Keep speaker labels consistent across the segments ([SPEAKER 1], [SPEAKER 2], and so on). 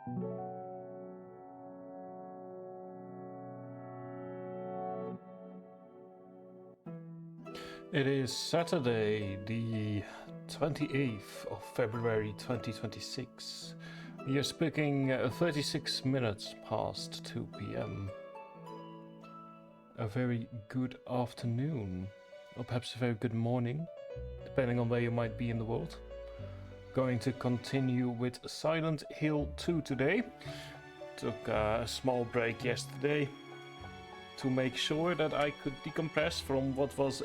[SPEAKER 1] It is Saturday, the 28th of February 2026. We are speaking 36 minutes past 2 p.m. A very good afternoon, or perhaps a very good morning, depending on where you might be in the world. Going to continue with Silent Hill 2 today. Took a small break yesterday to make sure that I could decompress from what was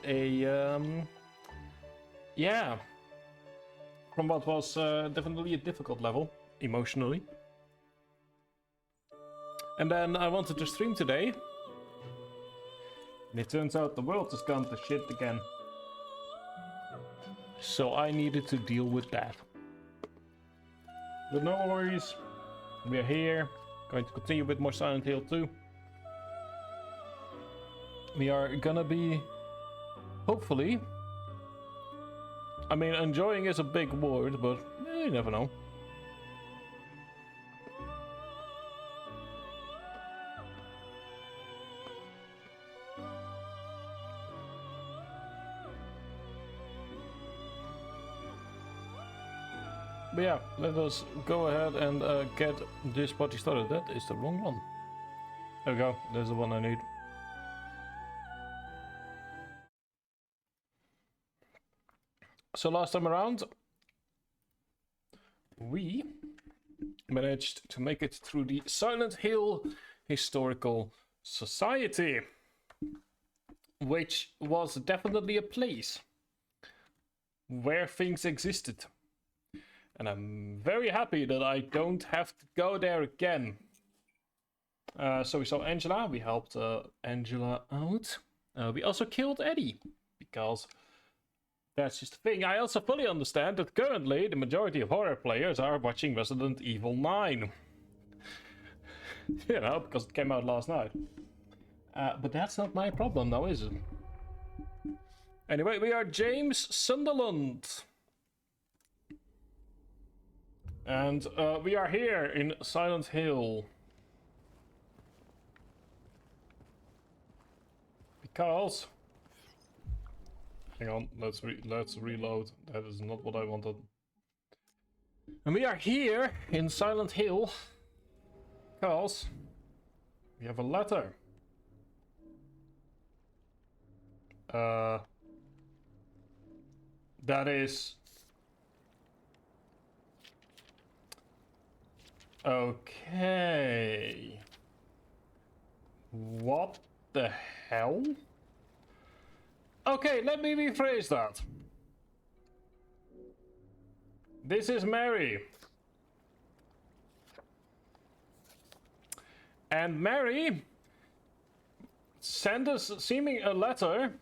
[SPEAKER 1] definitely a difficult level, emotionally. And then I wanted to stream today, and it turns out the world has gone to shit again. So I needed to deal with that. But no worries, we are here, going to continue with more Silent Hill 2. We are gonna be, hopefully, I mean, enjoying is a big word, but you never know. But yeah, let us go ahead and get this party started. That is the wrong one. There we go, there's the one I need. So last time around, we managed to make it through the Silent Hill Historical Society, which was definitely a place where things existed. And I'm very happy that I don't have to go there again. So we saw Angela, we helped Angela out. We also killed Eddie, because that's just the thing. I also fully understand that currently the majority of horror players are watching Resident Evil 9. You know, because it came out last night. But that's not my problem now, is it? Anyway, we are James Sunderland. And we are here in Silent Hill. Because... Hang on, let's reload. That is not what I wanted. And we are here in Silent Hill because we have a letter. That is... Okay. What the hell? Okay, let me rephrase that. This is Mary. And Mary sent us a letter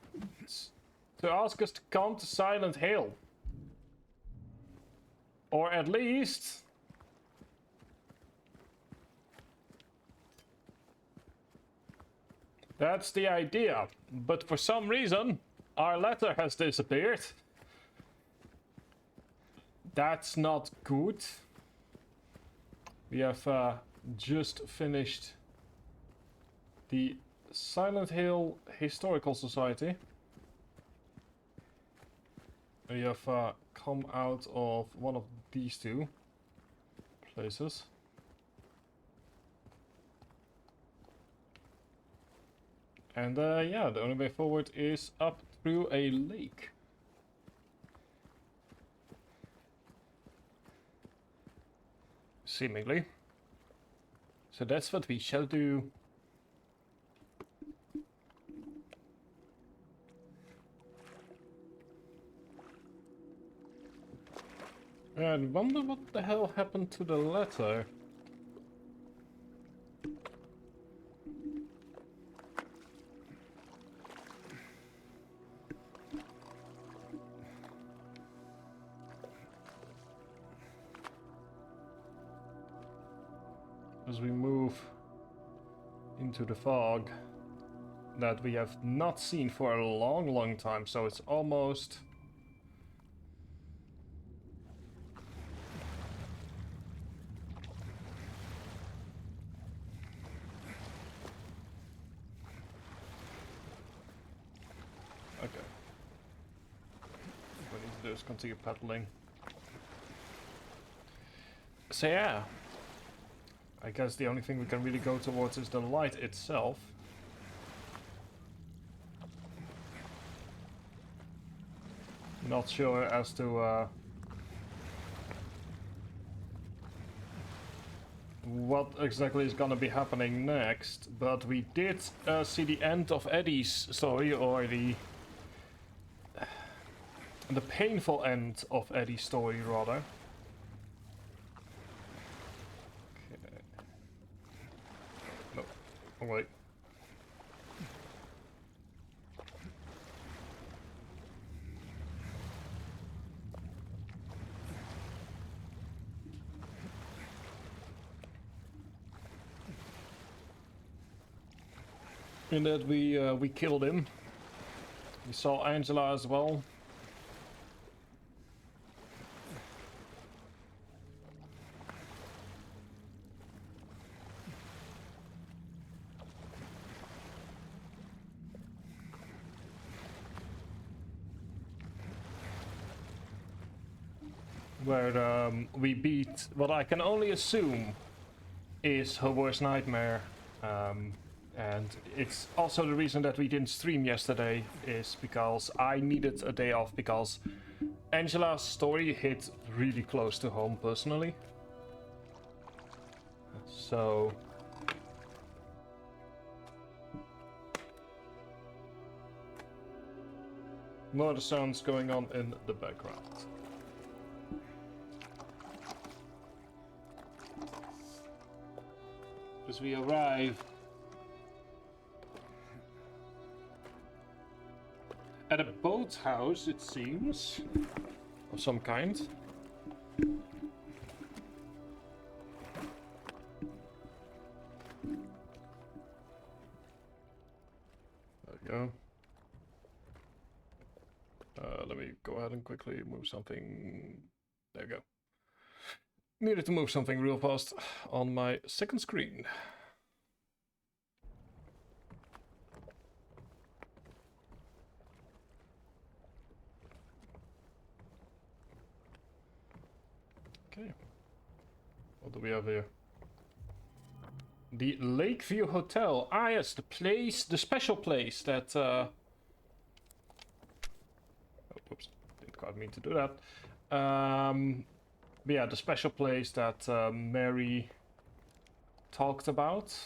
[SPEAKER 1] to ask us to come to Silent Hill. Or at least... that's the idea. But for some reason... our letter has disappeared. That's not good. We have just finished the Silent Hill Historical Society. We have come out of one of these two places. And yeah, the only way forward is up through a lake. Seemingly. So that's what we shall do. I wonder what the hell happened to the letter. As we move into the fog that we have not seen for a long time, so it's almost... do is continue pedaling. So yeah, I guess the only thing we can really go towards is the light itself. Not sure as to what exactly is gonna be happening next, but we did see the end of Eddie's story, or the painful end of Eddie's story, rather. Okay. No. Oh, wait. In that we killed him. We saw Angela as well. Where we beat what I can only assume is her worst nightmare. And it's also the reason that we didn't stream yesterday, is because I needed a day off, because Angela's story hit really close to home personally. So more the sounds going on in the background. As we arrive at a boathouse, it seems, of some kind. There we go. Let me go ahead and quickly move something. There we go. Needed to move something real fast on my second screen. Okay. What do we have here? The Lakeview Hotel. Ah, yes, the place, the special place that. Oh, whoops! Didn't quite mean to do that. But yeah, the special place that Mary talked about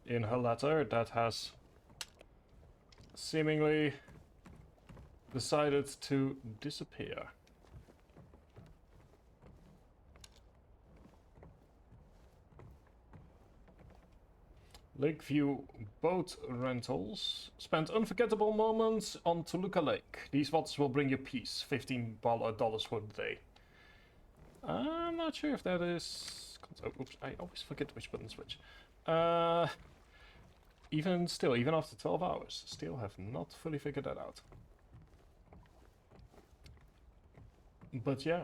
[SPEAKER 1] in her letter, that has seemingly decided to disappear. Lakeview Boat Rentals. Spend unforgettable moments on Toluca Lake. These watches will bring you peace. $15 for the day. I'm not sure if that is... Oh, oops, I always forget which button switch. Even still, even after 12 hours, still have not fully figured that out. But yeah.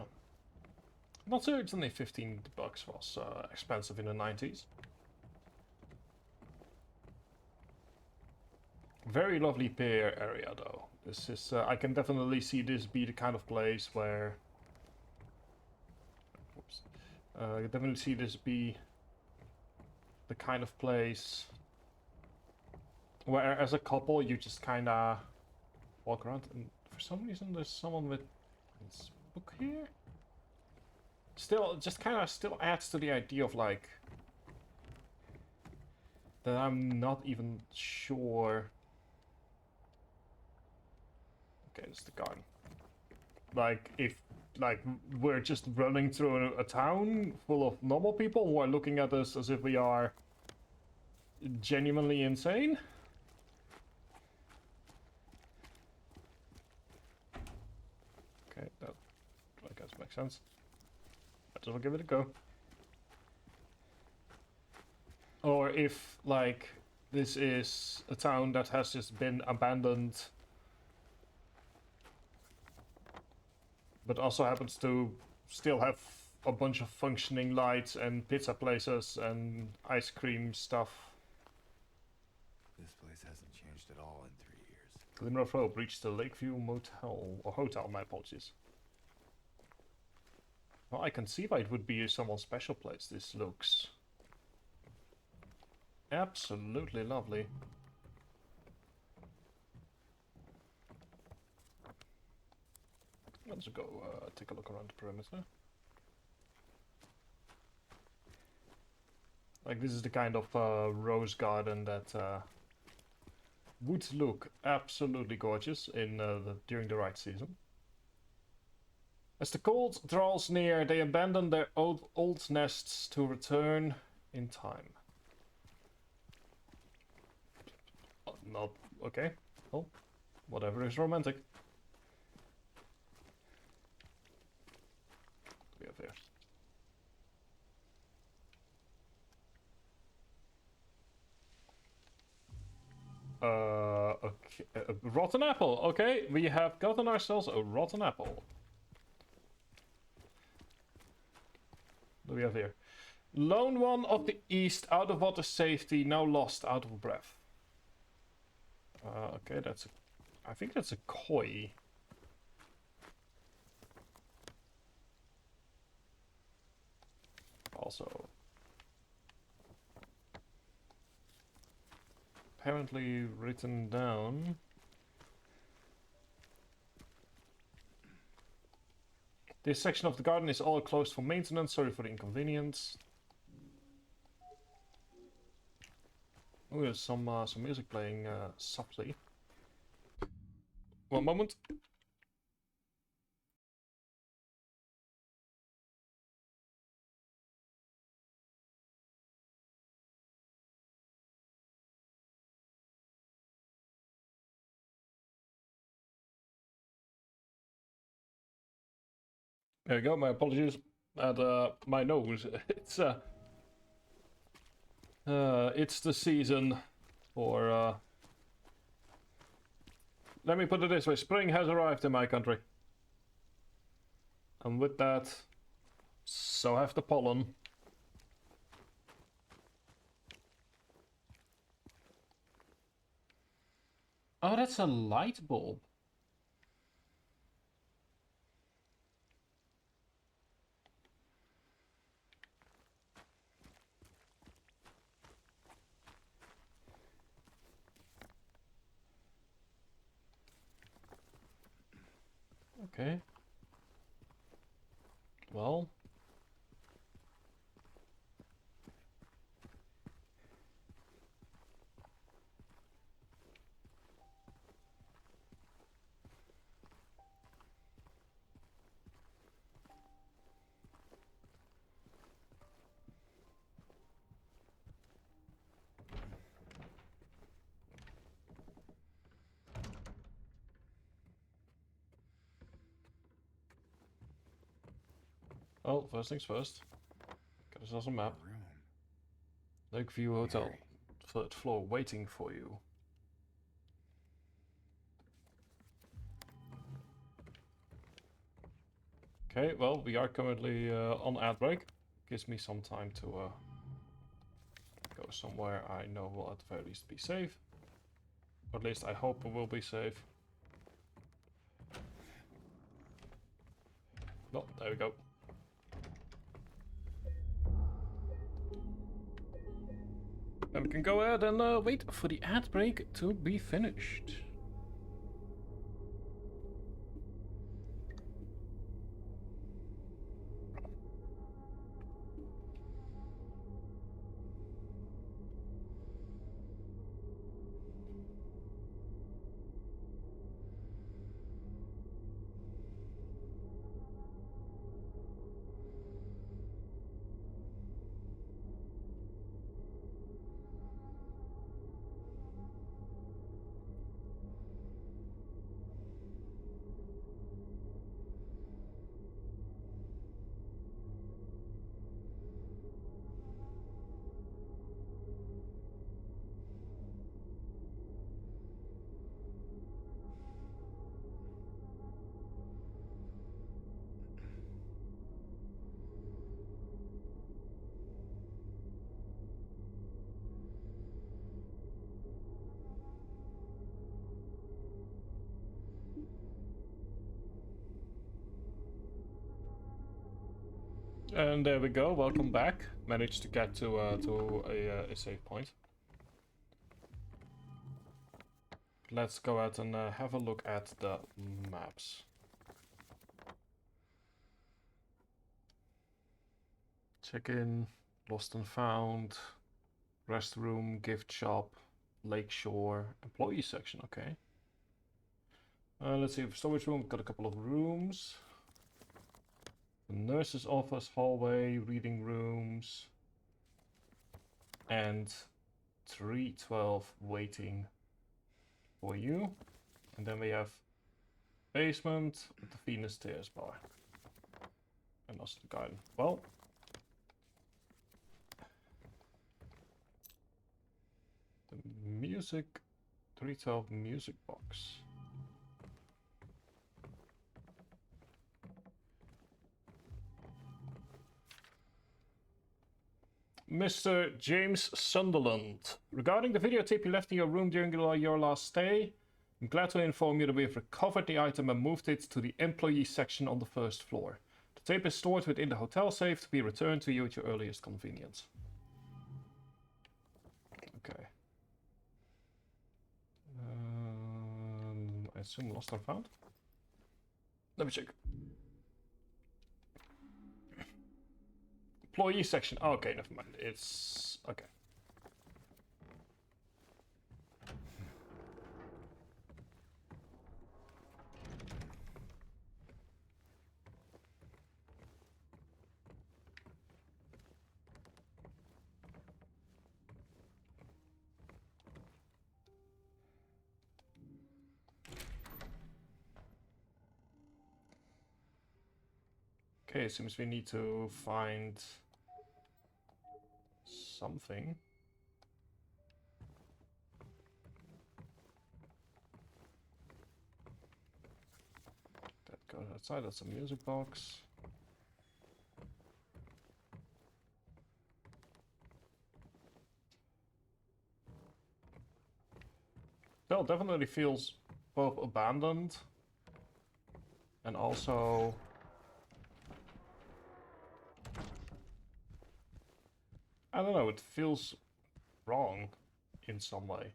[SPEAKER 1] Not certainly $15 was expensive in the 90s. Very lovely pier area, though. This is, I can definitely see this be the kind of place where... Oops. I can definitely see this be the kind of place where, as a couple, you just kinda walk around, and for some reason there's someone with this book here. Still, just kinda still adds to the idea of, like, that I'm not even sure. Okay, it's the gun. Like, if, like, we're just running through a town full of normal people who are looking at us as if we are genuinely insane. Okay, that, I guess, makes sense. Might as well give it a go. Or if, like, this is a town that has just been abandoned, but also happens to still have a bunch of functioning lights and pizza places and ice cream stuff.
[SPEAKER 2] This place hasn't changed at all in 3 years.
[SPEAKER 1] Glimmer of Hope, reach the Lakeview Motel, or Hotel, my apologies. Well, I can see why it would be someone's special place. This looks absolutely lovely. Let's go take a look around the perimeter. Like, this is the kind of rose garden that would look absolutely gorgeous in during the right season. As the cold draws near, they abandon their old nests to return in time. Not okay. Well, whatever is romantic. We have here. Okay. Rotten apple. Okay, we have gotten ourselves a rotten apple. What do we have here? Lone one of the east, out of water safety, now lost, out of breath. Okay, that's a... I think that's a koi. Also... apparently written down. This section of the garden is all closed for maintenance. Sorry for the inconvenience. Oh, there's some music playing softly. One moment. There you go. My apologies. At my nose. It's the season for. Let me put it this way: spring has arrived in my country, and with that, so have the pollen. Oh, that's a light bulb. Okay. Well. Oh, first things first. Got ourselves a map. Lakeview Hotel. 3rd floor, waiting for you. Okay, well, we are currently on ad break. Gives me some time to go somewhere I know will at the very least be safe. Or at least I hope it will be safe. Well, there we go. And we can go ahead and wait for the ad break to be finished. And there we go. Welcome back. Managed to get to a save point. Let's go out and have a look at the maps. Check in, lost and found, restroom, gift shop, lakeshore, employee section. Okay. Let's see. Storage room. Got a couple of rooms. The nurse's office, hallway, reading rooms, and 312 waiting for you. And then we have basement with the Venus stairs bar. And also the garden. Well, the music, 312 music box. Mr. James Sunderland, regarding the videotape you left in your room during your last stay, I'm glad to inform you that we have recovered the item and moved it to the employee section on the first floor. The tape is stored within the hotel safe to be returned to you at your earliest convenience. Okay. I assume lost and found? Let me check. Employee section. Oh, okay, never mind. It's okay. Okay, it seems we need to find something. That goes outside, that's a music box. Well, definitely feels both abandoned and also I don't know, it feels wrong in some way.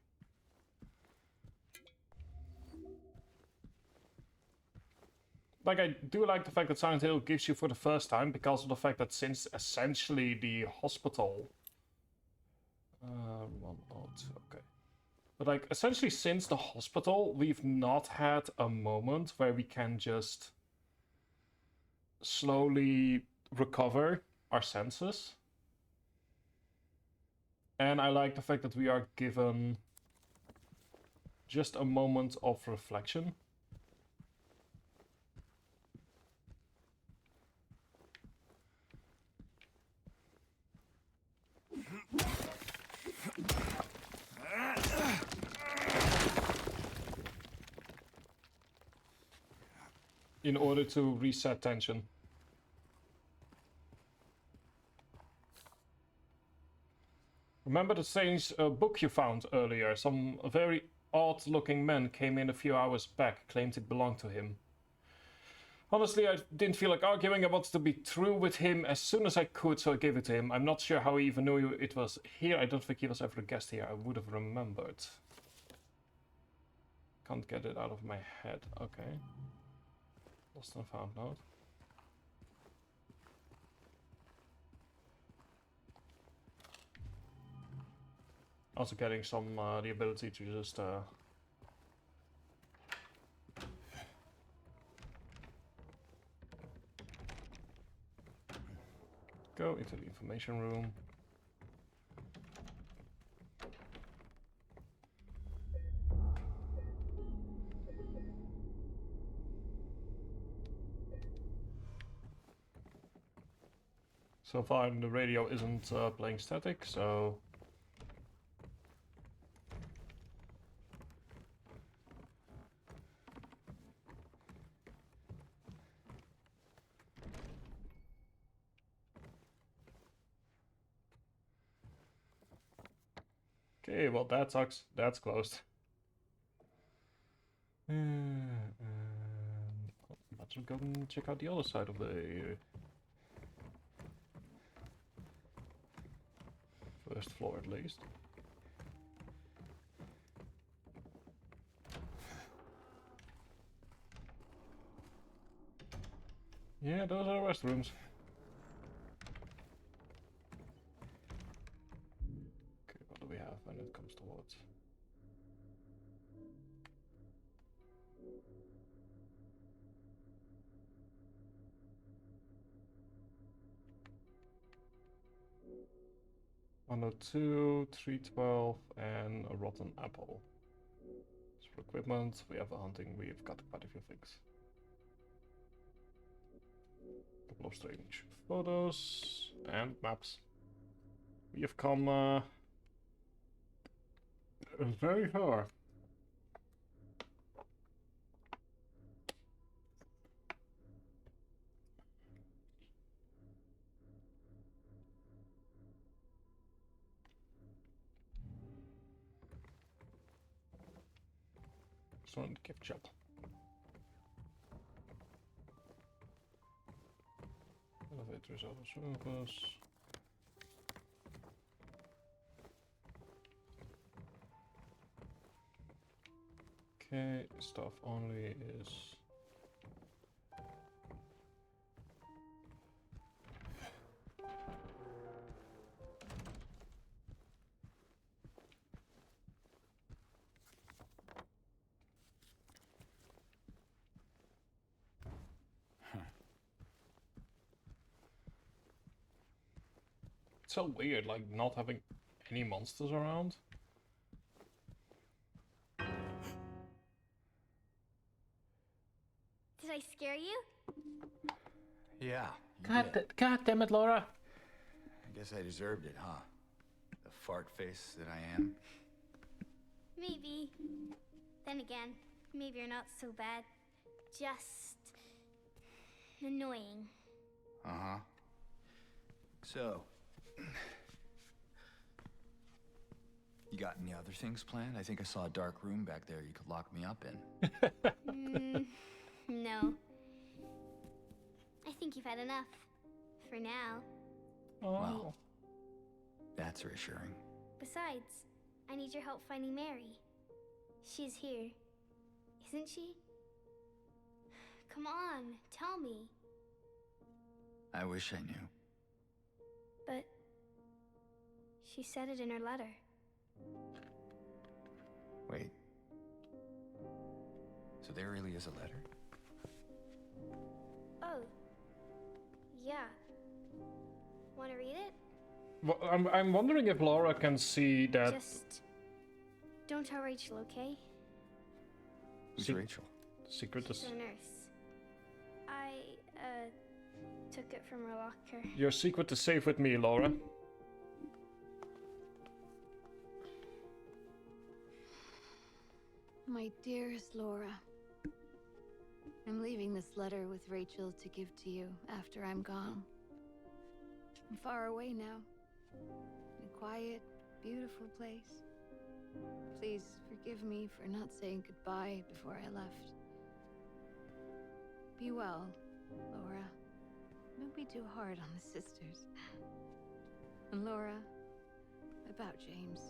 [SPEAKER 1] Like, I do like the fact that Silent Hill gives you for the first time, because of the fact that since essentially the hospital... 102, okay. But like, essentially since the hospital, we've not had a moment where we can just slowly recover our senses. And I like the fact that we are given just a moment of reflection. In order to reset tension. Remember the strange book you found earlier? Some very odd-looking man came in a few hours back, claimed it belonged to him. Honestly, I didn't feel like arguing. I wanted to be through with him as soon as I could, so I gave it to him. I'm not sure how he even knew it was here. I don't think he was ever a guest here. I would have remembered. Can't get it out of my head. Okay. Lost and found note. Also getting some the ability to just go into the information room. So far the radio isn't playing static, so... Okay, well that sucks. That's closed. Let's go and check out the other side of the... first floor at least. Yeah, those are restrooms. Okay, what do we have when it comes towards? $102, $312, and a rotten apple. So for equipment, we have a hunting, we've got quite a few things. Couple of strange photos and maps. We have come very far. So in the gift shop. Elevators, other service. Okay, stuff only is. It's so weird, like not having any monsters around.
[SPEAKER 2] Did I scare you?
[SPEAKER 3] Yeah, you did.
[SPEAKER 1] God damn it, Laura.
[SPEAKER 3] I guess I deserved it, huh? The fart face that I am.
[SPEAKER 2] Maybe. Then again, maybe you're not so bad. Just annoying.
[SPEAKER 3] Uh-huh. So, you got any other things planned? I think I saw a dark room back there you could lock me up in.
[SPEAKER 2] No. I think you've had enough. For now.
[SPEAKER 1] Oh.
[SPEAKER 3] Well, that's reassuring.
[SPEAKER 2] Besides, I need your help finding Mary. She's here. Isn't she? Come on, tell me.
[SPEAKER 3] I wish I knew.
[SPEAKER 2] But she said it in her letter.
[SPEAKER 3] Wait. So there really is a letter?
[SPEAKER 2] Oh. Yeah. Want to read it?
[SPEAKER 1] Well, I'm wondering if Laura can see that.
[SPEAKER 2] Just don't tell Rachel, okay?
[SPEAKER 3] Who's
[SPEAKER 1] Se-
[SPEAKER 3] Rachel?
[SPEAKER 1] Secret is.
[SPEAKER 2] She's a nurse. I took it from her locker.
[SPEAKER 1] Your secret is safe with me, Laura.
[SPEAKER 4] My dearest Laura, I'm leaving this letter with Rachel to give to you after I'm gone. I'm far away now, in a quiet, beautiful place. Please forgive me for not saying goodbye before I left. Be well, Laura. Don't be too hard on the sisters. And Laura, about James.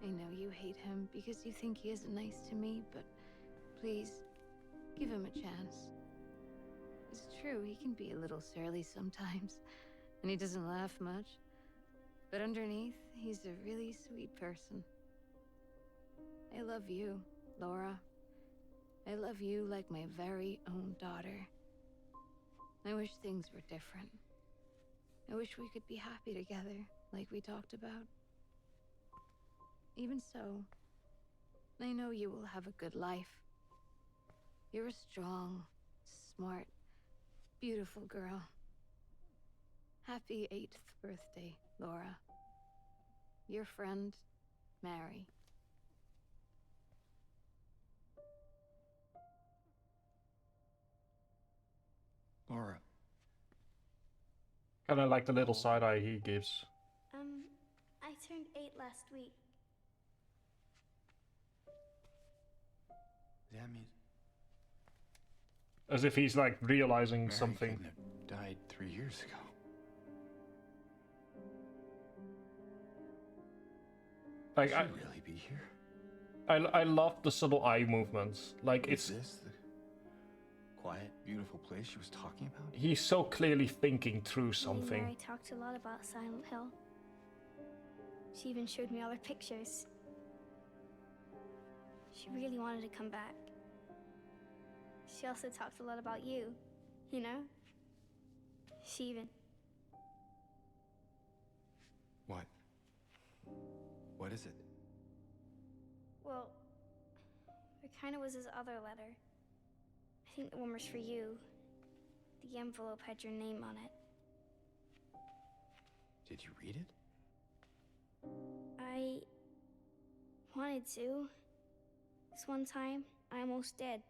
[SPEAKER 4] I know you hate him because you think he isn't nice to me, but please, give him a chance. It's true, he can be a little surly sometimes, and he doesn't laugh much. But underneath, he's a really sweet person. I love you, Laura. I love you like my very own daughter. I wish things were different. I wish we could be happy together, like we talked about. Even so, I know you will have a good life. You're a strong, smart, beautiful girl. Happy 8th birthday, Laura. Your friend, Mary.
[SPEAKER 3] Laura.
[SPEAKER 1] Kinda like the little side eye he gives.
[SPEAKER 2] I turned 8 last week.
[SPEAKER 3] That means
[SPEAKER 1] As if he's like realizing
[SPEAKER 3] Mary
[SPEAKER 1] something.
[SPEAKER 3] couldn't have died 3 years ago.
[SPEAKER 1] Like
[SPEAKER 3] Should really be here.
[SPEAKER 1] I love the subtle eye movements. Like
[SPEAKER 3] Is this the quiet, beautiful place she was talking about?
[SPEAKER 1] he's so clearly thinking through
[SPEAKER 2] Me and
[SPEAKER 1] something.
[SPEAKER 2] Mary talked a lot about Silent Hill. She even showed me all her pictures. She really wanted to come back. She also talked a lot about you, you know? She even...
[SPEAKER 3] What? What is it?
[SPEAKER 2] Well, it kind of was his other letter. I think the one was for you. The envelope had your name on it.
[SPEAKER 3] Did you read it?
[SPEAKER 2] I wanted to. This one time, I almost did.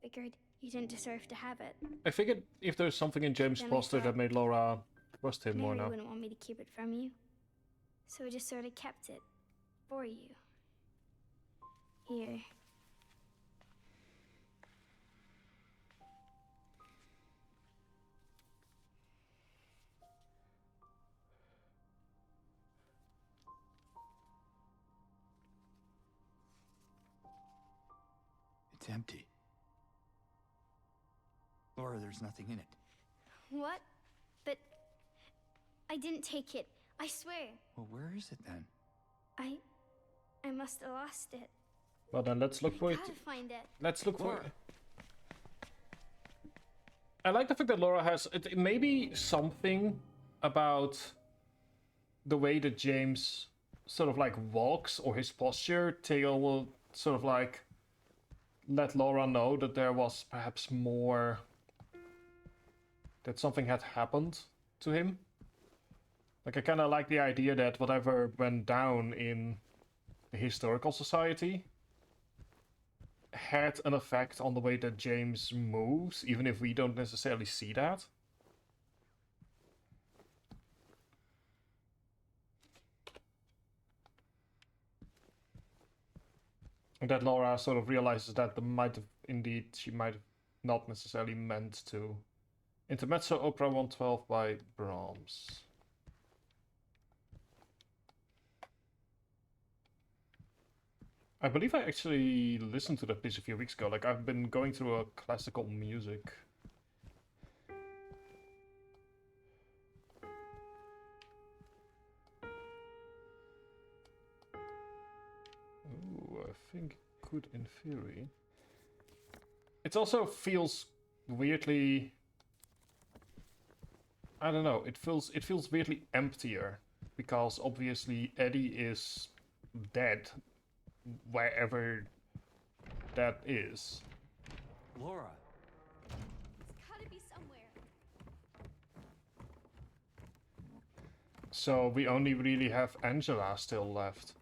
[SPEAKER 2] Figured you didn't deserve to have it.
[SPEAKER 1] I figured if there's something in James'
[SPEAKER 2] Then I
[SPEAKER 1] Foster that
[SPEAKER 2] thought
[SPEAKER 1] made Laura trust him more
[SPEAKER 2] Mary
[SPEAKER 1] now.
[SPEAKER 2] wouldn't want me to keep it from you. So I just sort of kept it for you. Here.
[SPEAKER 3] It's empty. Laura, there's nothing in it.
[SPEAKER 2] What? But I didn't take it. I swear.
[SPEAKER 3] Well, where is it then?
[SPEAKER 2] I must have lost it.
[SPEAKER 1] Well then, let's look for
[SPEAKER 2] I
[SPEAKER 1] it.
[SPEAKER 2] gotta find it.
[SPEAKER 1] Let's look for
[SPEAKER 3] Laura.
[SPEAKER 1] it. I like the fact that Laura has it may be something about the way that James sort of like walks or his posture. Tail will sort of like let Laura know that there was perhaps more, that something had happened to him. Like I kind of like the idea that whatever went down in the historical society had an effect on the way that James moves, even if we don't necessarily see that. And that Laura sort of realizes that she might have not necessarily meant to. Intermezzo Opera 112 by Brahms. I believe I actually listened to that piece a few weeks ago. Like, I've been going through a classical music. Ooh, I think it could in theory. It also feels weirdly... I don't know, it feels weirdly emptier. Because obviously Eddie is dead. Wherever that is.
[SPEAKER 3] Laura.
[SPEAKER 2] It's gotta be somewhere.
[SPEAKER 1] So we only really have Angela still left.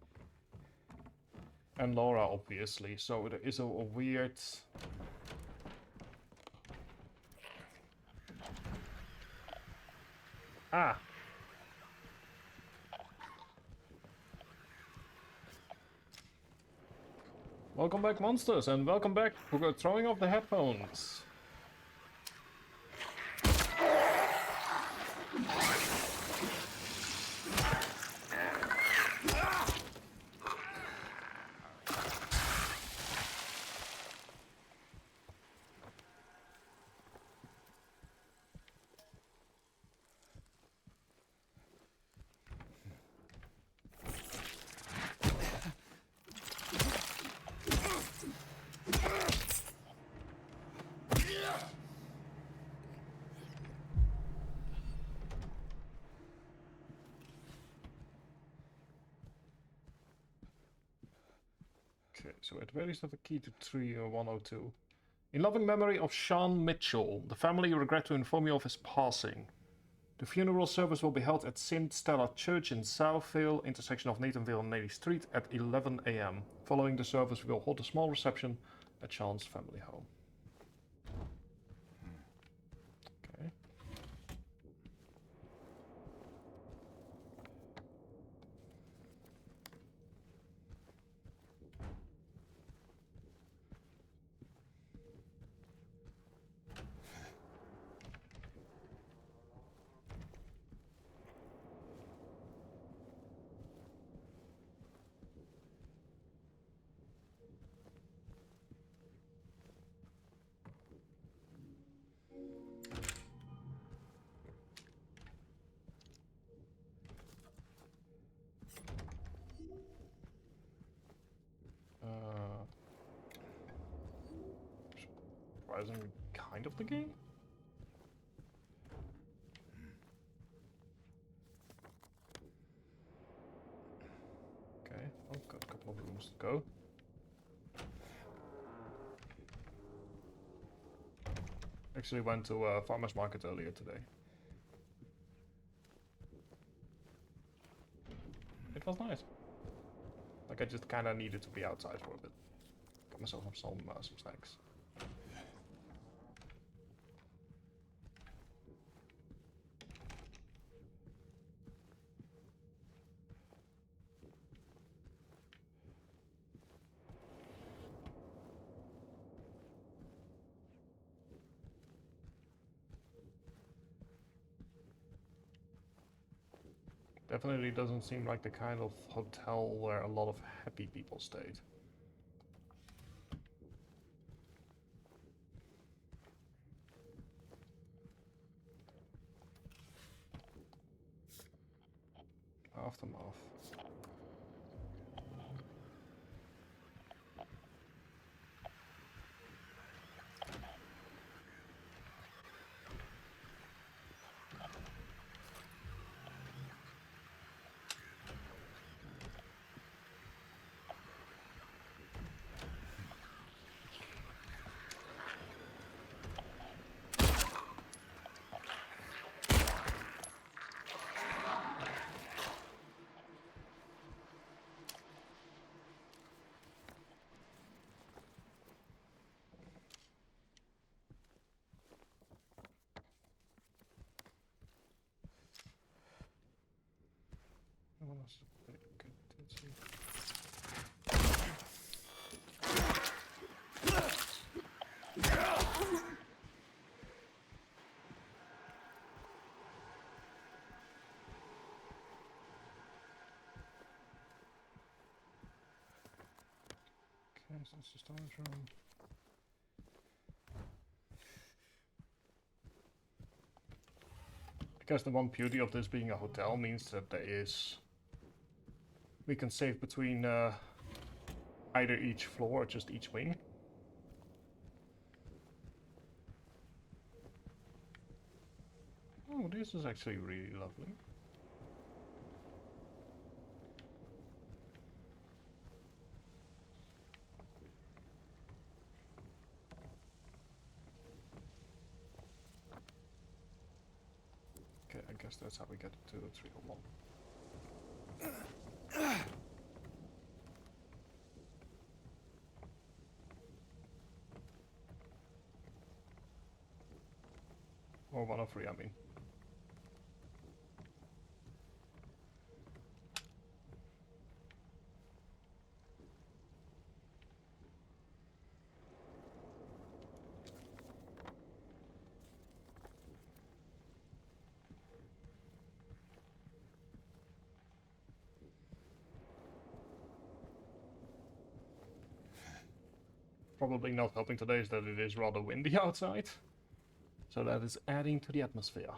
[SPEAKER 1] And Laura, obviously. So there is a weird... Ah! Welcome back, monsters, and welcome back for throwing off the headphones. Okay, so at where is that the key to 3102? In loving memory of Sean Mitchell, the family regret to inform you of his passing. The funeral service will be held at St. Stella Church in Southville, intersection of Nathanville and Navy Street, at 11 a.m. Following the service, we will hold a small reception at Sean's family home. Okay. surprisingly kind of the game. Okay, I've got a couple of rooms to go. Actually went to a farmer's market earlier today. It was nice. Like, I just kind of needed to be outside for a bit. Got myself some snacks. Definitely doesn't seem like the kind of hotel where a lot of happy people stayed. Aftermath. Oh, that's pretty good. Let's see. Okay, so it's the storage room. Because the one beauty of this being a hotel means that we can save between either each floor or just each wing. Oh, this is actually really lovely. Okay, I guess that's how we get to 301. Or 103, I mean. Probably not helping today is that it is rather windy outside. So that is adding to the atmosphere.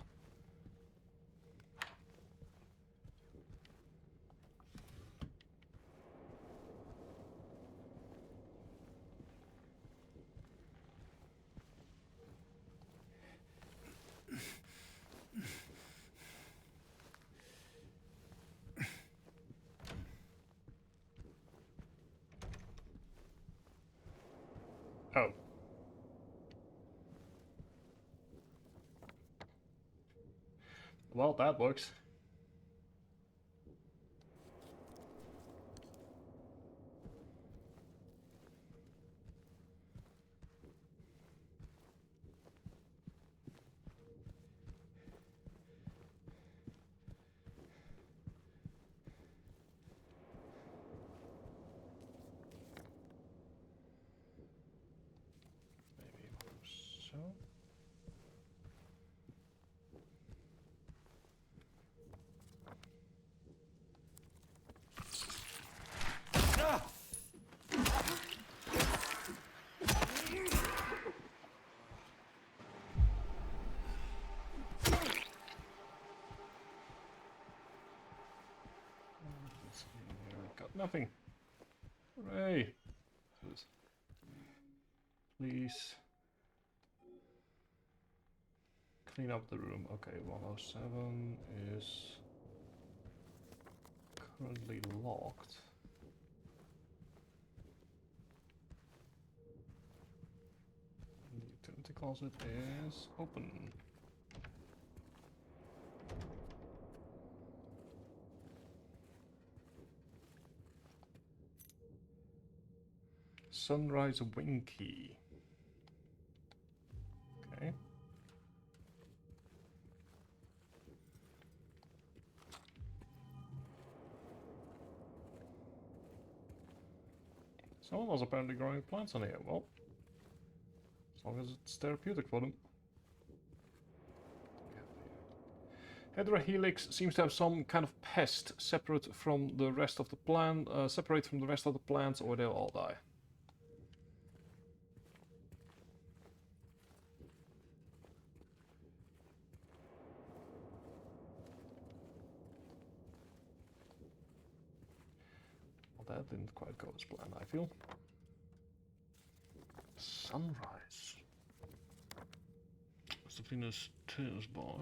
[SPEAKER 1] Oh. Well, that works. Maybe so. Let's see here. Got nothing. Hooray! Please. clean up the room. Okay, 107 is currently locked. The utility closet is open. Sunrise wing key. Okay. Someone was apparently growing plants on here. Well, as long as it's therapeutic for them. Hydra Helix seems to have some kind of pest separate from the rest of the plant, separate from the rest of the plants, or they'll all die. Well, that didn't quite go as planned, I feel. Sunrise. What's the Venus Tears bar?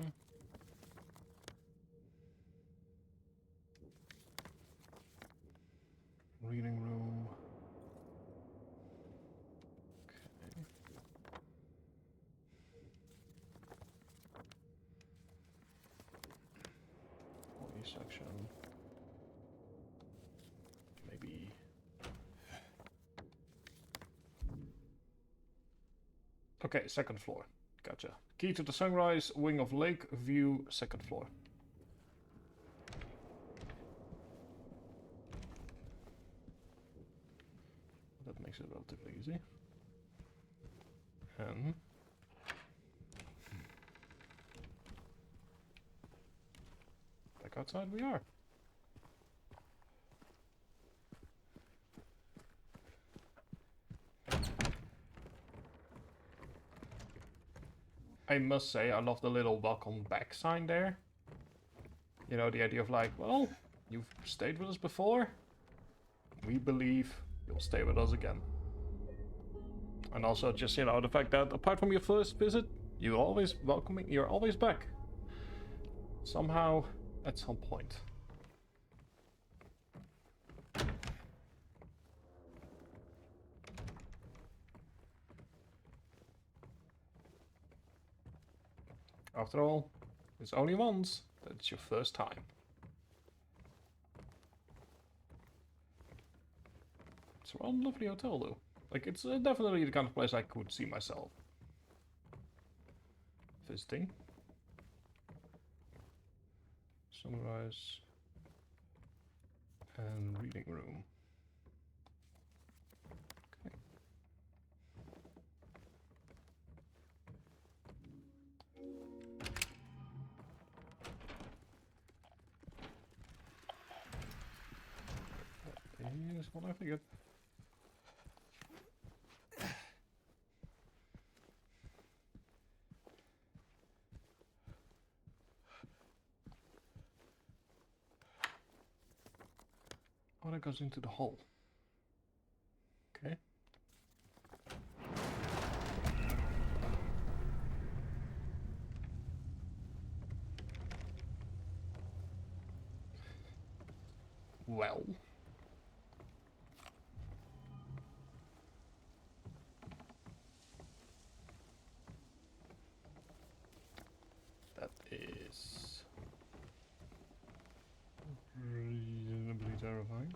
[SPEAKER 1] Reading room. Okay. Body section. Maybe. Okay, second floor. Gotcha. Key to the sunrise, wing of lake view, second floor. That makes it relatively easy. And back outside we are. I must say, I love the little welcome back sign there. You know, the idea of like, well, you've stayed with us before. We believe you'll stay with us again. And also just, you know, the fact that apart from your first visit, you're always welcoming, you're always back. Somehow, at some point. After all, it's only once that it's your first time. It's a rather lovely hotel though. Like, it's definitely the kind of place I could see myself visiting. Sunrise and reading room. Okay. That is what I figured. Oh, that goes into the hole. Okay. Well. That is reasonably terrifying.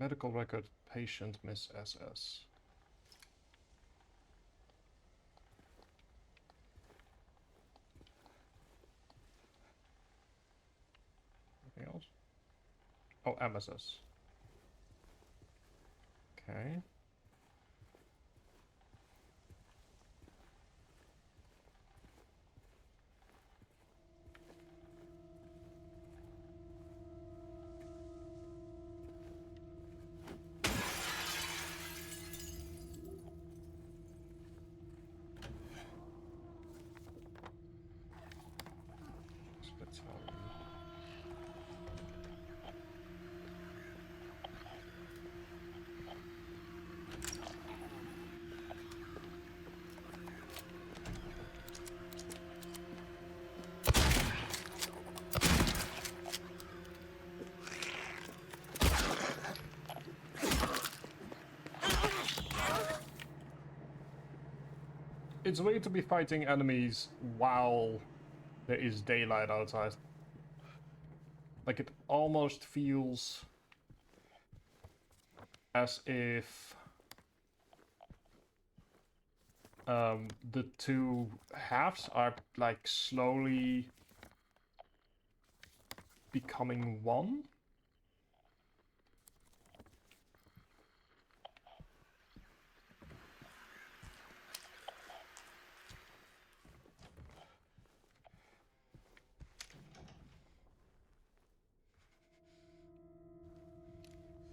[SPEAKER 1] Medical record, patient Miss SS. Anything else? Oh, MSS. Okay. That's how it's weird to be fighting enemies while there is daylight outside. Like, it almost feels as if the two halves are like slowly becoming one.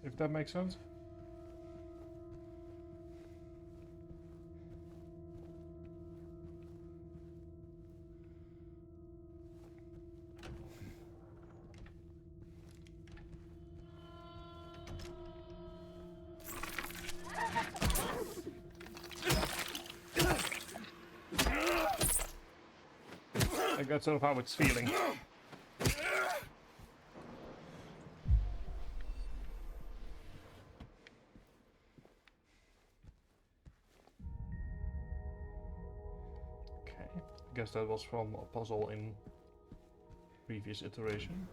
[SPEAKER 1] If that makes sense. I think that's sort of how it's feeling. Okay, I guess that was from a puzzle in previous iteration.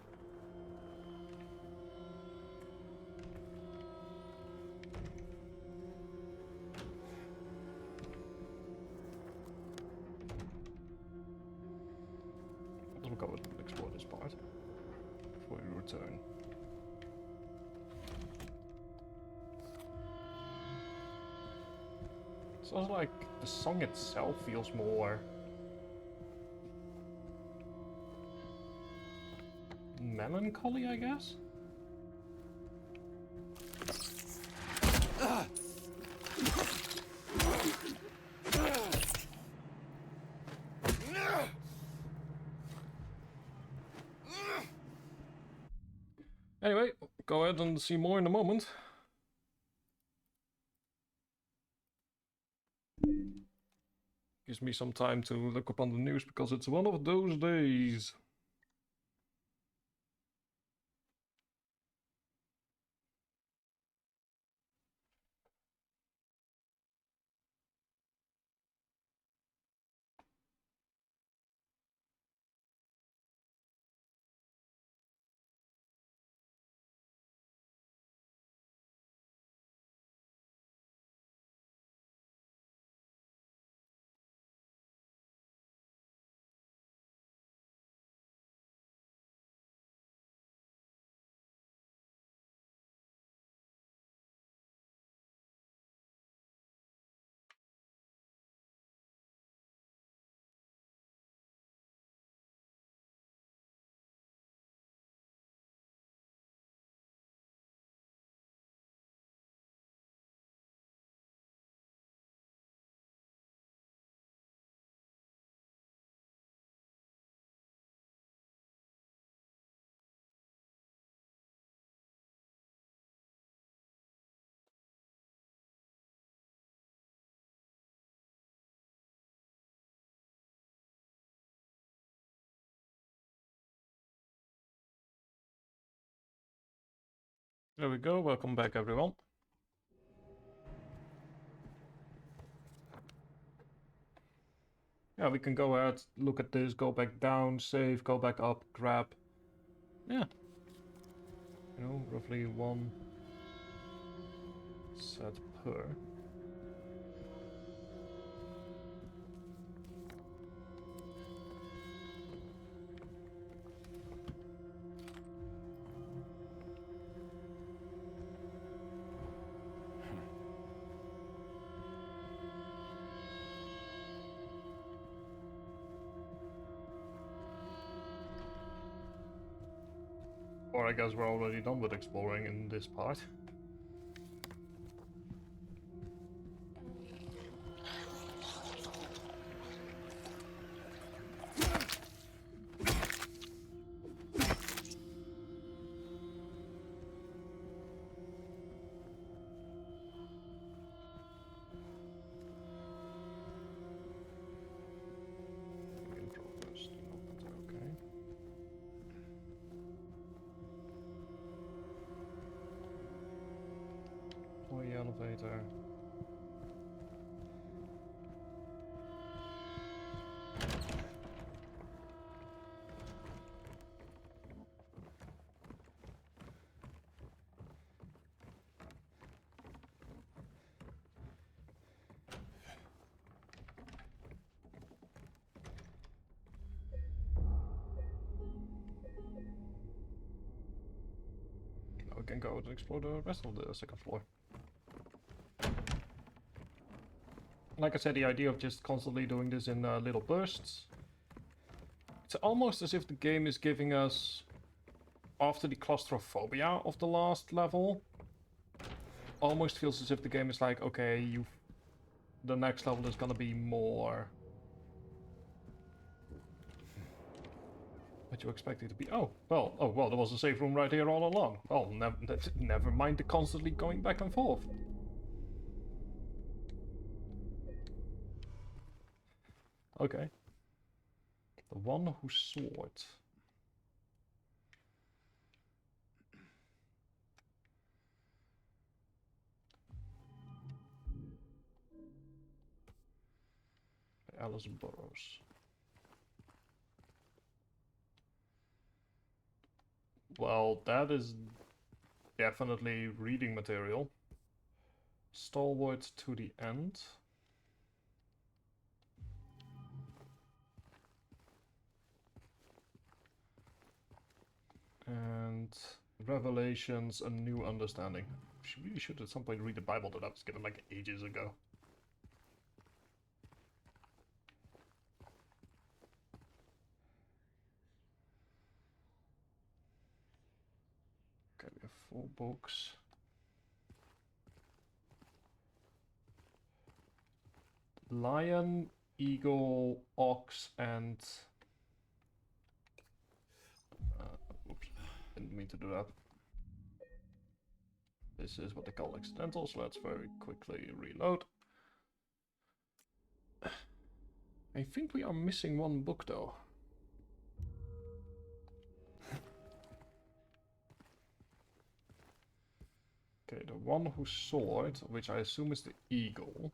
[SPEAKER 1] We'll go and explore this part before we return. Sounds like the song itself feels more melancholy, I guess? Anyway, go ahead and see more in a moment. Gives me some time to look up on the news because it's one of those days. There we go, welcome back everyone. Yeah, we can go ahead, look at this, go back down, save, go back up, grab. Yeah. You know, roughly one set per. Or I guess we're already done with exploring in this part. Elevator. Now we can go and explore the rest of the second floor. Like I said, the idea of just constantly doing this in little bursts. It's almost as if the game is giving us, after the claustrophobia of the last level, almost feels as if the game is like, okay, the next level is gonna be more what you expect it to be. Oh well, there was a safe room right here all along. Well, never mind the constantly going back and forth. Okay. The one whose sword. Alice Burroughs. Well, that is definitely reading material. Stalwart to the end. And Revelations, a new understanding. She really should at some point read the Bible that I was given like ages ago. Okay, we have 4 books. Lion, eagle, ox, and... oops, didn't mean to do that. This is what they call accidental, so let's very quickly reload. I think we are missing one book though. Okay, the one whose sword, which I assume is the eagle.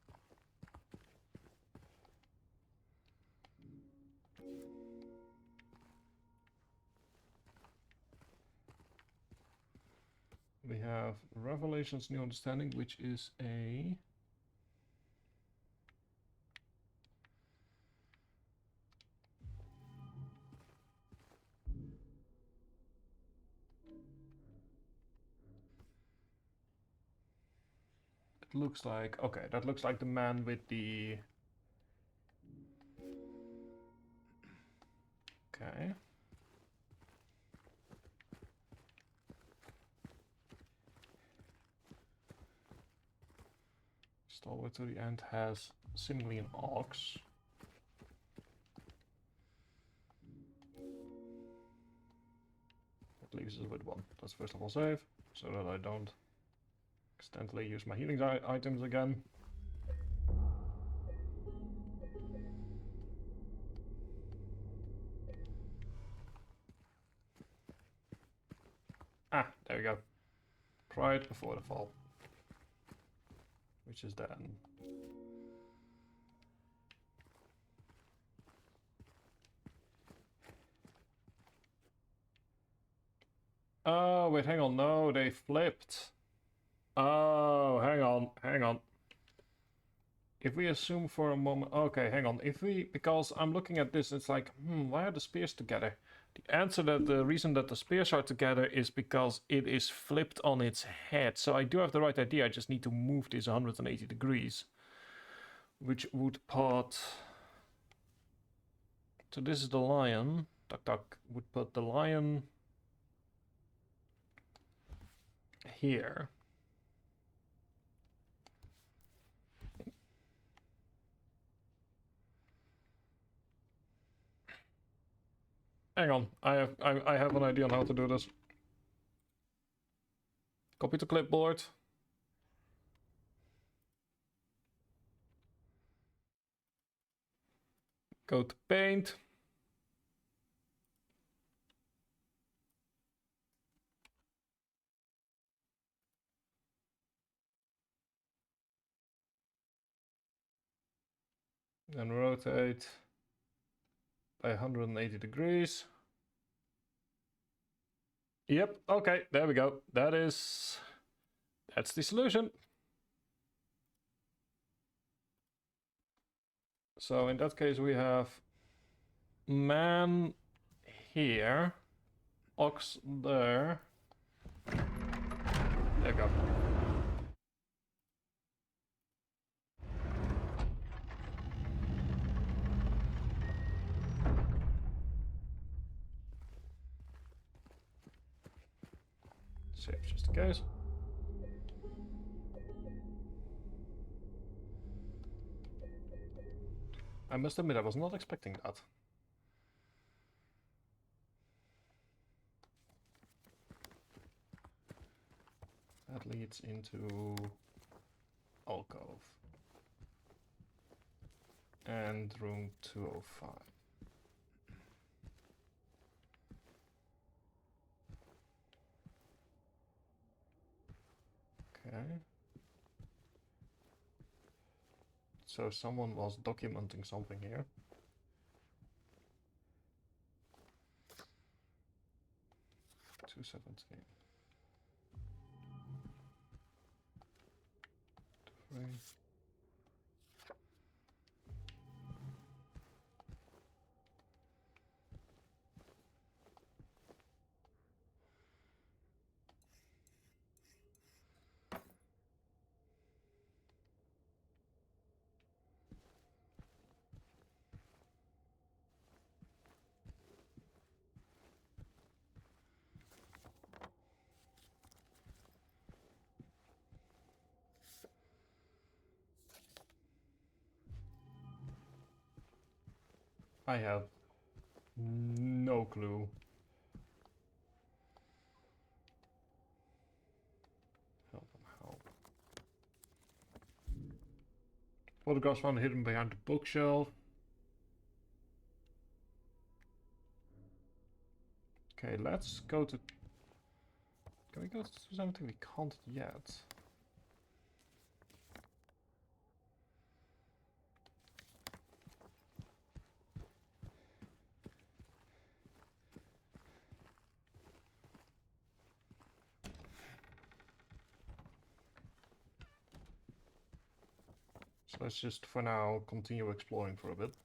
[SPEAKER 1] We have Revelations, New Understanding, which is a... It looks like... Okay, that looks like the man with the... Okay. Stalwart to the end has seemingly an ox. That leaves us with one. Let's first of all save, so that I don't accidentally use my healing items again. Ah, there we go. Pride before the fall. Which is then... Oh, wait, hang on. No, they flipped. Oh, hang on. If we assume for a moment... Okay, hang on. If we... Because I'm looking at this, it's like, why are the spears together? The answer that the reason that the spears are together is because it is flipped on its head. So I do have the right idea. I just need to move this 180 degrees. Which would put... So this is the lion. Tuck tuck would put the lion... here. Hang on, I have an idea on how to do this. Copy to clipboard. Go to paint. And rotate by 180 degrees. Yep, okay, there we go. That's the solution. So in that case we have man here, ox there. There we go. Save just in case. I must admit, I was not expecting that. That leads into alcove. And room 205. Okay. So someone was documenting something here. $217. 3. I have no clue. Help and help. Photographs found hidden behind the bookshelf. Okay, let's go to... Can we go to something we can't yet? So let's just, for now, continue exploring for a bit.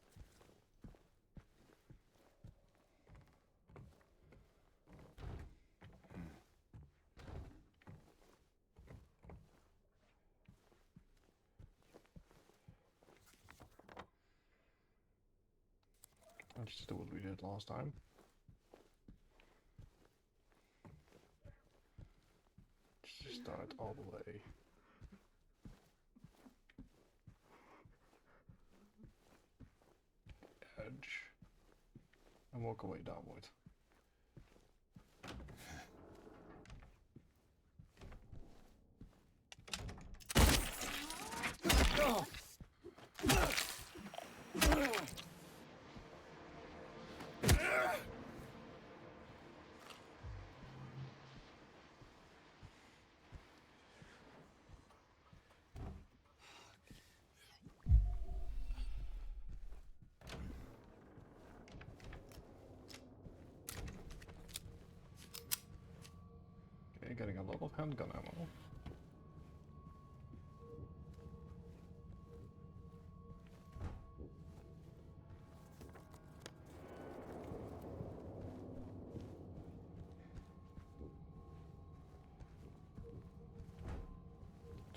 [SPEAKER 1] Let's just do what we did last time. Just start all the way. Edge. And walk away downward. Oh. Okay, getting a lot of handgun ammo.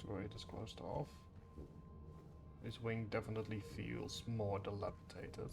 [SPEAKER 1] Turret is closed off. This wing definitely feels more dilapidated.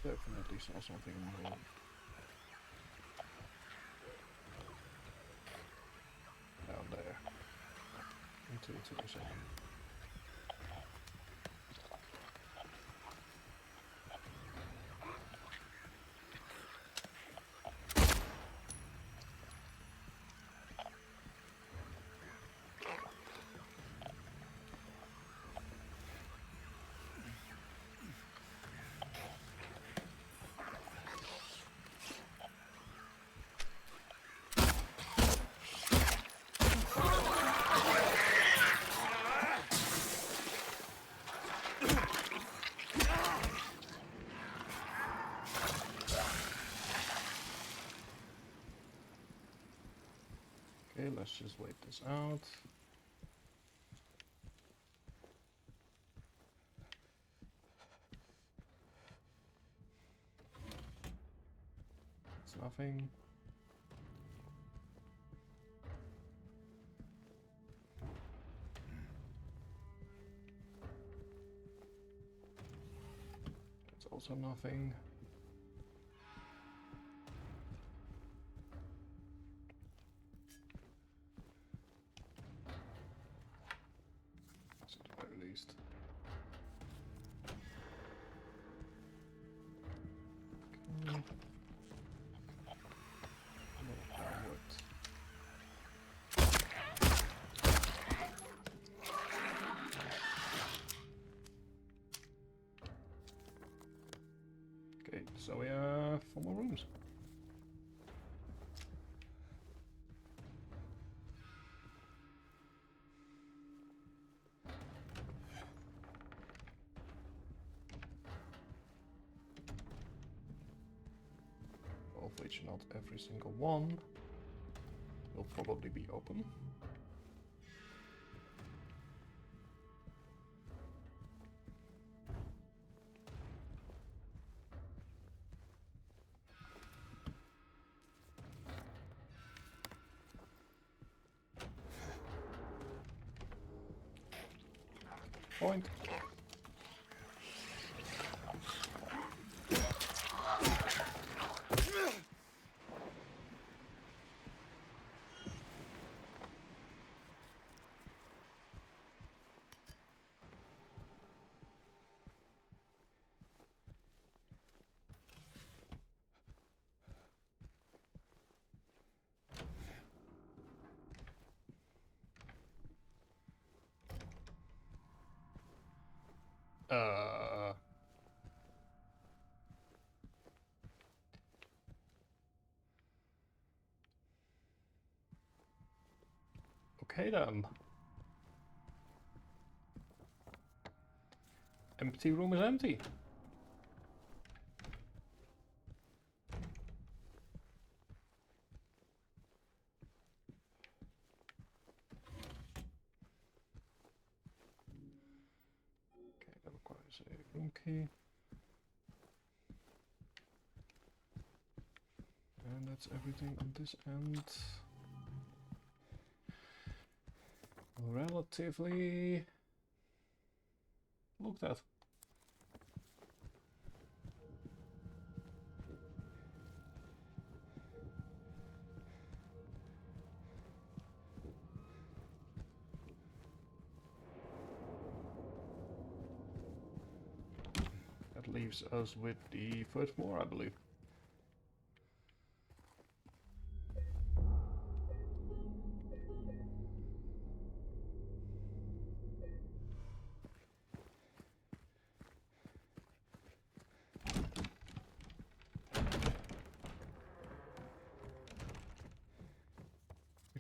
[SPEAKER 1] Definitely saw something in the room. Down there. Into the tuition. Okay, let's just wait this out. It's nothing. It's also nothing. At the very least. Okay. No power. Okay, so we have 4 more rooms. Of which not every single one will probably be open. Point. Okay then. Empty room is empty. Okay, that requires a room key. And that's everything on this end. Relatively looked at. That leaves us with the first floor, I believe.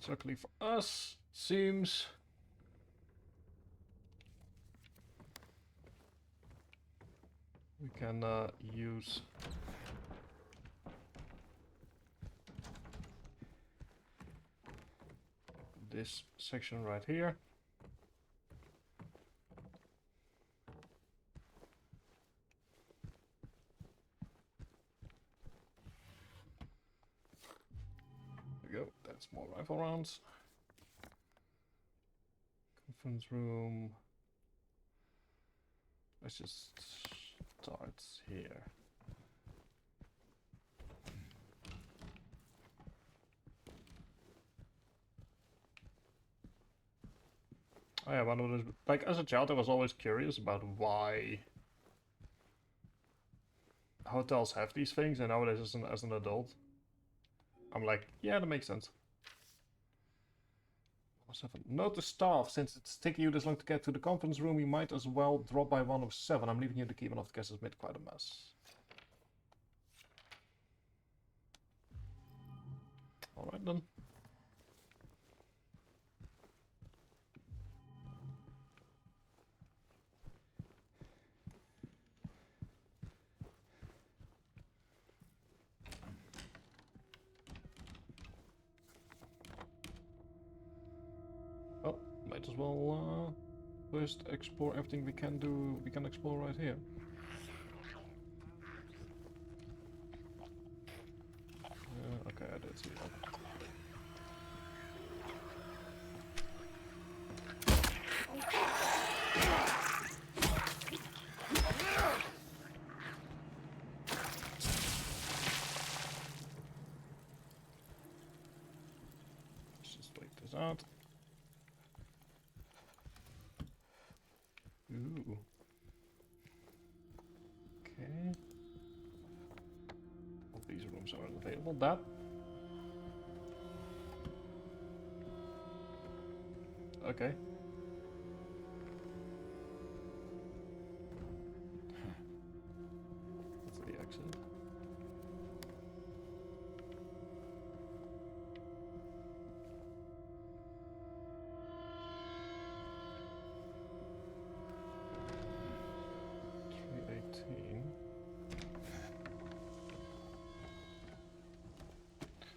[SPEAKER 1] Luckily for us, seems we can use this section right here. Go. That's more rifle rounds. Conference room. Let's just start here. yeah, one of those, like as a child I was always curious about why hotels have these things, and nowadays as an adult, I'm like, yeah, that makes sense. Note the staff, since it's taking you this long to get to the conference room, you might as well drop by 107. I'm leaving you the key, one of the guests has made quite a mess. Alright then. Well, might as well first explore everything we can explore right here. Okay, I did see that. Let's just wait this out. Ooh. Okay. All these rooms are available. That. Okay. That's the exit.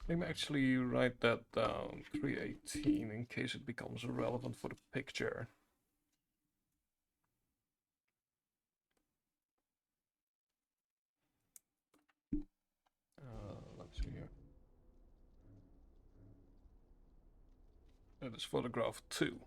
[SPEAKER 1] Let me actually write that down, 318, in case it becomes relevant for the picture. Let's see here. That is photograph 2.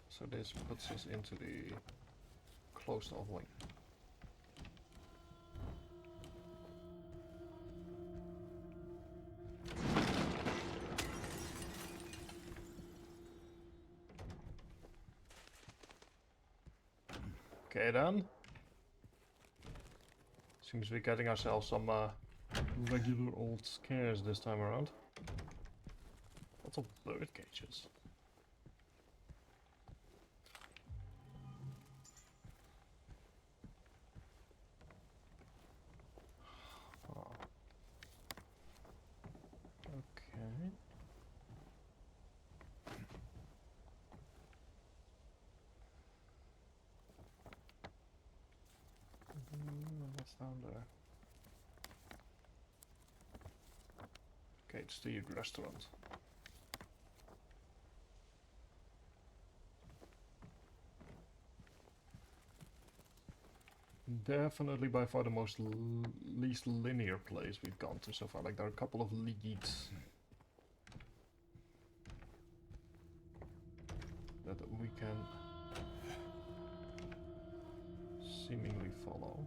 [SPEAKER 1] So this puts us into the closed off wing. Okay then. Seems we're getting ourselves some regular old scares this time around. Lots of bird cages. Okay. What's down there? Okay, it's the restaurant. Definitely by far the most least linear place we've gone to so far. Like there are a couple of leads that we can seemingly follow.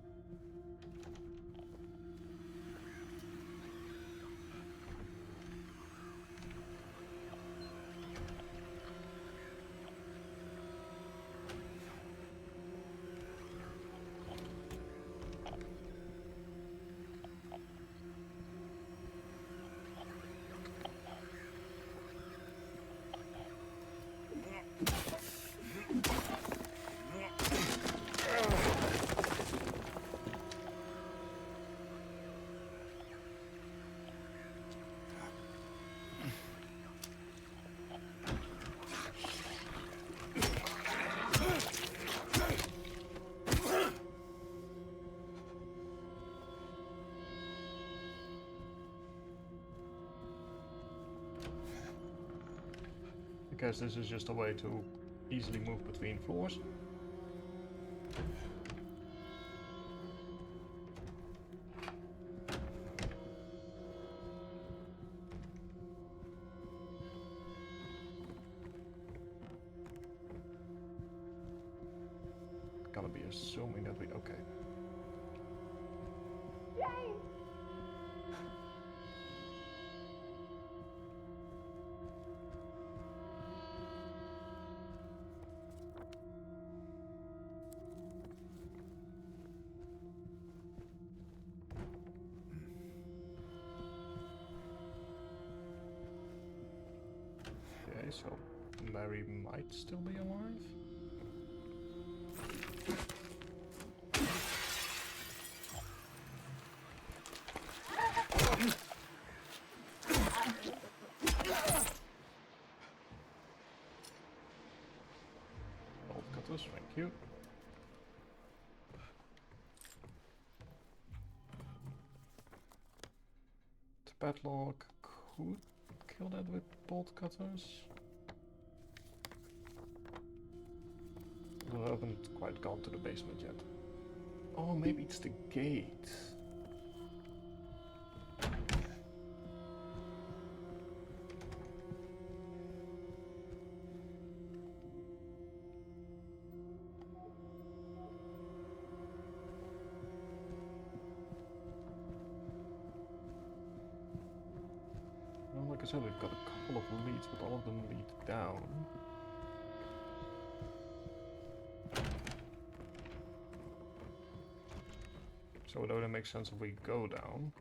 [SPEAKER 1] I guess this is just a way to easily move between floors. gonna be assuming that we... Okay.
[SPEAKER 2] James!
[SPEAKER 1] Okay, so Mary might still be alive. Bolt cutters, thank you. The padlock could kill that with bolt cutters. We haven't quite gone to the basement yet. Oh, maybe it's the gate. Well, like I said, we've got a couple of leads, but all of them lead down. So it only makes sense if we go down.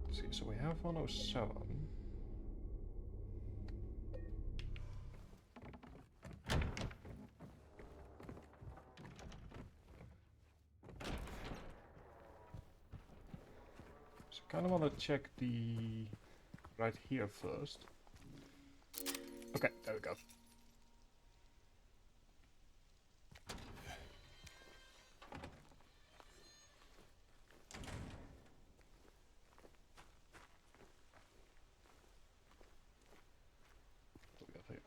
[SPEAKER 1] Let's see, so we have 107. So I kind of want to check the right here first. Okay, there we go. What do we have here?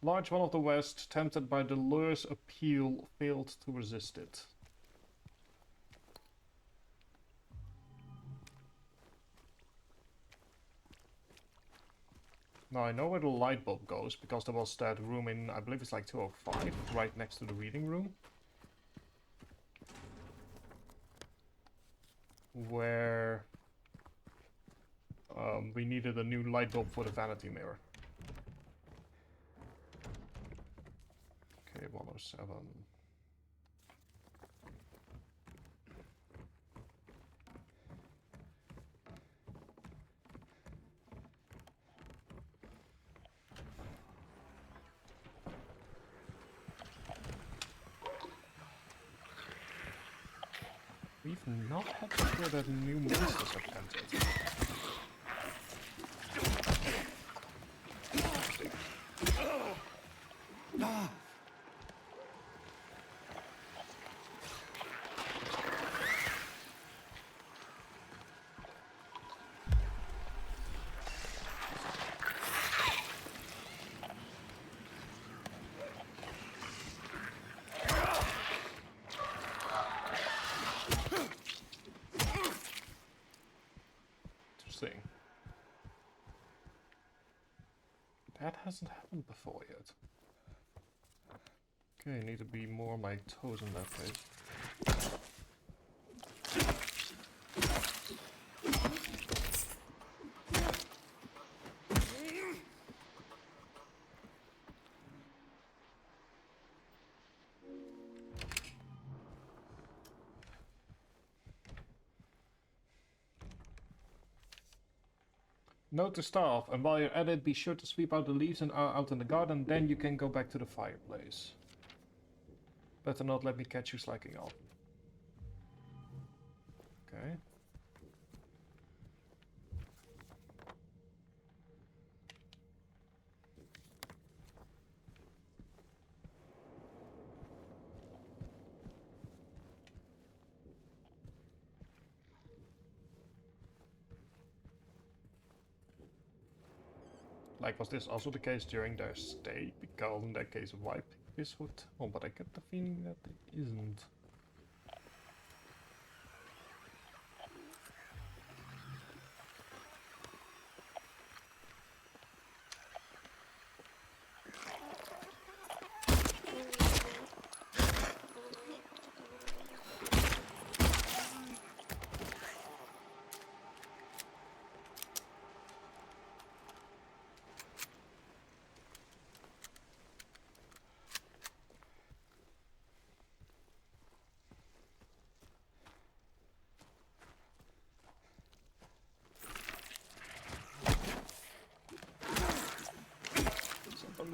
[SPEAKER 1] Large one of the West, tempted by the lure's appeal, failed to resist it. Now I know where the light bulb goes, because there was that room in, I believe it's like 205, right next to the reading room. Where we needed a new light bulb for the vanity mirror. Okay, 107. We've not had before that new monsters have entered. Interesting. That hasn't happened before yet. Okay, need to be more on my toes in that case. Note to staff, and while you're at it, be sure to sweep out the leaves and out in the garden, then you can go back to the fireplace. Better not let me catch you slacking off. Okay. Like, was this also the case during their stay? Because in that case, why pick this hotel? But I get the feeling that it isn't.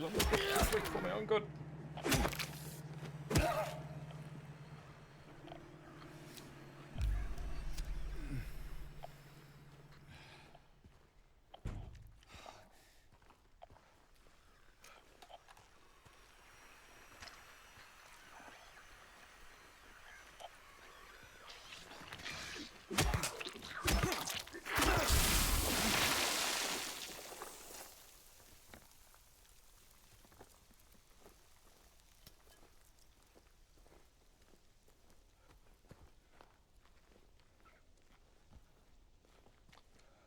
[SPEAKER 1] I'm quick for my own good.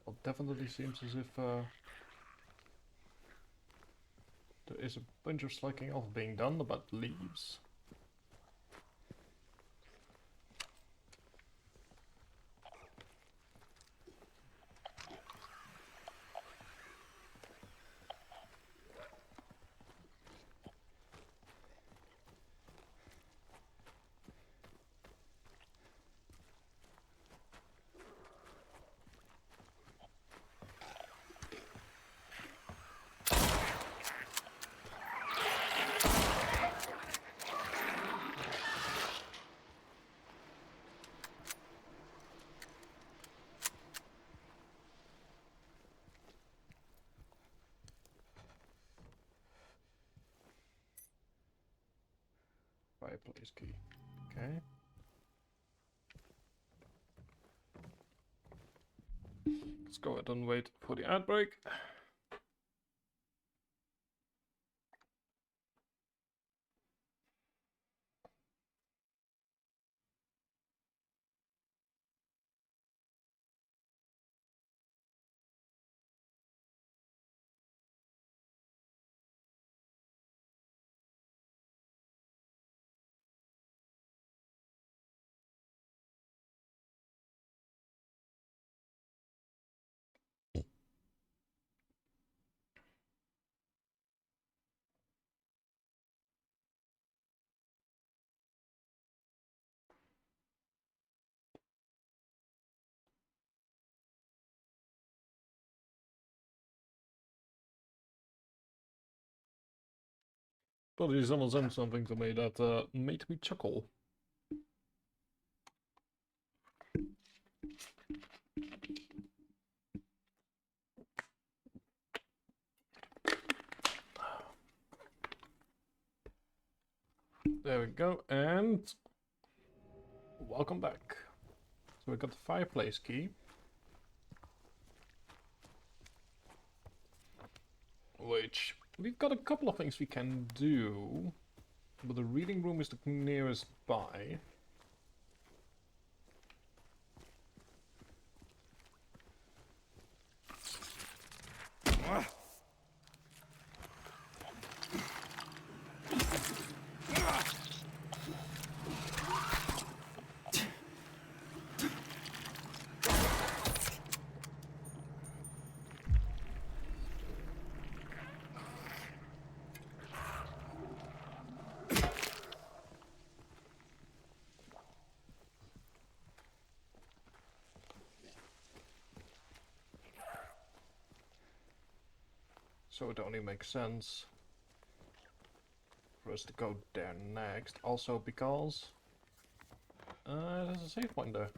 [SPEAKER 1] Well, definitely seems as if there is a bunch of slacking off being done about leaves. Fireplace key. Okay. Let's go ahead and wait for the ad break. But someone sent something to me that made me chuckle. There we go, and welcome back. So we got the fireplace key, which we've got a couple of things we can do, but the reading room is the nearest by. So it only makes sense for us to go there next. Also because there's a save point there.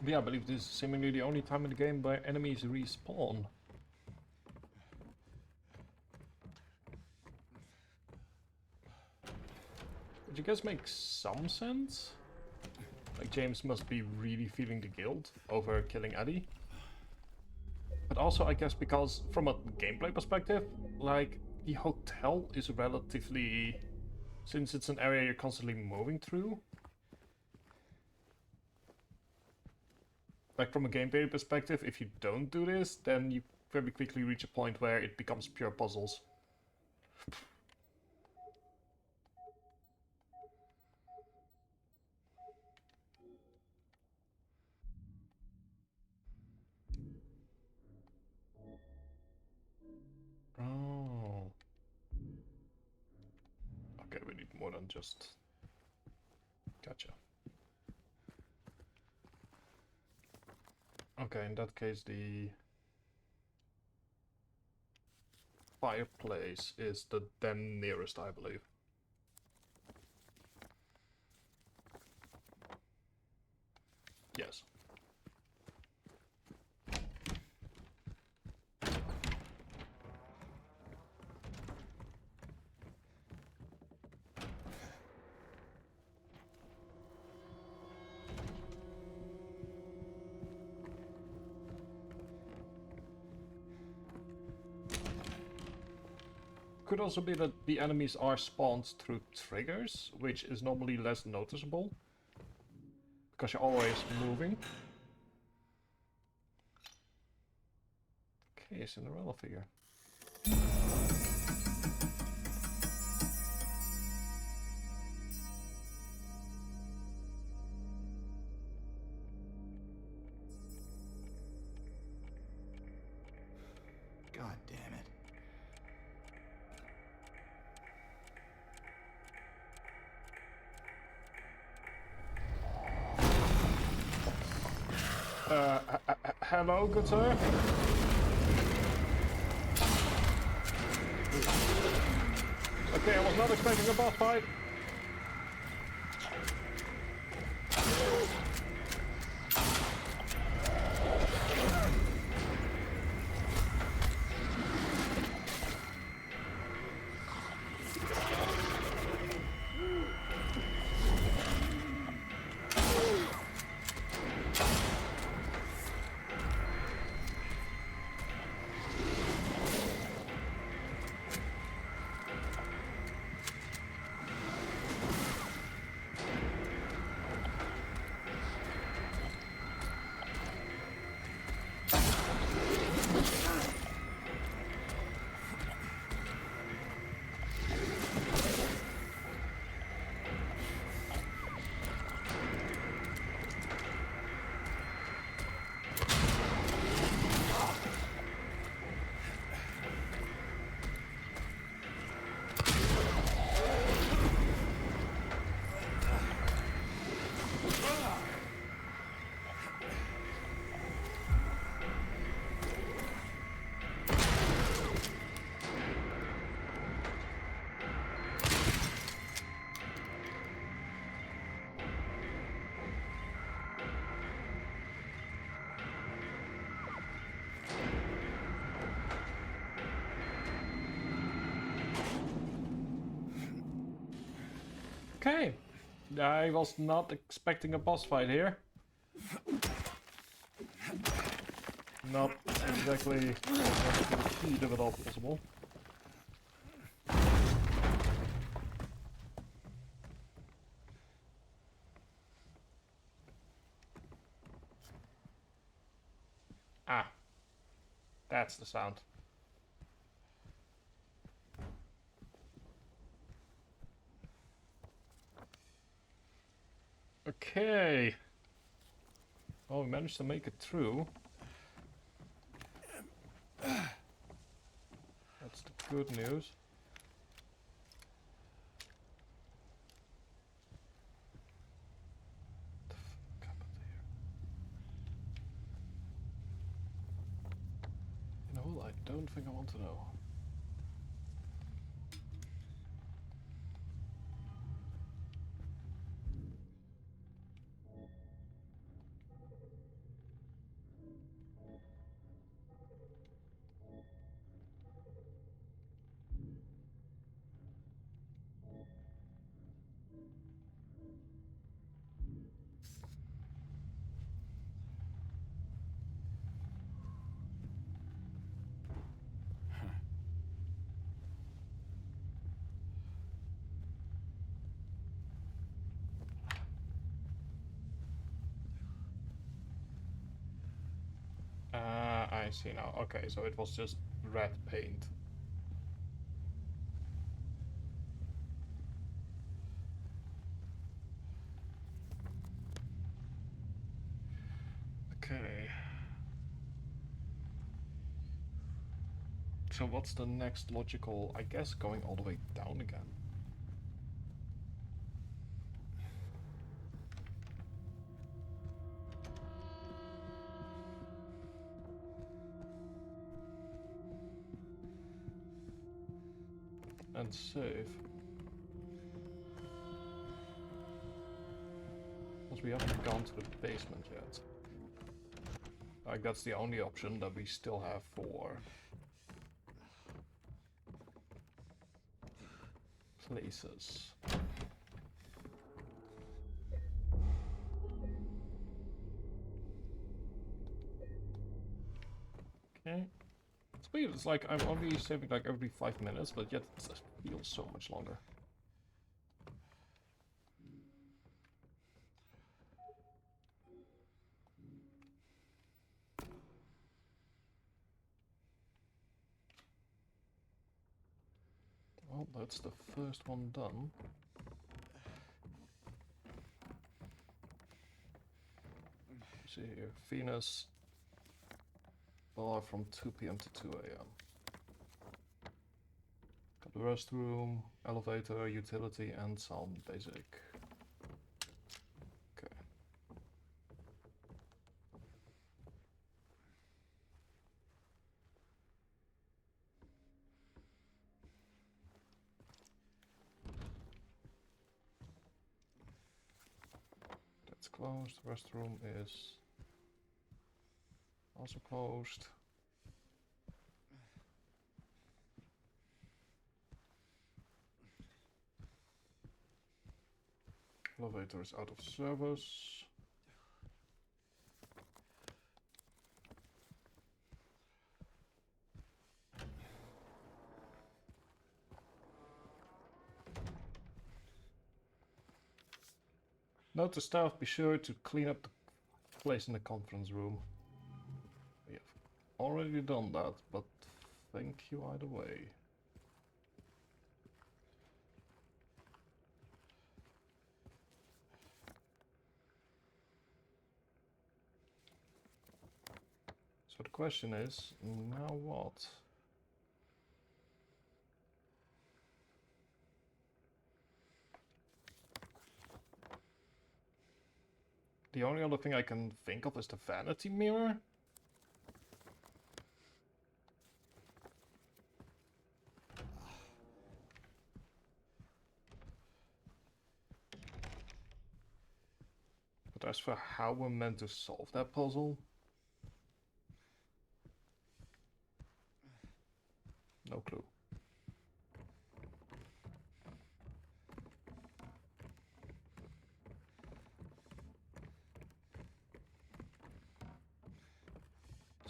[SPEAKER 1] Yeah, I believe this is seemingly the only time in the game where enemies respawn. Which I guess makes some sense. Like, James must be really feeling the guilt over killing Eddie. But also, I guess, because from a gameplay perspective, like, the hotel is relatively... Since it's an area you're constantly moving through, like, from a gameplay perspective, if you don't do this, then you very quickly reach a point where it becomes pure puzzles. just... Gotcha. Okay, in that case the fireplace is the then nearest, I believe. Yes. Could also be that the enemies are spawned through triggers, which is normally less noticeable, because you're always moving. Okay, Cinderella figure.
[SPEAKER 3] God damn it.
[SPEAKER 1] Hello, good sir? Okay, I was not expecting a boss fight. Okay, I was not expecting a boss fight here. Not exactly the speed of it all possible. Ah, that's the sound. Okay. Well, we managed to make it through. That's the good news. What the fuck happened here? You know what? I don't think I want to know. I see now. Okay, so it was just red paint. Okay. So what's the next logical, I guess going all the way down again? and save. Because we haven't gone to the basement yet. Like, that's the only option that we still have for places. Okay. It's weird, it's like I'm only saving like every 5 minutes, but yet it feels so much longer. Well, that's the first one done. Let's see here, Venus, bar from 2 p.m. to 2 a.m. Got the restroom, elevator, utility, and sound basic. Okay. That's closed. The restroom is also closed. Elevator is out of service. Note to staff, be sure to clean up the place in the conference room. We have already done that, but thank you either way. So the question is, now what? The only other thing I can think of is the vanity mirror. But as for how we're meant to solve that puzzle, no clue.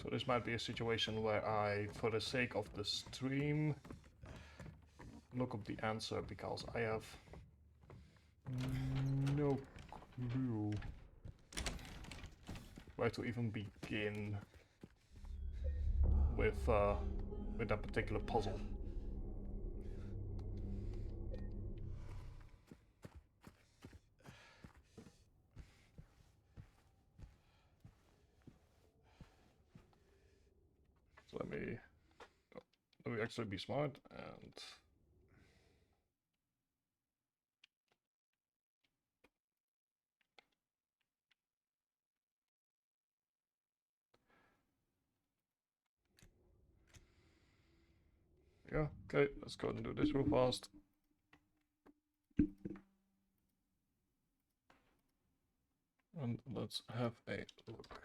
[SPEAKER 1] So this might be a situation where I, for the sake of the stream, look up the answer, because I have no clue where to even begin with that particular puzzle. So let me actually be smart and yeah, okay, let's go and do this real fast. And let's have a look.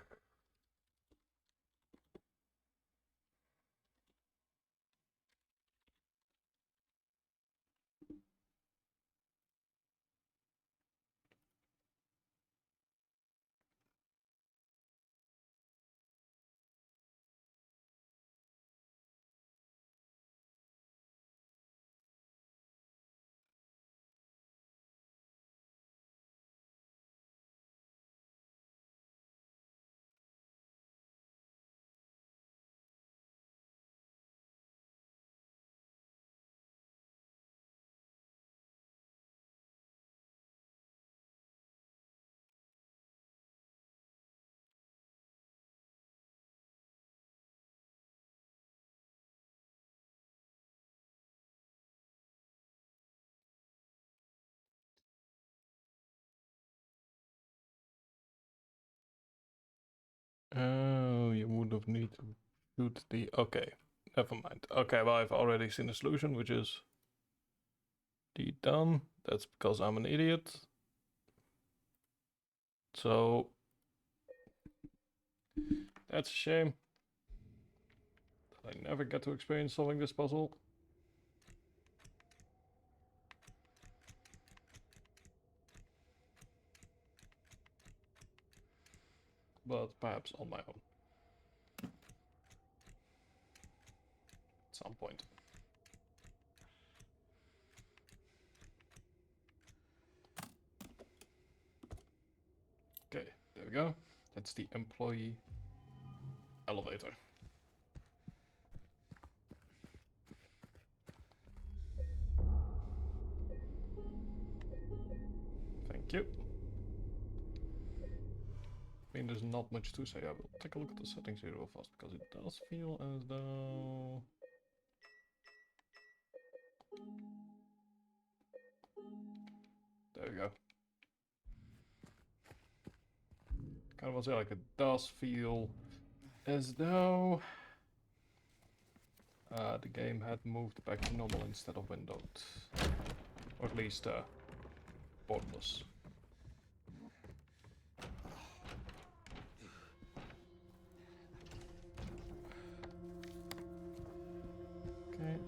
[SPEAKER 1] Oh, you would have need to shoot the... Okay, never mind. Okay, well, I've already seen the solution, which is Deed done. That's because I'm an idiot. So that's a shame. I never get to experience solving this puzzle. But perhaps on my own. At some point. Okay, there we go. That's the employee elevator. Thank you. I mean, there's not much to say. I will take a look at the settings here real fast because it does feel as though... There we go. Kind of want to say, like, it does feel as though the game had moved back to normal instead of windowed. Or at least borderless. Okay.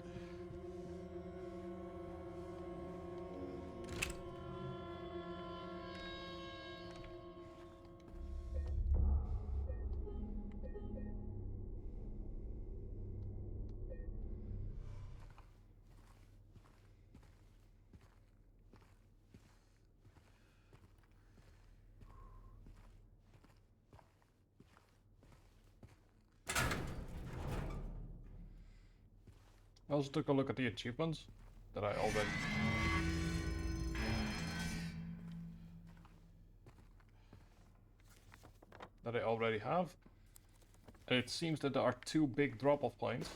[SPEAKER 1] I also took a look at the achievements that I already have. And it seems that there are 2 big drop-off points.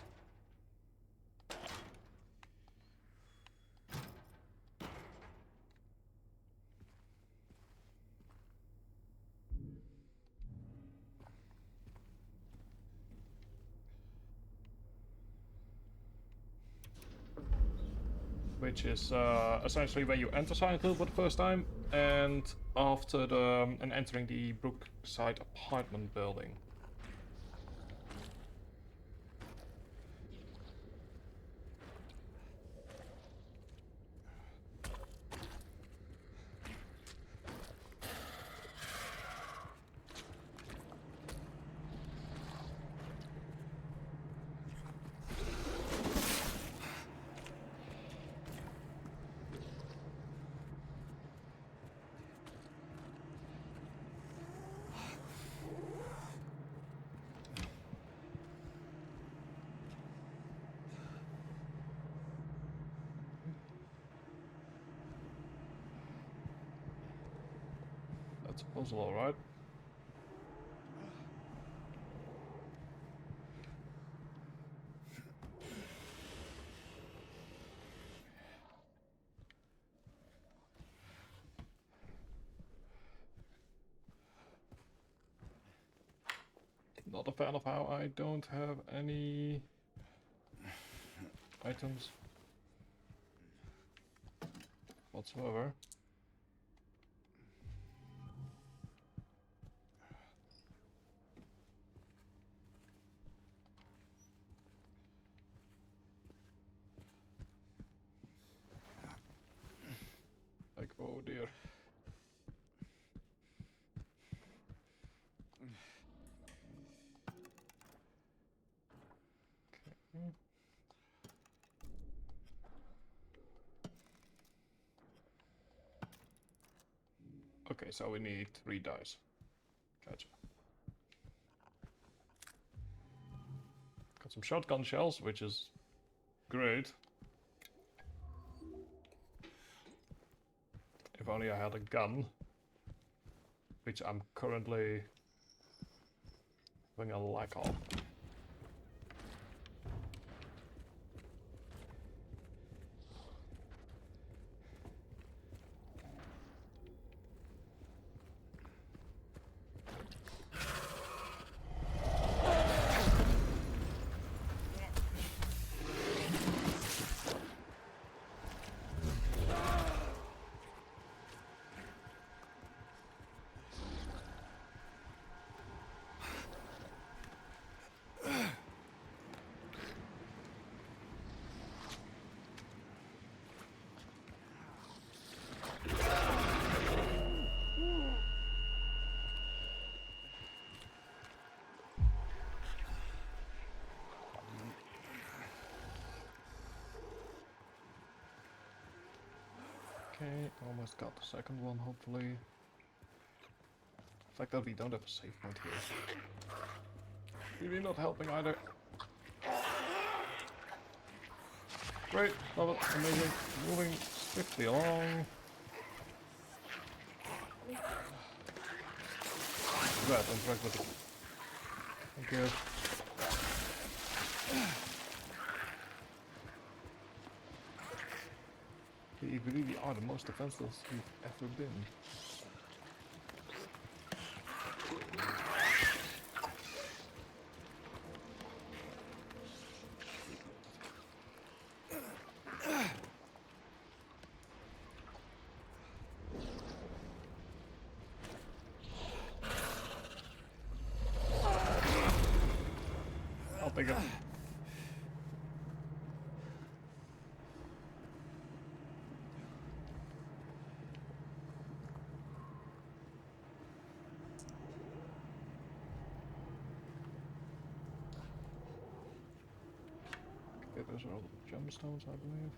[SPEAKER 1] Which is essentially when you enter Silent Hill for the first time, and after and entering the Brookside apartment building. That's a puzzle, alright. Not a fan of how I don't have any items whatsoever. Like, oh dear. Okay, so we need 3 dice. Gotcha. Got some shotgun shells, which is great. If only I had a gun, which I'm currently having a lack of. Okay, almost got the second one, hopefully. The fact that we don't have a save point here. Really not helping either. Great, love it, amazing. Moving swiftly along. Right, interact with it. Thank you. We really are the most defenseless we've ever been. I'll take it. Okay, those are all the gemstones, I believe.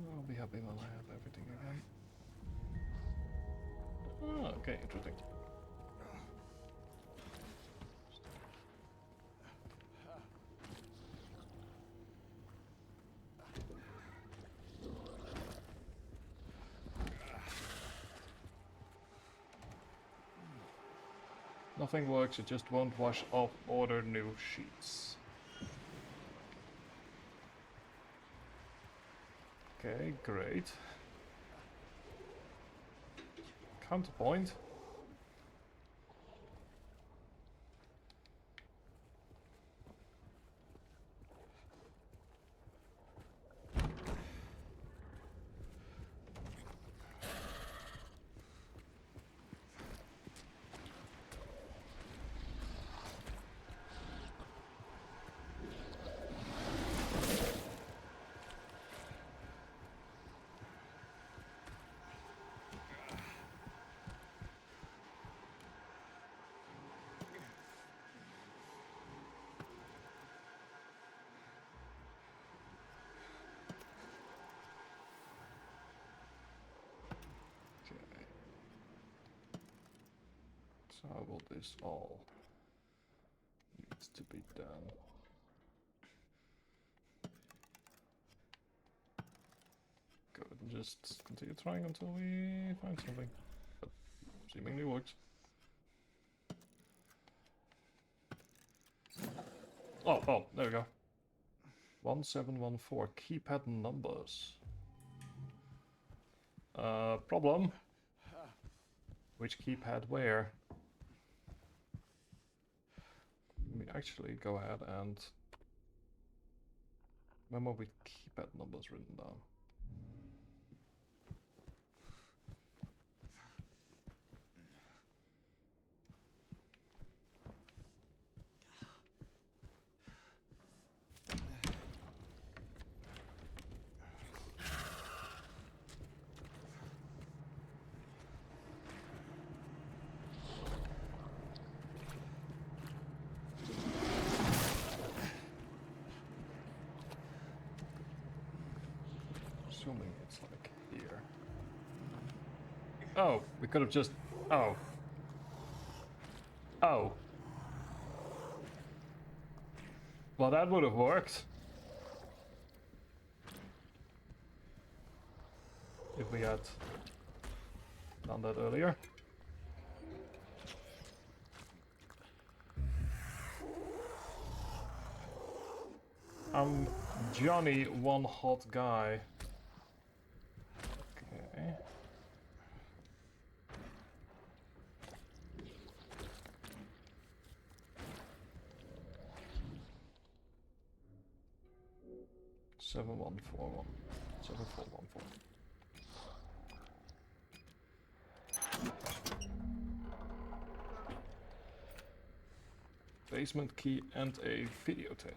[SPEAKER 1] I'll be happy when I have everything again. Ah, okay, interesting. Nothing works, it just won't wash off. Order new sheets. Okay, great. Counterpoint. So how will this all needs to be done? Good, and just continue trying until we find something. But seemingly works. Oh, there we go. 1714, keypad numbers. Problem. Which keypad where? Let me actually go ahead and remember with keypad numbers written down. Assuming it's like here. Oh, we could have just... Oh. Oh. Well, that would have worked. If we had done that earlier. I'm Johnny, one hot guy. Okay. Seven 141. 7414. Basement key and a videotape.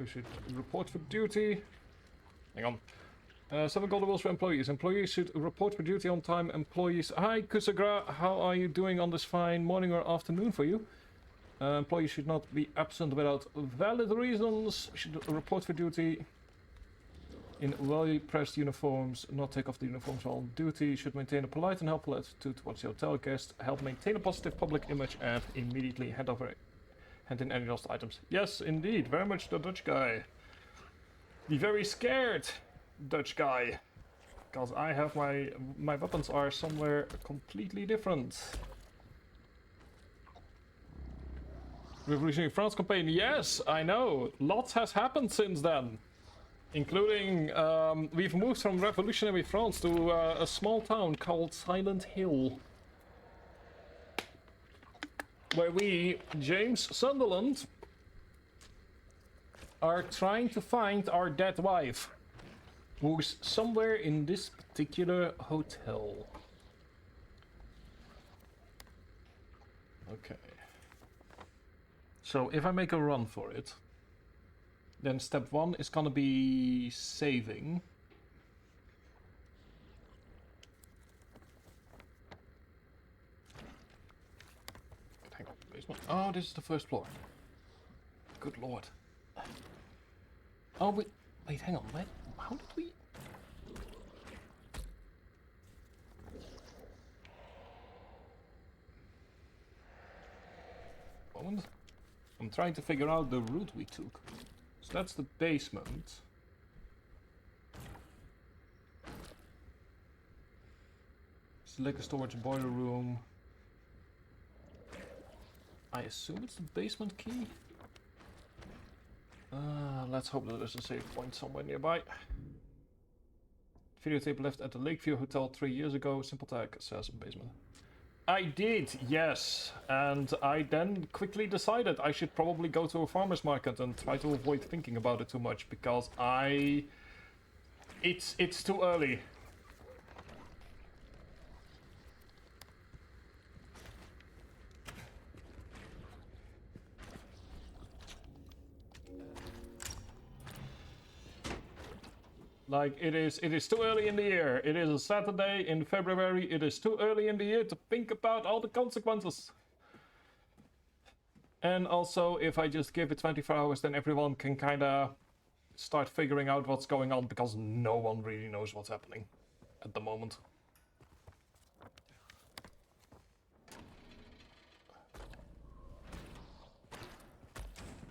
[SPEAKER 1] Employees should report for duty. Hang on. 7 golden rules for employees. Employees should report for duty on time. Employees... Hi, Kusagra. How are you doing on this fine morning or afternoon for you? Employees should not be absent without valid reasons. Should report for duty. In well-pressed uniforms. Not take off the uniforms while on duty. Should maintain a polite and helpful attitude towards the hotel guest. Help maintain a positive public image and immediately hand in any lost items. Yes, indeed. Very much the Dutch guy. The very scared Dutch guy. Because I have my weapons are somewhere completely different. Revolutionary France campaign. Yes, I know. Lots has happened since then. Including, we've moved from Revolutionary France to a small town called Silent Hill. Where we, James Sunderland, are trying to find our dead wife. Who's somewhere in this particular hotel. Okay. So if I make a run for it, then step 1 is gonna be saving. Hang on, basement. Oh, this is the first floor. Good lord. Oh, wait, hang on, wait. How did we... Moment. I'm trying to figure out the route we took. So that's the basement. Select a storage boiler room. I assume it's the basement key. Let's hope that there's a save point somewhere nearby. Videotape left at the Lakeview Hotel 3 years ago. Simple tag says basement. I did, yes. And I then quickly decided I should probably go to a farmer's market and try to avoid thinking about it too much because it's too early. Like, it is too early in the year. It is a Saturday in February. It is too early in the year to think about all the consequences. And also, if I just give it 24 hours, then everyone can kind of start figuring out what's going on, because no one really knows what's happening at the moment.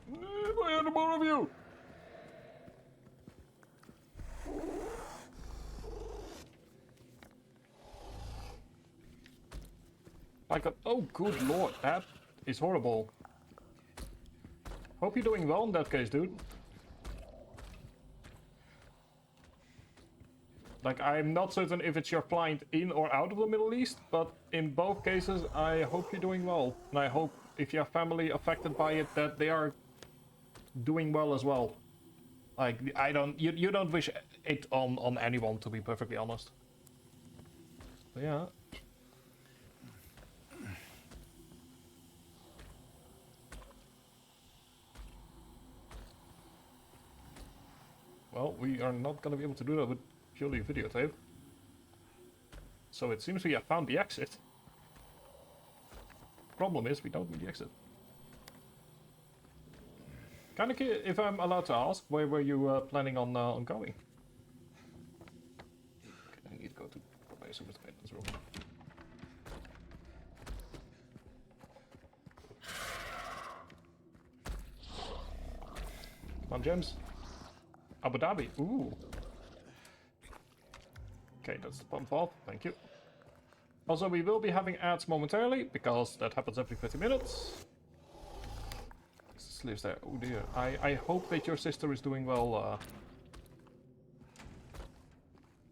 [SPEAKER 1] Why are the more of you? Like a, oh good lord, that is horrible. Hope you're doing well in that case, dude. Like, I'm not certain if it's your client in or out of the Middle East, but in both cases, I hope you're doing well. And I hope if you have family affected by it, that they are doing well as well. Like, you don't wish it on anyone, to be perfectly honest. But yeah. Well, we are not going to be able to do that with purely videotape. So it seems we have found the exit. Problem is, we don't need the exit. Kinda, if I'm allowed to ask, where were you planning on going? Okay, I need to go to the maintenance room. Come on, James. Abu Dhabi. Ooh. Okay, that's the pump valve. Thank you. Also, we will be having ads momentarily, because that happens every 30 minutes. Lives there. Oh dear. I hope that your sister is doing well.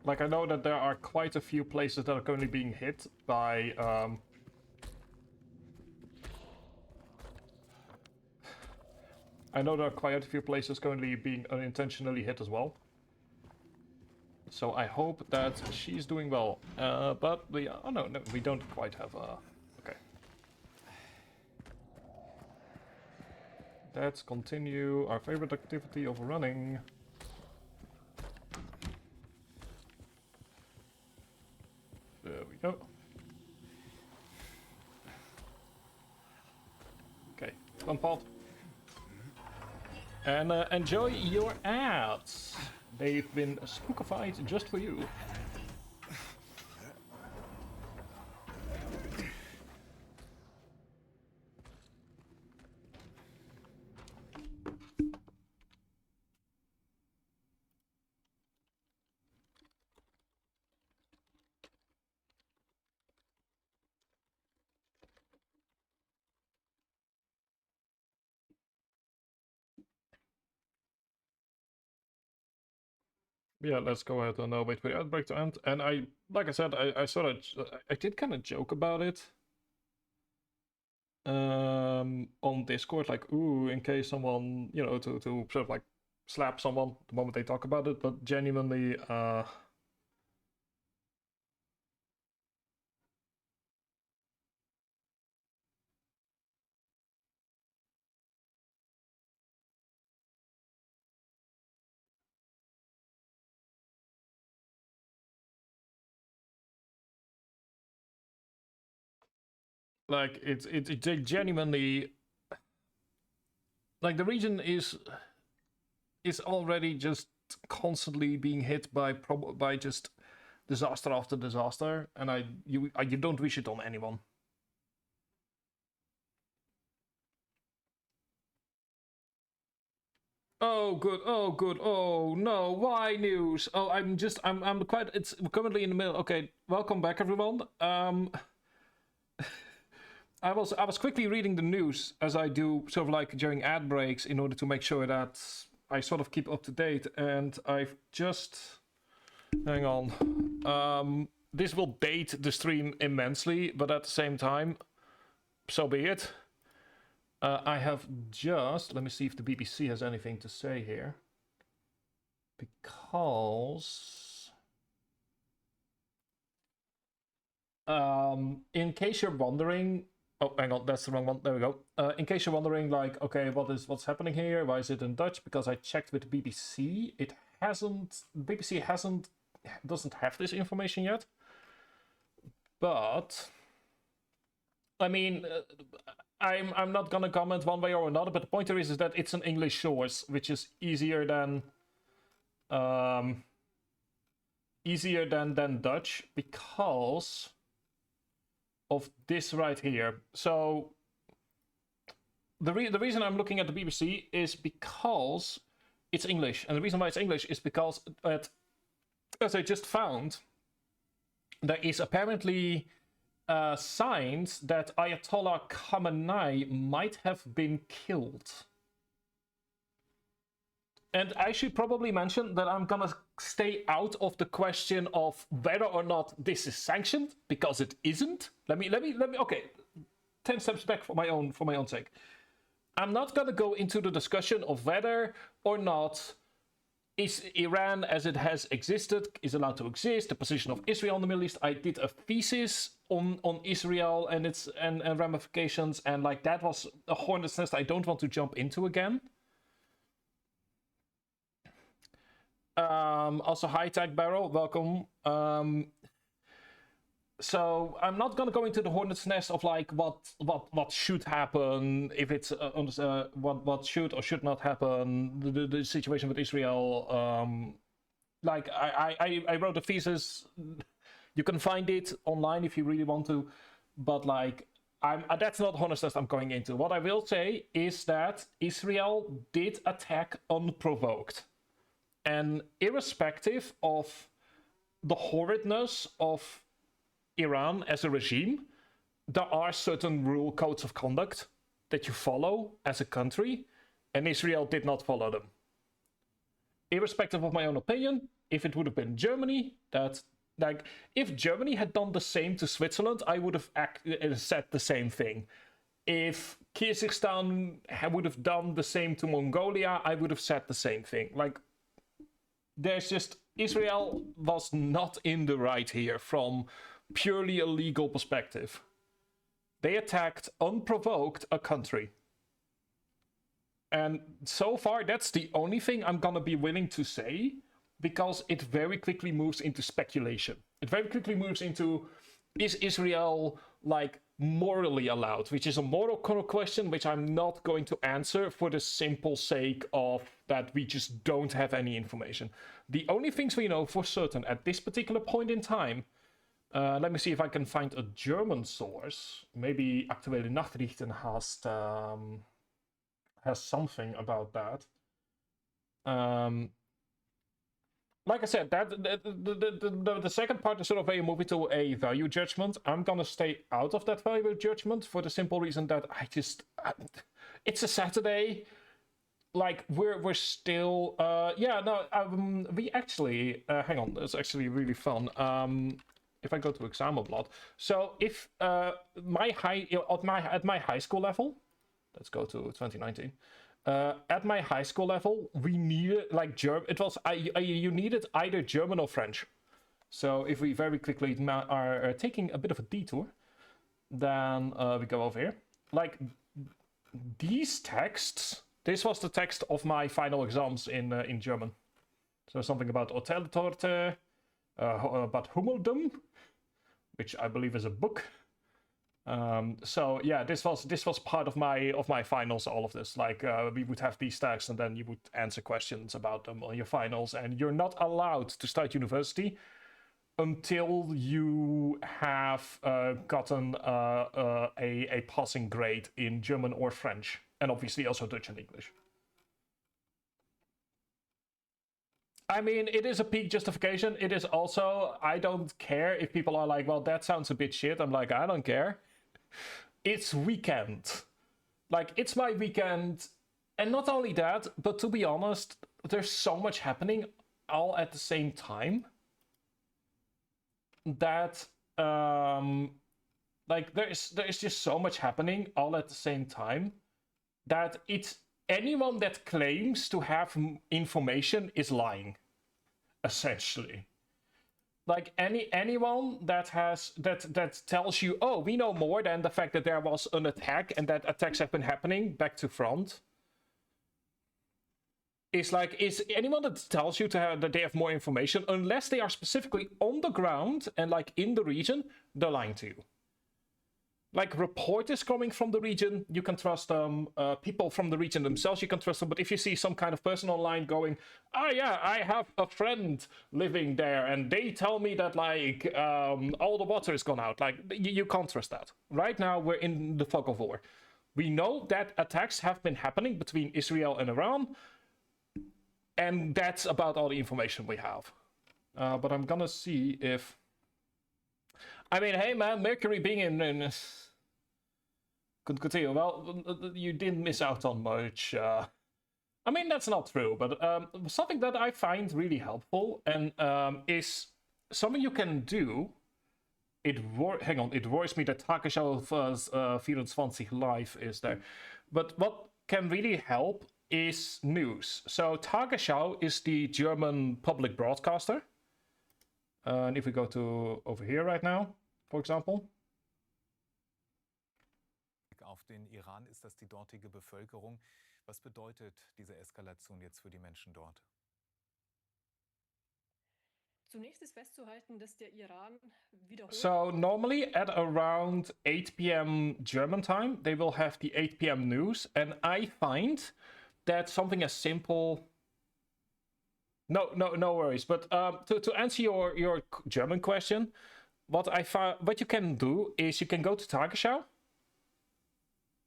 [SPEAKER 1] Like, I know that there are quite a few places that are currently being hit by I know there are quite a few places currently being unintentionally hit as well. So I hope that she's doing well. But we... Oh no, we don't quite have... Okay. Let's continue our favorite activity of running. There we go. Okay, one pot. And enjoy your ads. They've been spookified just for you. Yeah, let's go ahead and wait for the outbreak to end. And like I said, I sort of, I did kind of joke about it on Discord, like, ooh, in case someone, you know, to sort of like slap someone the moment they talk about it, but genuinely, like it's genuinely, like the region is already just constantly being hit by just disaster after disaster, and you don't wish it on anyone. Oh good, oh good, oh no, why news? Oh, I'm quite, it's currently in the middle. Okay, welcome back everyone. I was quickly reading the news, as I do sort of like during ad breaks, in order to make sure that I sort of keep up to date, and I've just, hang on, this will date the stream immensely, but at the same time, so be it. I have just, let me see if the BBC has anything to say here, because in case you're wondering, oh, hang on, that's the wrong one. There we go. In case you're wondering, like, okay, what's happening here? Why is it in Dutch? Because I checked with the BBC. It hasn't. BBC doesn't have this information yet. But I mean, I'm not gonna comment one way or another. But the point here is that it's an English source, which is easier than Dutch, because of this right here. So the reason I'm looking at the BBC is because it's English, and the reason why it's English is because, as I just found, there is apparently signs that Ayatollah Khamenei might have been killed. And I should probably mention that I'm gonna stay out of the question of whether or not this is sanctioned, because it isn't. Let me. Okay, 10 steps back for my own sake. I'm not gonna go into the discussion of whether or not is Iran, as it has existed, is allowed to exist. The position of Israel in the Middle East. I did a thesis on Israel and its and ramifications, and like that was a hornet's nest I don't want to jump into again. Also, hi Tag Barrel, welcome. So I'm not gonna go into the hornet's nest of like what should happen, if it's what should or should not happen, the situation with Israel. Like I wrote a thesis. You can find it online if you really want to, but like that's not the hornet's nest I'm going into. What I will say is that Israel did attack unprovoked. And irrespective of the horridness of Iran as a regime, there are certain rule codes of conduct that you follow as a country, and Israel did not follow them. Irrespective of my own opinion, if it would have been Germany, if Germany had done the same to Switzerland, I would have said the same thing. If Kyrgyzstan would have done the same to Mongolia, I would have said the same thing. Like, there's just, Israel was not in the right here from purely a legal perspective. They attacked unprovoked a country. And so far, that's the only thing I'm gonna be willing to say, because it very quickly moves into speculation. It very quickly moves into, is Israel like morally allowed? Which is a moral question which I'm not going to answer for the simple sake of that we just don't have any information. The only things we know for certain at this particular point in time, let me see if I can find a German source. Maybe Aktuelle Nachrichten has something about that. Like I said, that the second part is sort of where you move into a value judgment. I'm gonna stay out of that value judgment for the simple reason that it's a Saturday. Like we're still we actually hang on. It's actually really fun. If I go to Examenblad, so if at my high school level, let's go to 2019. At my high school level, we needed like you needed either German or French. So if we very quickly are taking a bit of a detour, then we go over here. Like these texts. This was the text of my final exams in German. So something about Hoteltorte, about Hummeldum, which I believe is a book. So yeah, this was part of my finals. All of this, like we would have these texts, and then you would answer questions about them on your finals. And you're not allowed to start university until you have gotten a passing grade in German or French, and obviously also Dutch and English. I mean, it is a peak justification. It is also, I don't care if people are like, well, that sounds a bit shit. I'm like, I don't care. It's weekend. Like, it's my weekend. And not only that, but to be honest, there's so much happening all at the same time that, like, there's just so much happening all at the same time that it's anyone that claims to have information is lying, essentially. Like anyone that tells you, oh, we know more than the fact that there was an attack and that attacks have been happening back to front. Is anyone that tells you that they have more information, unless they are specifically on the ground and like in the region, they're lying to you. Like reporters coming from the region, you can trust them. People from the region themselves, you can trust them. But if you see some kind of person online going, oh yeah, I have a friend living there and they tell me that like all the water is gone out, like you can't trust that. Right now we're in the fog of war. We know that attacks have been happening between Israel and Iran, and that's about all the information we have. But I'm gonna see if... I mean, hey man, Mercury being in could continue. Well, you didn't miss out on much. I mean, that's not true, but something that I find really helpful and is something you can do. Hang on, it worries me that Tagesschau 24 Live is there. But what can really help is news. So Tagesschau is the German public broadcaster. And if we go to over here right now, for example.
[SPEAKER 5] Auf den Iran ist das die dortige Bevölkerung. Was bedeutet diese Eskalation jetzt für die Menschen dort?
[SPEAKER 6] Zunächst ist festzuhalten, dass der Iran wiederholt.
[SPEAKER 1] So normally at around 8 p.m. German time, they will have the 8 p.m. news, and I find that something as simple... No worries. But to answer your German question, what you can do is you can go to Tagesschau,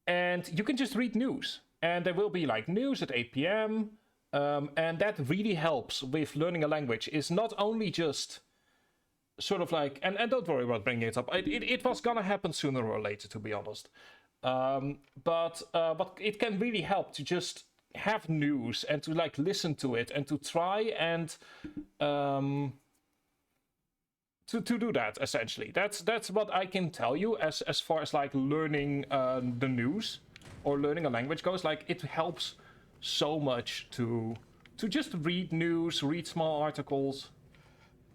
[SPEAKER 1] and you can just read news, and there will be like news at 8 p.m. And that really helps with learning a language. It's not only just sort of like, and don't worry about bringing it up. It was gonna happen sooner or later, to be honest. But it can really help to just have news and to like listen to it and to try and to do that, essentially. That's what I can tell you as far as like learning the news or learning a language goes. Like, it helps so much to just read news, read small articles.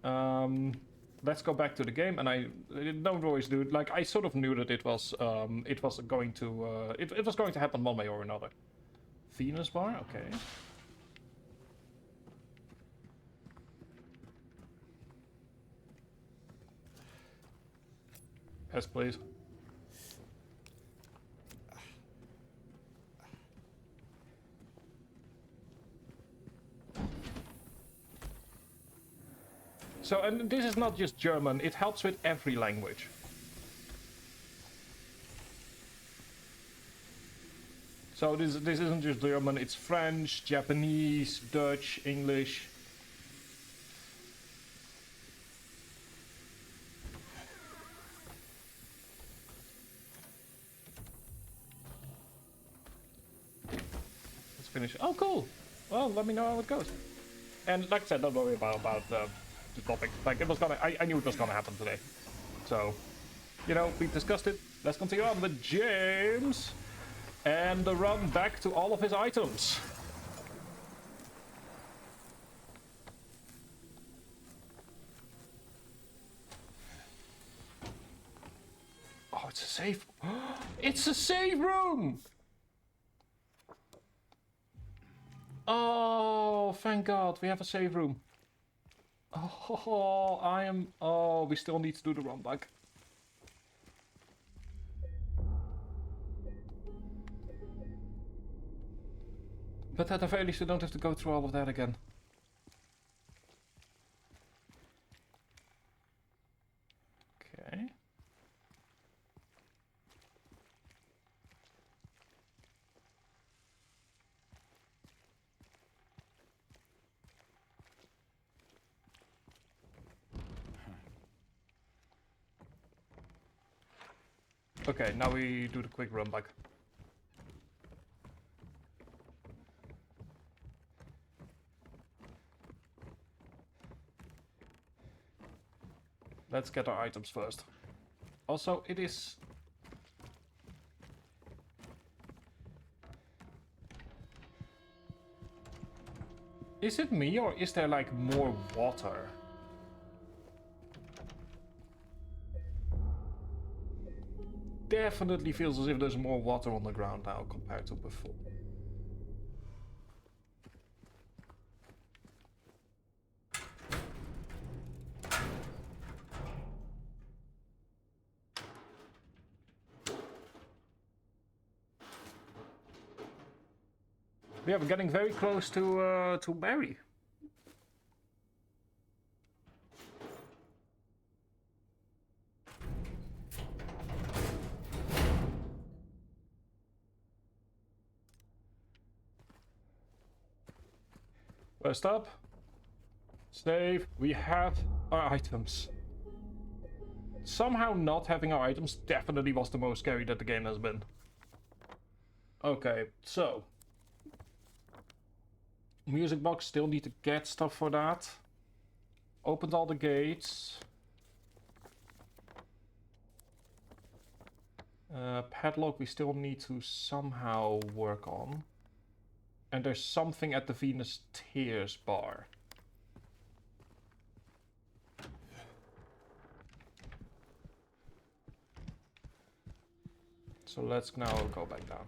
[SPEAKER 1] Let's go back to the game, and I don't always do it. Like, I sort of knew that it was going to happen one way or another. Venus bar, okay. Yes, please. So, and this is not just German, it helps with every language. So this isn't just German, it's French, Japanese, Dutch, English. Let's finish. Oh, cool. Well, let me know how it goes. And like I said, don't worry about the topic. Like, it was gonna, I knew it was gonna happen today. So, you know, we've discussed it. Let's continue on with James. And the run back to all of his items. Oh, it's a save. It's a save room! Oh, thank God, we have a save room. Oh, oh, we still need to do the run back. But at the very least, we don't have to go through all of that again. Okay. Okay, now we do the quick run back. Let's get our items first. Also, it is... Is it me, or is there like more water? Definitely feels as if there's more water on the ground now compared to before. Yeah, we're getting very close to Barry. First up, save. We have our items. Somehow not having our items definitely was the most scary that the game has been. Okay, so music box, still need to get stuff for that. Opened all the gates. Padlock we still need to somehow work on. And there's something at the Venus Tears bar. So let's now go back down.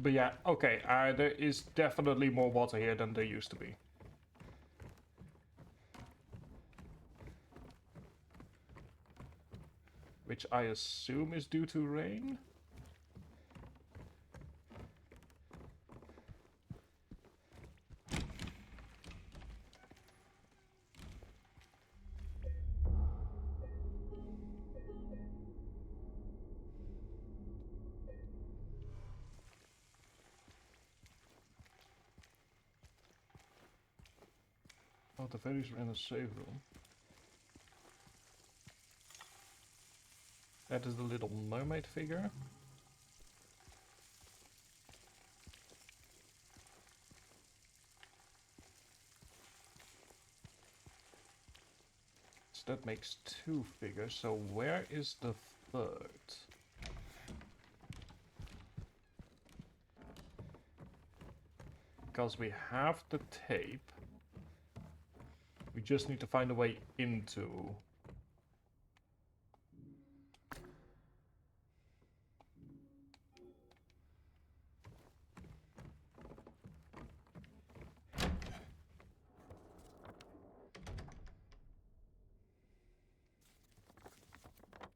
[SPEAKER 1] But yeah, okay, there is definitely more water here than there used to be. Which I assume is due to rain? Oh, the fairies are in a save room. That is the little mermaid figure. So that makes 2 figures. So where is the third? Because we have the tape. We just need to find a way into.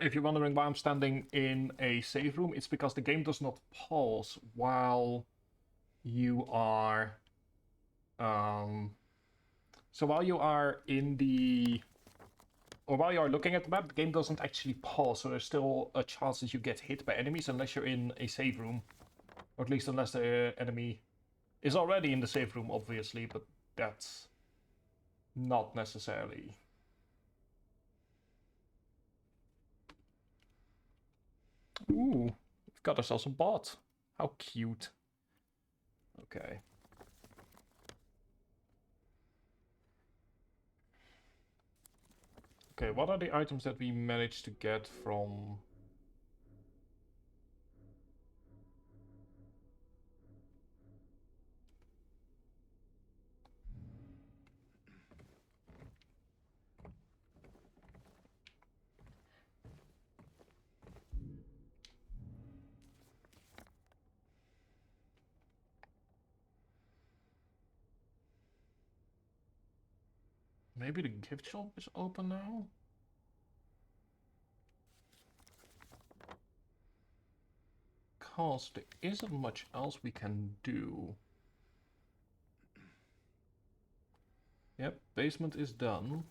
[SPEAKER 1] if you're wondering why I'm standing in a save room, it's because the game does not pause while you are... So while you are in the... Or while you are looking at the map, the game doesn't actually pause, so there's still a chance that you get hit by enemies unless you're in a save room. Or at least unless the enemy is already in the save room, obviously, but that's not necessarily. Ooh, we've got ourselves a bot. How cute. Okay. Okay, what are the items that we managed to get from... Maybe the gift shop is open now? Because there isn't much else we can do. Yep, basement is done.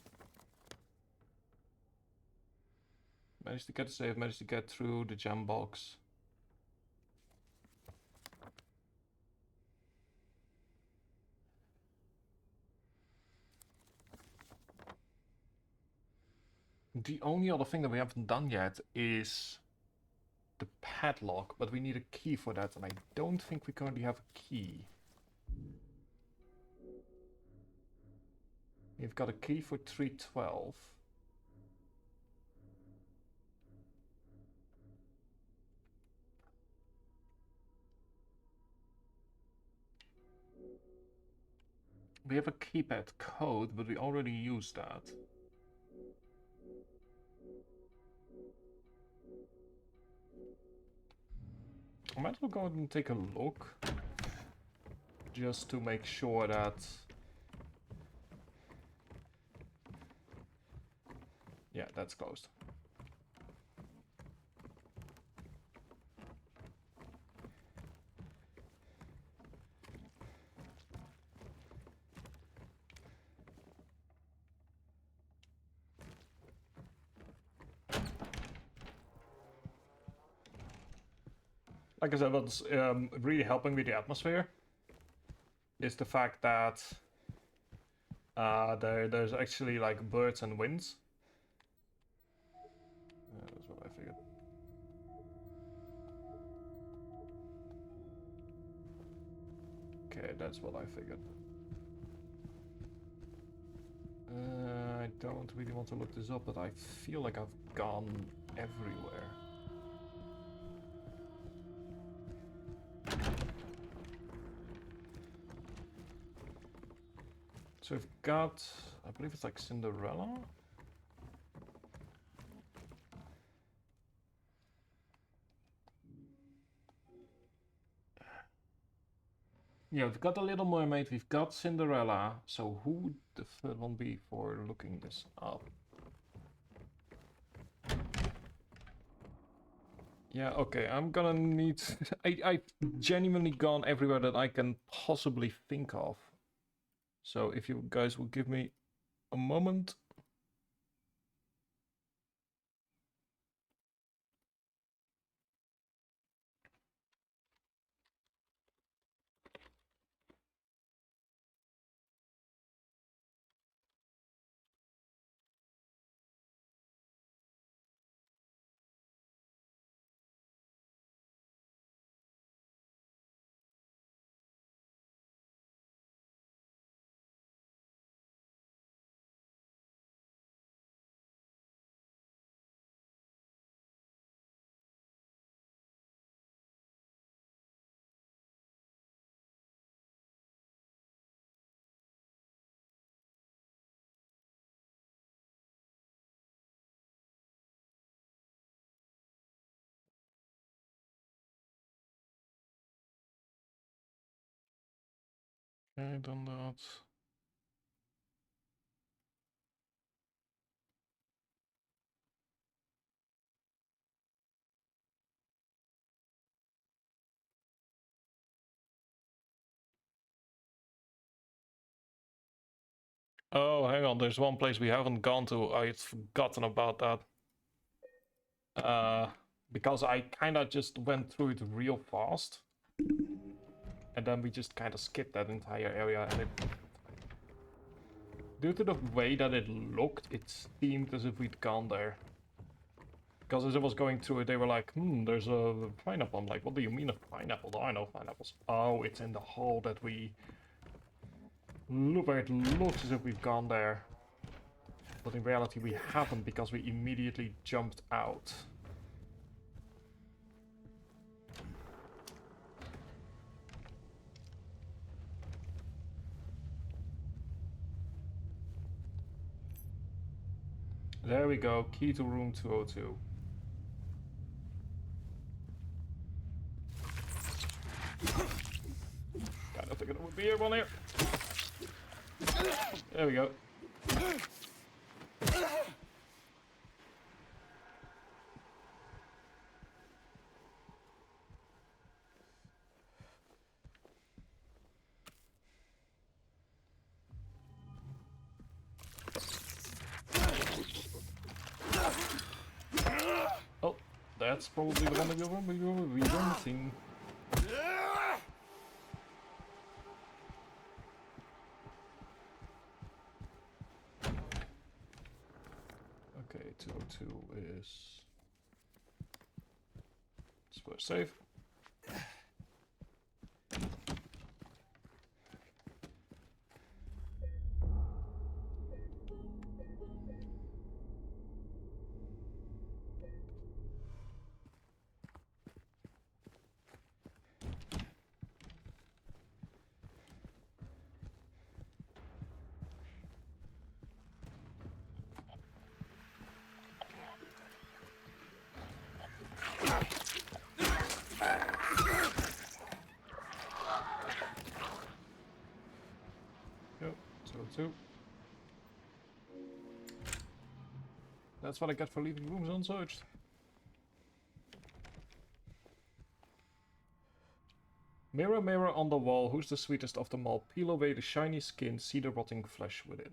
[SPEAKER 1] Managed to get a save, managed to get through the jam box. The only other thing that we haven't done yet is the padlock, but we need a key for that, and I don't think we currently have a key. We've got a key for 312. We have a keypad code, but we already used that. I might as well go ahead and take a look, just to make sure that... Yeah, that's closed. Like I said, what's really helping with the atmosphere is the fact that there's actually like birds and winds. That's what I figured. Okay, that's what I figured. I don't really want to look this up, but I feel like I've gone everywhere. So we've got, I believe it's like Cinderella. Yeah, we've got the Little Mermaid, we've got Cinderella. So who would the third one be for looking this up? Yeah, okay, I'm gonna need... I've genuinely gone everywhere that I can possibly think of. So if you guys will give me a moment. Okay, done that. Oh, hang on, there's one place we haven't gone to. I had forgotten about that. Because I kinda just went through it real fast. And then we just kinda skipped that entire area, and due to the way that it looked, it seemed as if we'd gone there. Because as I was going through it, they were like, there's a pineapple. I'm like, what do you mean a pineapple? Oh, I know pineapples. Oh, it's in the hole that we... Look, where it looks as if we've gone there. But in reality we haven't, because we immediately jumped out. There we go, key to room 202. Kinda figured it would be one here. There we go. Oh, that's probably the one that we're missing. Okay, 202 is... Square safe. Yep, 202. That's what I get for leaving rooms unsearched. Mirror, mirror on the wall, who's the sweetest of them all? Peel away the shiny skin, see the rotting flesh within.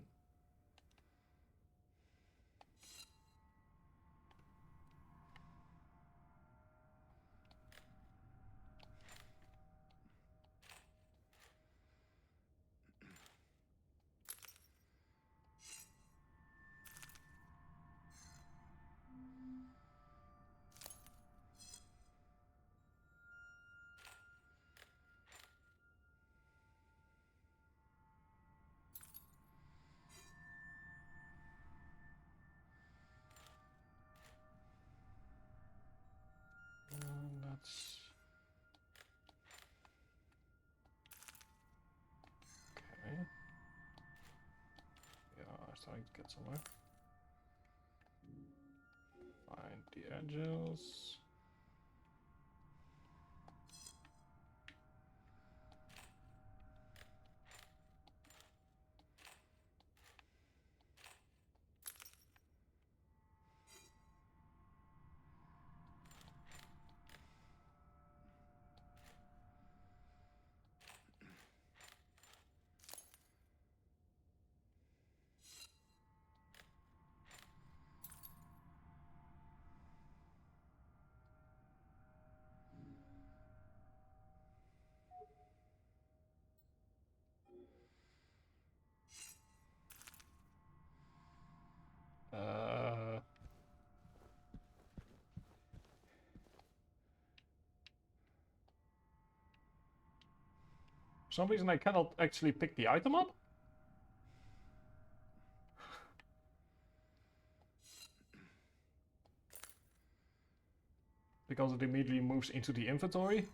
[SPEAKER 1] That's... Okay. Yeah, I'm starting to get somewhere. Find the edges. For some reason I cannot actually pick the item up. Because it immediately moves into the inventory.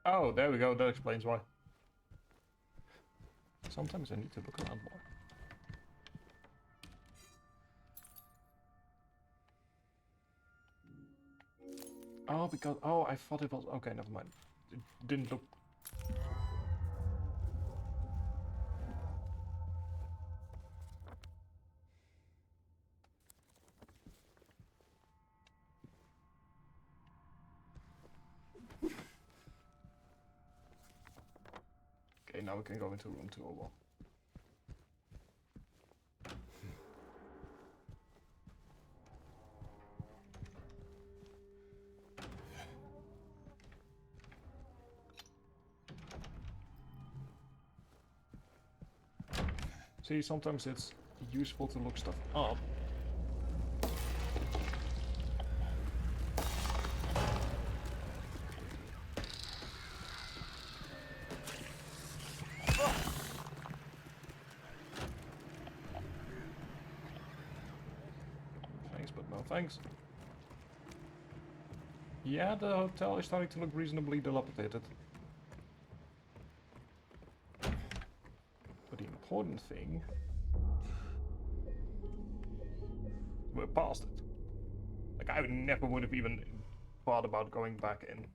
[SPEAKER 1] Oh, there we go, that explains why. Sometimes I need to look around more. Oh, because... Oh, I thought it was... Okay, never mind. It didn't look now we can go into room 201. See, sometimes it's useful to look stuff up. Thanks, but no thanks. Yeah, the hotel is starting to look reasonably dilapidated. But the important thing... we're past it. Like, I never would have even thought about going back in.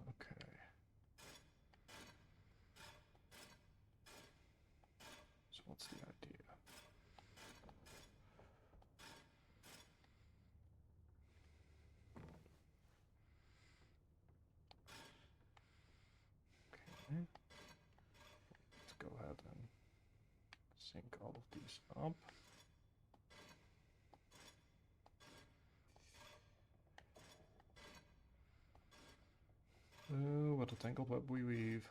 [SPEAKER 1] Okay. So what's the idea? Okay. Let's go ahead and sync all of these up. Oh, what a tangled web we weave.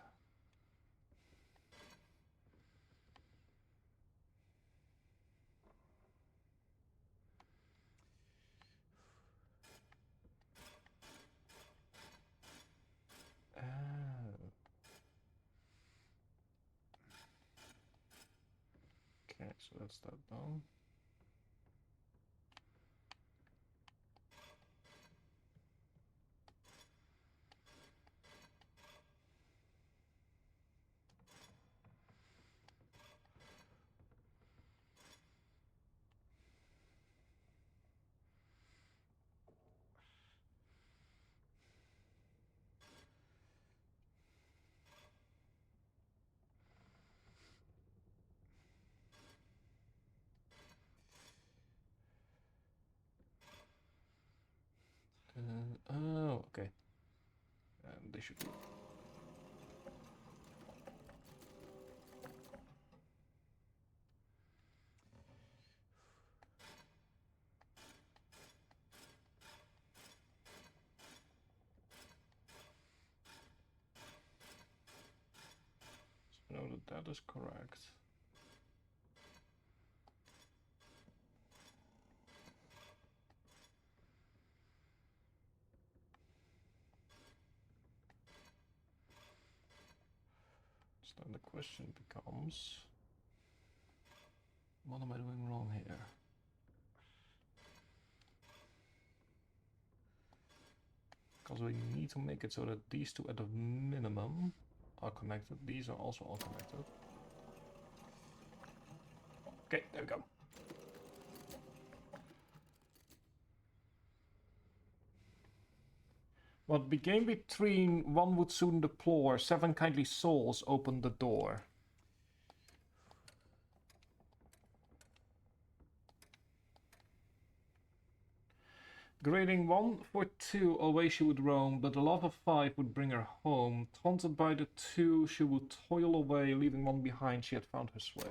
[SPEAKER 1] Okay, so that's that done. Oh, okay. And they should be. So know that that is correct. So then the question becomes, what am I doing wrong here? Because we need to make it so that these two at the minimum are connected. These are also all connected. Okay, there we go. What began between one would soon deplore, 7 kindly souls opened the door. Grading 1 for 2, away she would roam, but the love of 5 would bring her home. Taunted by the 2, she would toil away, leaving 1 behind, she had found her sway.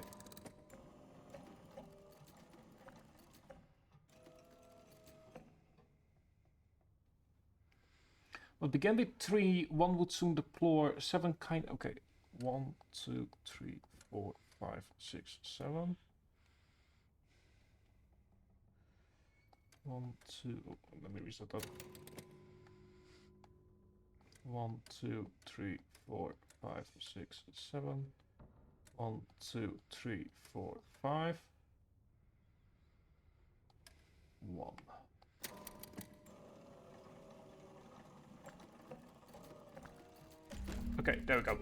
[SPEAKER 1] What began with 3, 1 would soon deplore, 7 kind... Okay, 1, 2, 3, 4, 5, 6, 7. 1, 2... Oh, let me reset that. 1, 2, 3, 4, 5, 6, 7. 1, 2, 3, 4, 5. 1. Okay, there we go.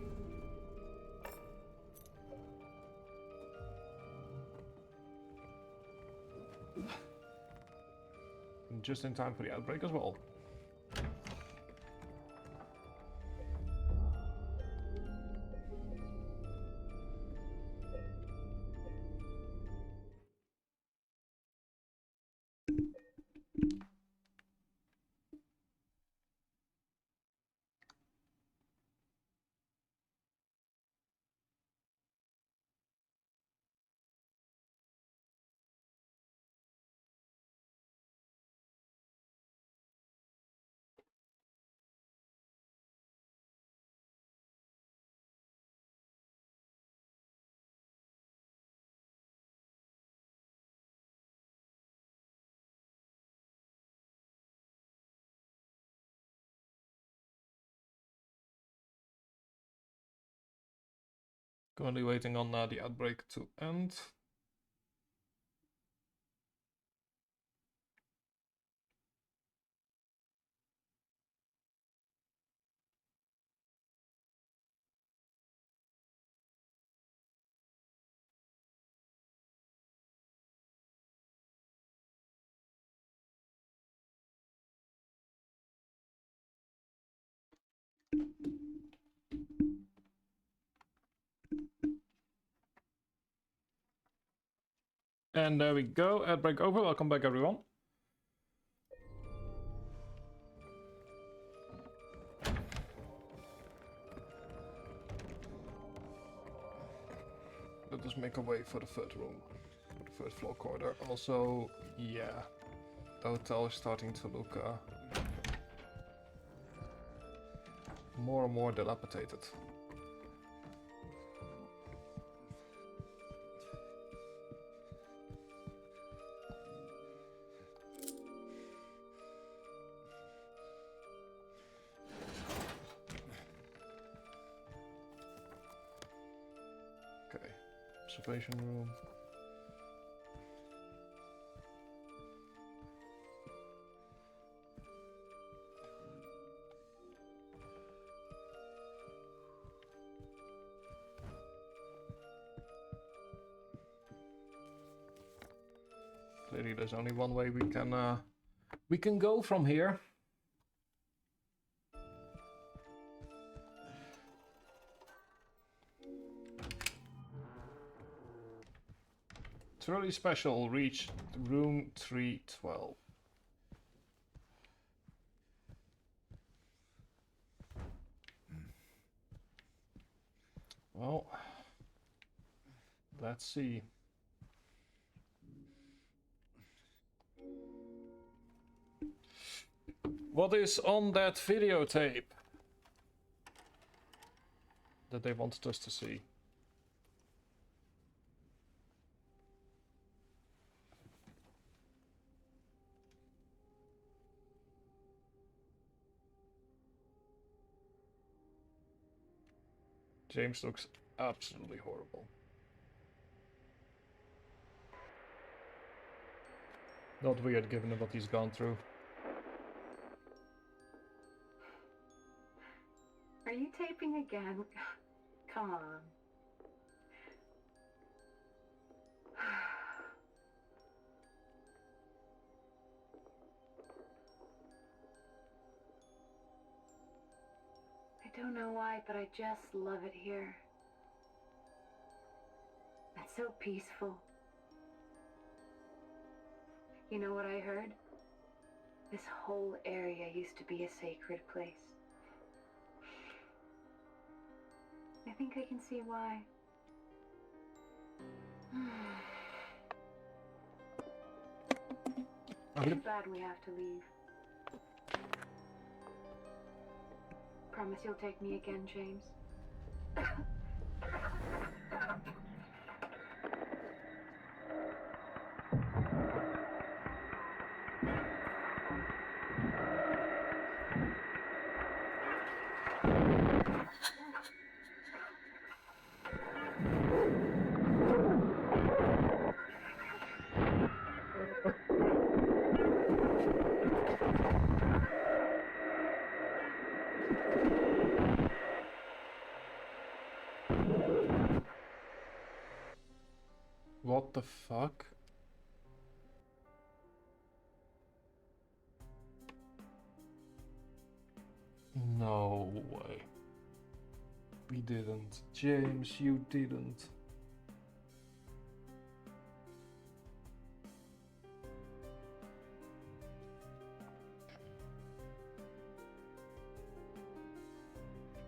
[SPEAKER 1] Just in time for the outbreak as well. Currently waiting on the outbreak to end. And there we go, outbreak over. Welcome back, everyone. Let us make a way for the third room, for the third floor corridor. Also, yeah, the hotel is starting to look more and more dilapidated. Okay, observation room. Clearly, there's only one way we can go from here. It's really special. Reach room 312. Well, let's see. What is on that videotape that they wanted us to see? James looks absolutely horrible. Not weird given what he's gone through.
[SPEAKER 7] Are you taping again? Come on. I don't know why, but I just love it here. It's so peaceful. You know what I heard? This whole area used to be a sacred place. I think I can see why. Too bad we have to leave. Promise you'll take me again, James.
[SPEAKER 1] What the fuck? No way. We didn't. James, you didn't.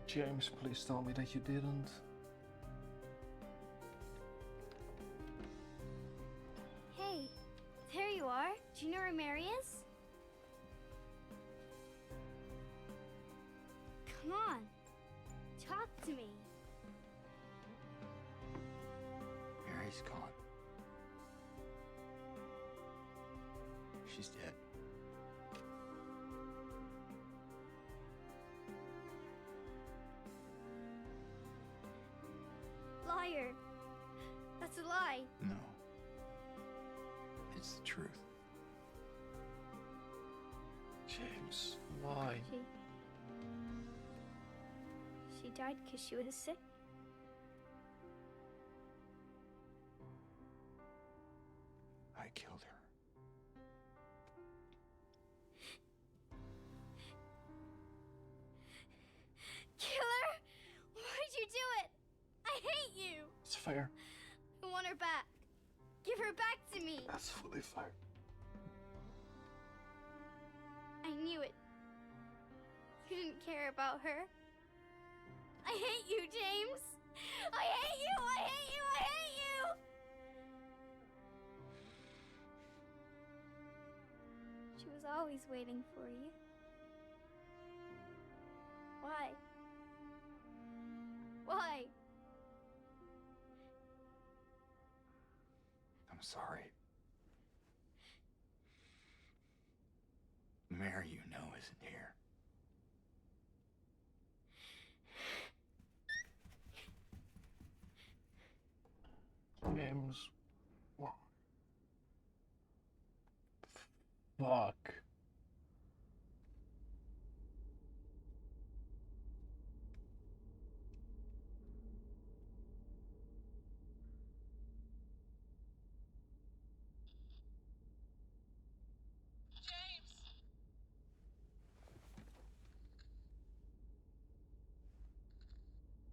[SPEAKER 1] James, please tell me that you didn't.
[SPEAKER 2] Hey, there you are. Do you know where Mary is? Come on, talk to me.
[SPEAKER 3] Mary's gone. She's dead.
[SPEAKER 2] Lie liar. That's a lie.
[SPEAKER 3] No. It's the truth.
[SPEAKER 1] James, why?
[SPEAKER 2] She died because she was sick.
[SPEAKER 3] I killed her.
[SPEAKER 2] Killer? Why'd you do it? I hate you.
[SPEAKER 1] It's fair.
[SPEAKER 2] I want her back. Give her back to me.
[SPEAKER 1] That's fully fair.
[SPEAKER 2] I knew it. You didn't care about her. I hate you, James. I hate you. I hate you. I hate you. She was always waiting for you. Why? Why?
[SPEAKER 3] I'm sorry. Mary, you know, isn't here.
[SPEAKER 1] James, what? Fuck.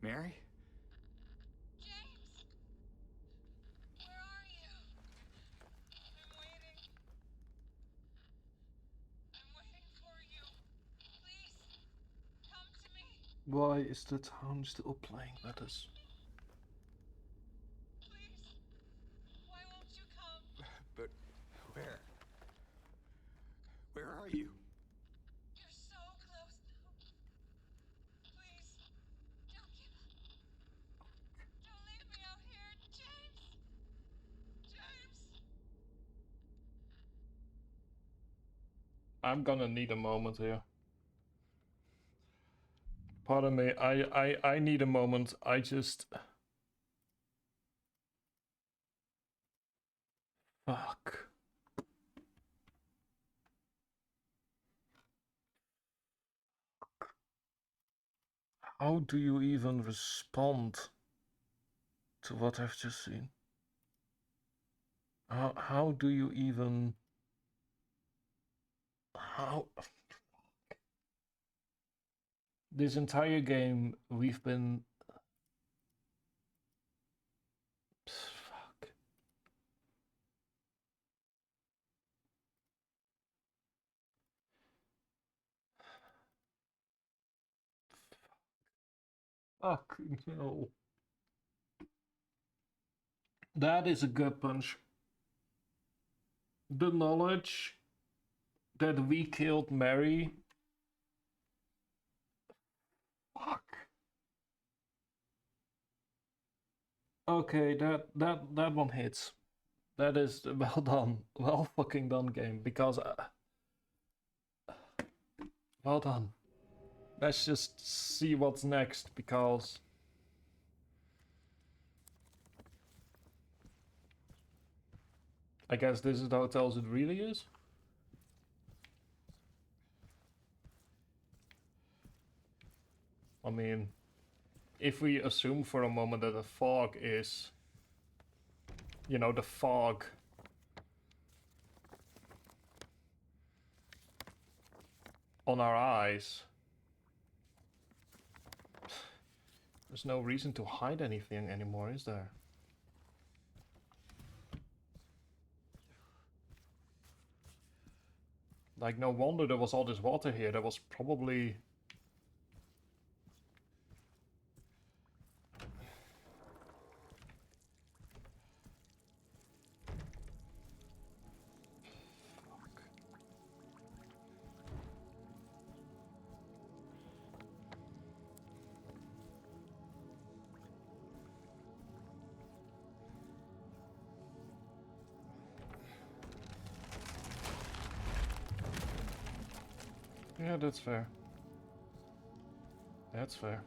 [SPEAKER 3] Mary?
[SPEAKER 8] James! Where are you? I'm waiting. I'm waiting for you. Please, come to me.
[SPEAKER 1] Why is the town still playing with us?
[SPEAKER 8] Please. Why won't you come?
[SPEAKER 3] But where? Where are you?
[SPEAKER 8] You're so close now. Please, don't give up. Don't leave me out here, James. James.
[SPEAKER 1] I'm gonna need a moment here. Pardon me, I need a moment. I just... Fuck. How do you even respond to what I've just seen? How do you even... How... This entire game, we've been... Fuck. Fuck, no. That is a gut punch. The knowledge that we killed Mary. Fuck. Okay, that one hits. That is well done. Well fucking done, game. Because well done. Let's just see what's next, because I guess this is how tells it really is. I mean, if we assume for a moment that the fog is, you know, the fog on our eyes, there's no reason to hide anything anymore, is there? Like, no wonder there was all this water here. There was probably... Yeah, that's fair. That's fair.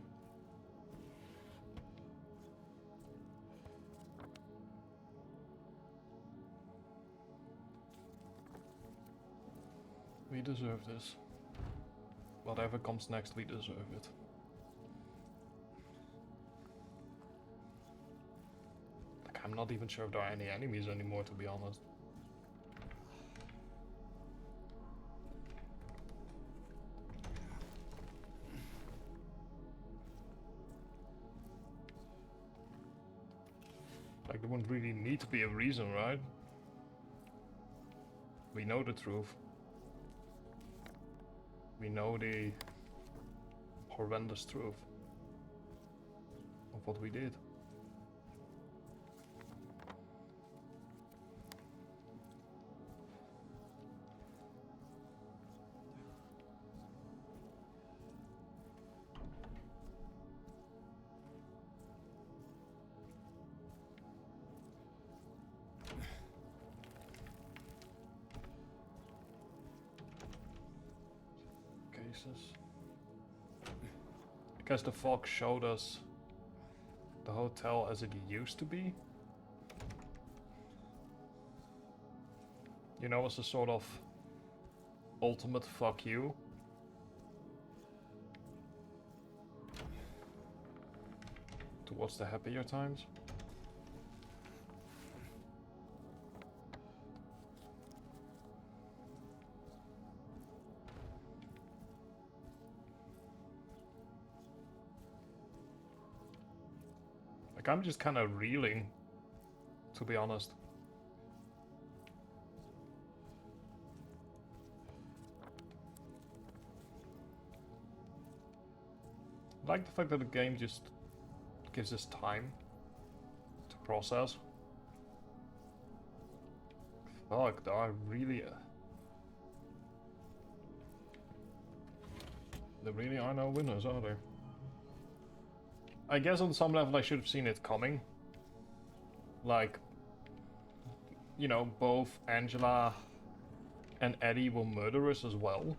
[SPEAKER 1] We deserve this. Whatever comes next, we deserve it. Like, I'm not even sure if there are any enemies anymore, to be honest. Like, there wouldn't really need to be a reason, right? We know the truth. We know the horrendous truth of what we did. I guess the fog showed us the hotel as it used to be. You know, as a sort of ultimate fuck you. Towards the happier times. Like, I'm just kind of reeling, to be honest. I like the fact that the game just gives us time to process. Fuck, there are really... there really are no winners, are there? I guess on some level I should have seen it coming. Like, you know, both Angela and Eddie were murderers as well.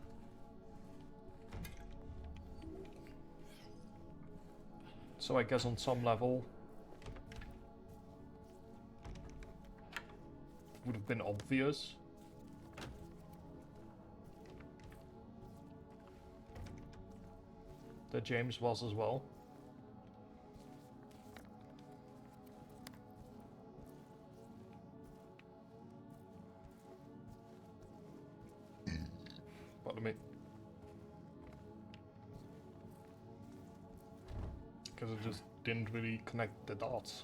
[SPEAKER 1] So I guess on some level it would have been obvious. That James was as well. Pardon me. Because it just didn't really connect the dots.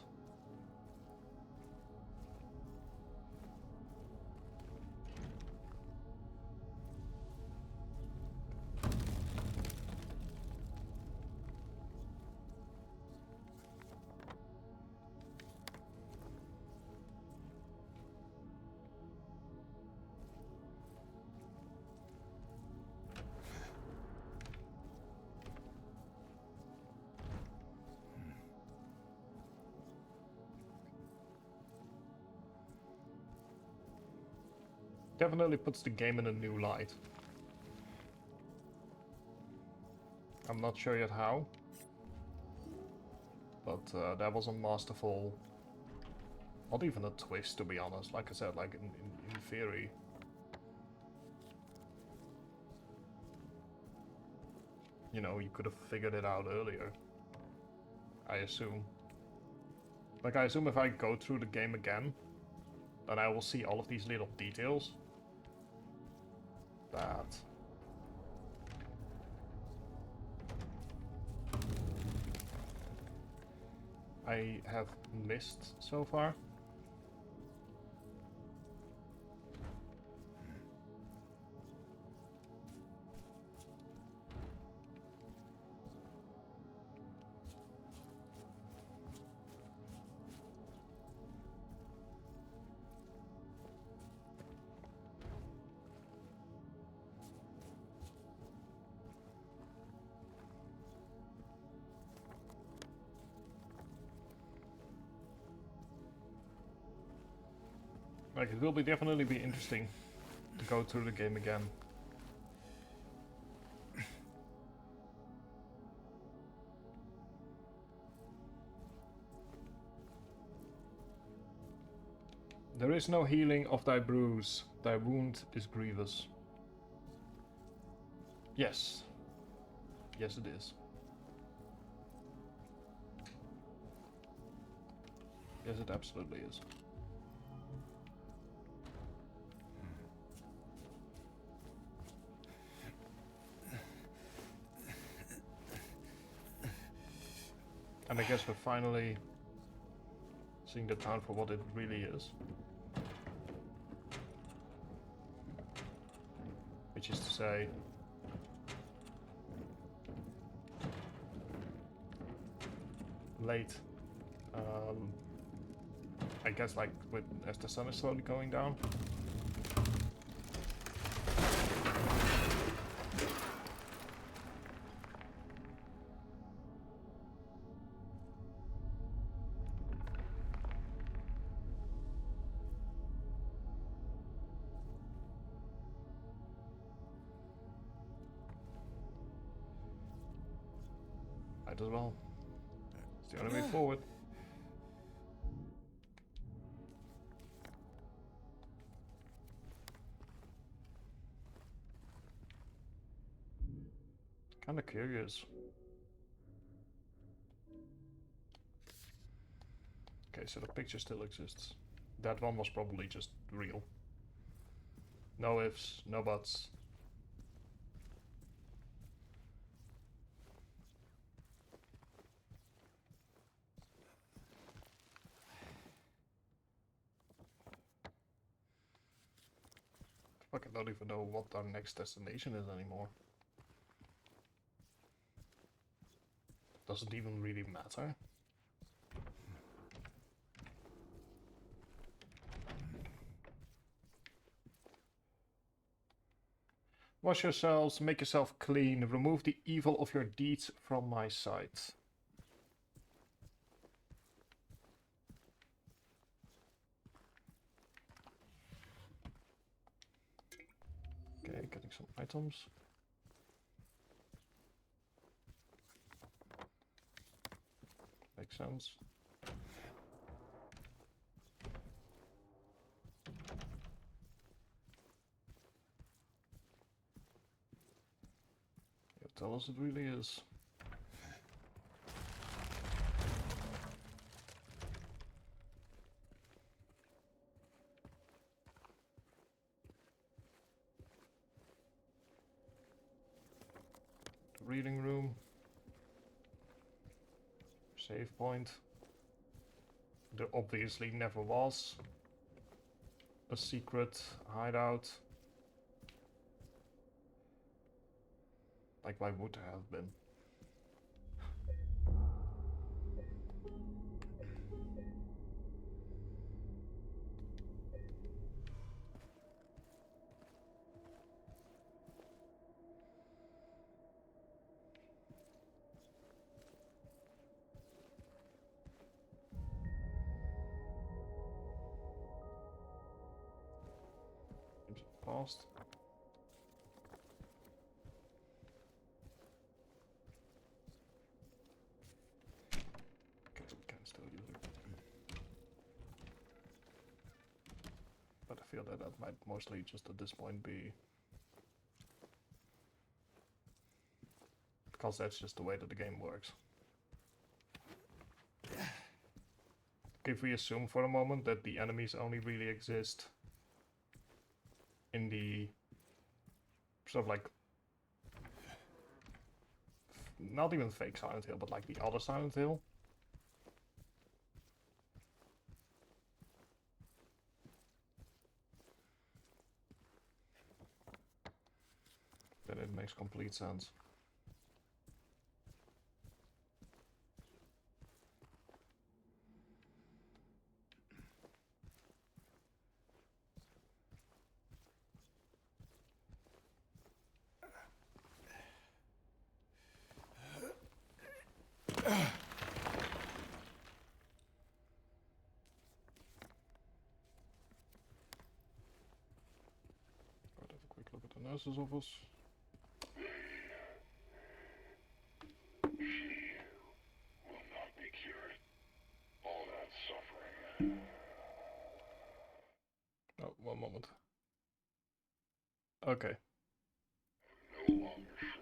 [SPEAKER 1] Definitely puts the game in a new light. I'm not sure yet how, but that was a masterful, not even a twist to be honest, like I said, like in theory. You know, you could have figured it out earlier, I assume. Like, I assume if I go through the game again, then I will see all of these little details that I have missed so far. Like, it will definitely be interesting to go through the game again. There is no healing of thy bruise, thy wound is grievous. Yes. Yes, it is. Yes, it absolutely is. And I guess we're finally seeing the town for what it really is. Which is to say, late. I guess like as the sun is slowly going down. Might as well. It's the only way forward. Kinda curious. Okay, so the picture still exists. That one was probably just real. No ifs, no buts. Fuck, I don't even know what our next destination is anymore. Doesn't even really matter. Wash yourselves, make yourself clean, remove the evil of your deeds from my sight. Okay, getting some items. Makes sense. Yeah, tell us it really is. The reading room. Save point. There obviously never was a secret hideout. Like, why would there have been? Past. Guess we can still use it. But I feel that that might mostly just at this point be because that's just the way that the game works. If we assume for a moment that the enemies only really exist in the sort of like not even fake Silent Hill, but like the other Silent Hill. Then it makes complete sense. Right, have a quick look at the nurse's office.
[SPEAKER 9] Will not be cured. All that suffering.
[SPEAKER 1] Oh, one moment. Okay.
[SPEAKER 9] No longer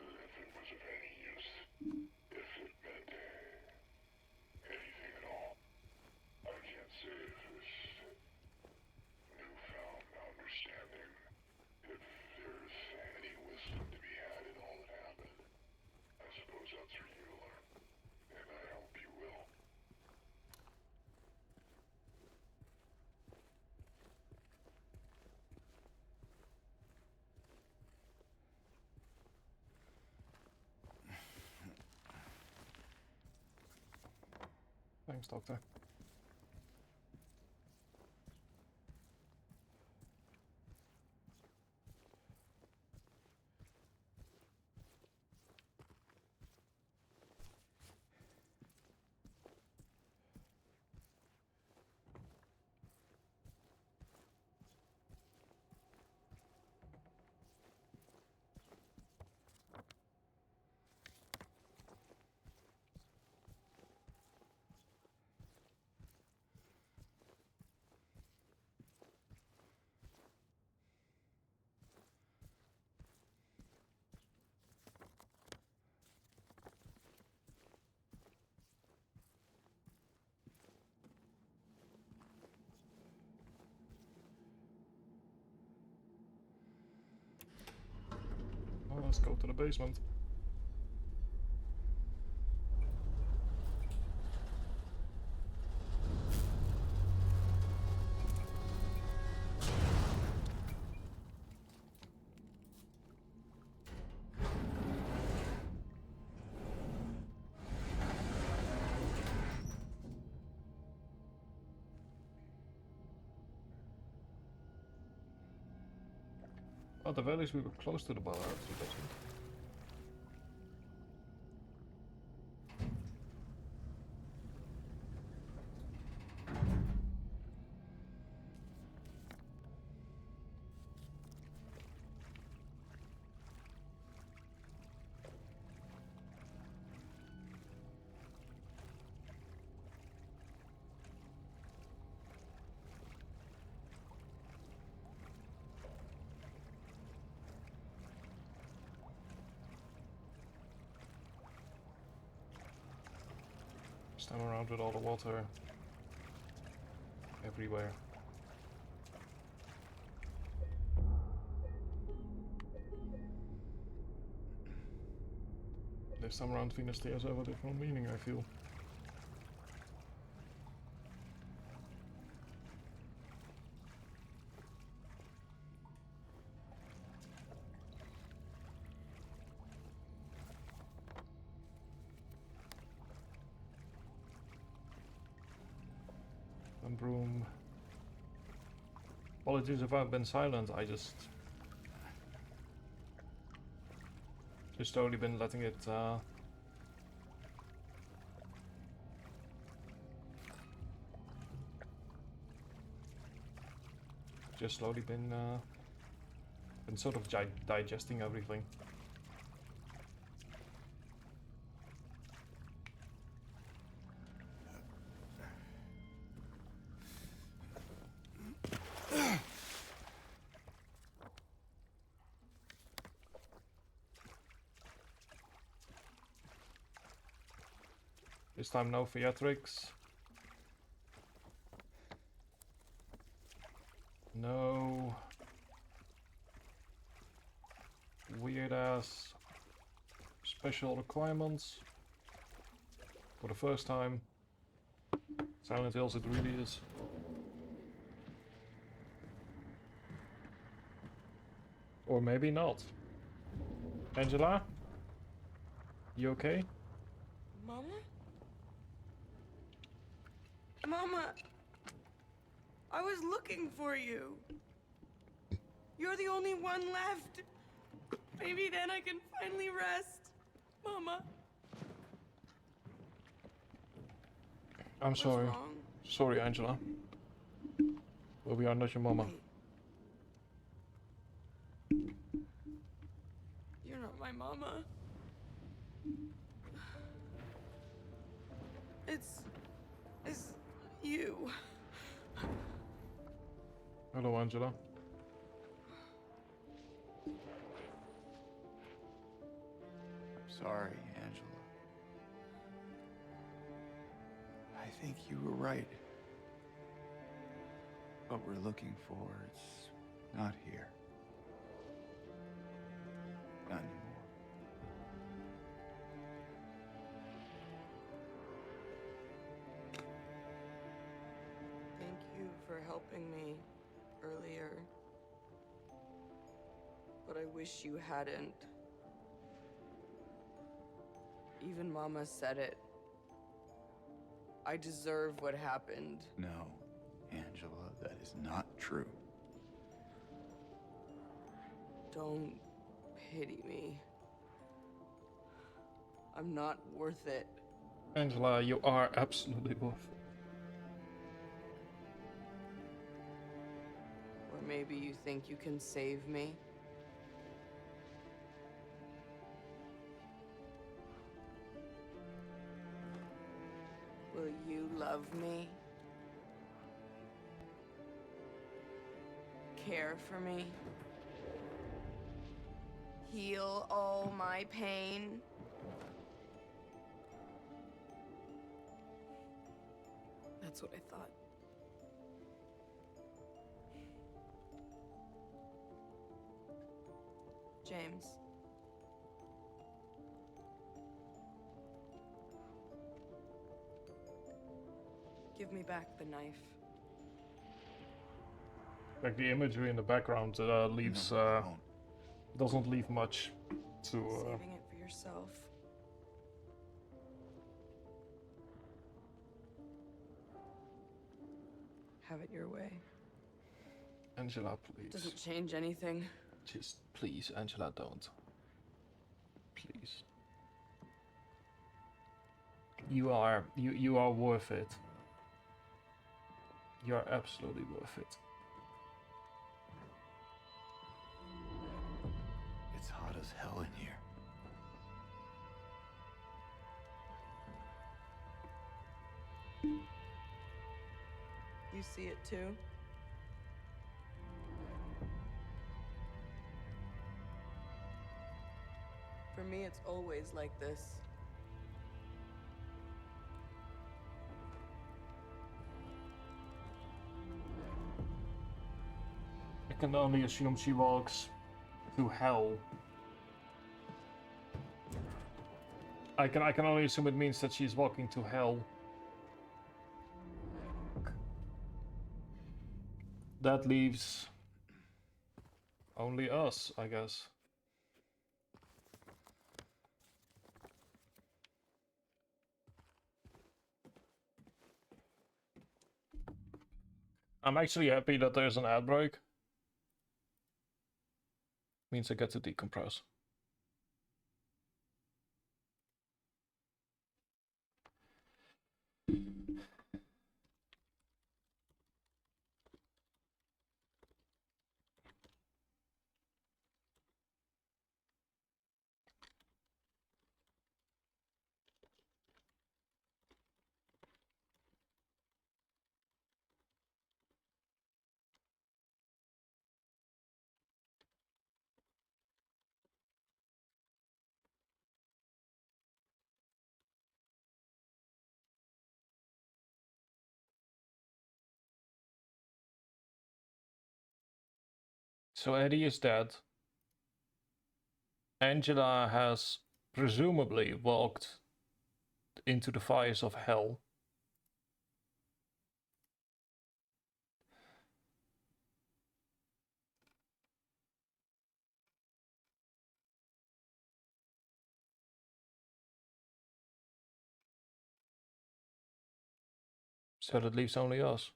[SPEAKER 1] Thanks, Doctor. Well, let's go to the basement. At the very least, we were close to the bar after the basement. Stand around with all the water everywhere. This time around, Venus stairs have a different meaning, I feel. And broom. Apologies if I've been silent, I just totally been letting it just slowly been sort of digesting everything. This time no theatrics. No weird ass special requirements. For the first time. Silent Hills it really is. Or maybe not. Angela? You okay?
[SPEAKER 10] Mama? Mama, I was looking for you. You're the only one left. Maybe then I can finally rest. Mama.
[SPEAKER 1] I'm sorry.
[SPEAKER 10] What's wrong?
[SPEAKER 1] Sorry, Angela. But we are not your mama.
[SPEAKER 10] Wait. You're not my mama. It's you.
[SPEAKER 1] Hello, Angela.
[SPEAKER 3] Sorry, Angela. I think you were right. What we're looking for, it's not here. Not anymore.
[SPEAKER 10] Thank you for helping me earlier. But I wish you hadn't. Even Mama said it. I deserve what happened.
[SPEAKER 3] No, Angela, that is not true.
[SPEAKER 10] Don't pity me. I'm not worth it.
[SPEAKER 1] Angela, you are absolutely worth it.
[SPEAKER 10] Or maybe you think you can save me? Will you love me? Care for me? Heal all my pain? That's what I thought. James. Give me back the knife.
[SPEAKER 1] Like the imagery in the background leaves doesn't leave much to.
[SPEAKER 10] Saving it for yourself. Have it your way.
[SPEAKER 1] Angela, please.
[SPEAKER 10] Doesn't change anything.
[SPEAKER 1] Just please, Angela, don't. Please. You are worth it. You are absolutely worth it.
[SPEAKER 3] It's hot as hell in here.
[SPEAKER 10] You see it too? For me, it's always like this.
[SPEAKER 1] I can only assume she walks to hell. I can only assume it means that she's walking to hell. That leaves only us, I guess. I'm actually happy that there's an ad break. Means I get to decompress. So Eddie is dead. Angela has presumably walked into the fires of hell. So that leaves only us.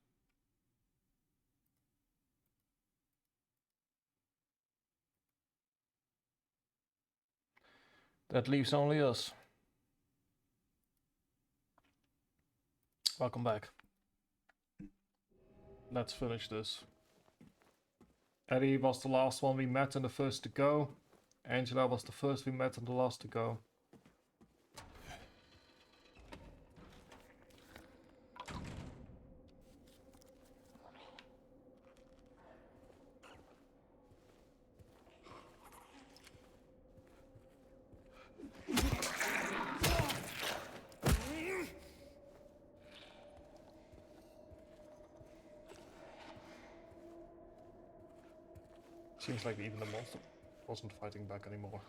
[SPEAKER 1] That leaves only us. Welcome back. Let's finish this. Eddie was the last one we met and the first to go. Angela was the first we met and the last to go. Seems like even the monster wasn't fighting back anymore.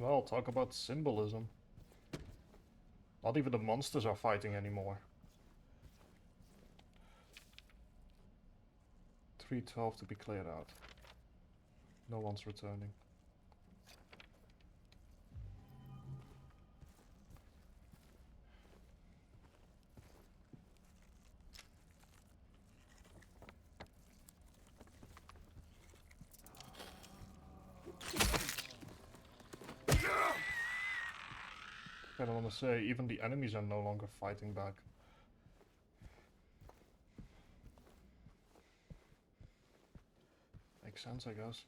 [SPEAKER 1] Well, talk about symbolism. Not even the monsters are fighting anymore. 312 to be cleared out. No one's returning. I don't want to say, even the enemies are no longer fighting back. Makes sense, I guess.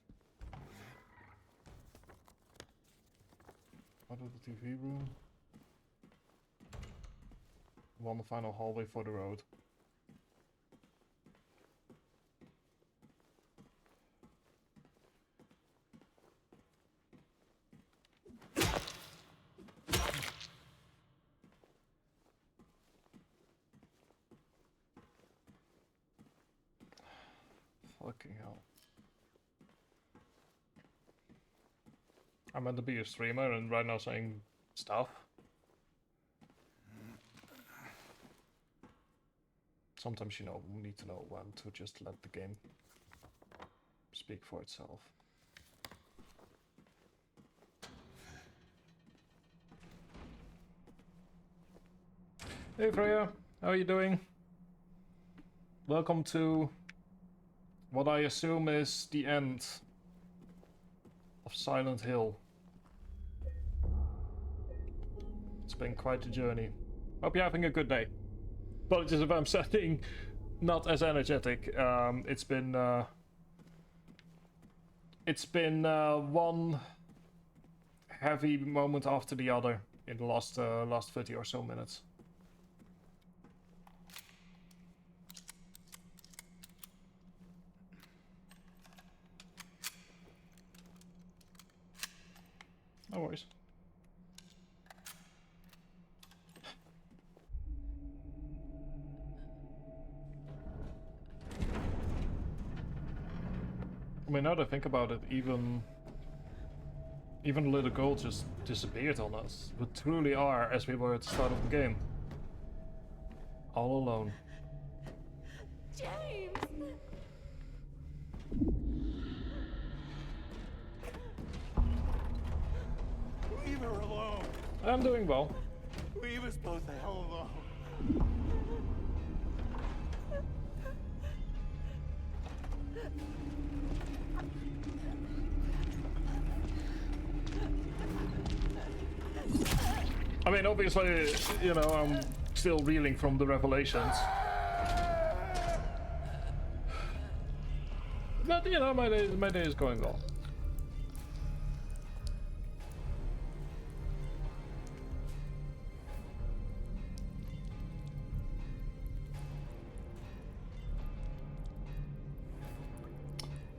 [SPEAKER 1] Out of the TV room. One final hallway for the road. Fucking hell. I'm meant to be a streamer and right now saying stuff. Sometimes, you know, we need to know when to just let the game speak for itself. Hey Freya, how are you doing? Welcome to what I assume is the end of Silent Hill. It's been quite a journey. Hope you're having a good day. Apologies if I'm sounding not as energetic. It's been one heavy moment after the other in the last 30 or so minutes. No worries. I mean, now that I think about it, even the little girl just disappeared on us. We truly are, as we were at the start of the game. All alone.
[SPEAKER 10] James!
[SPEAKER 11] Leave her alone.
[SPEAKER 1] I'm doing well.
[SPEAKER 11] Leave us both the hell alone.
[SPEAKER 1] I mean, obviously, you know, I'm still reeling from the revelations. But, you know, my day is going well.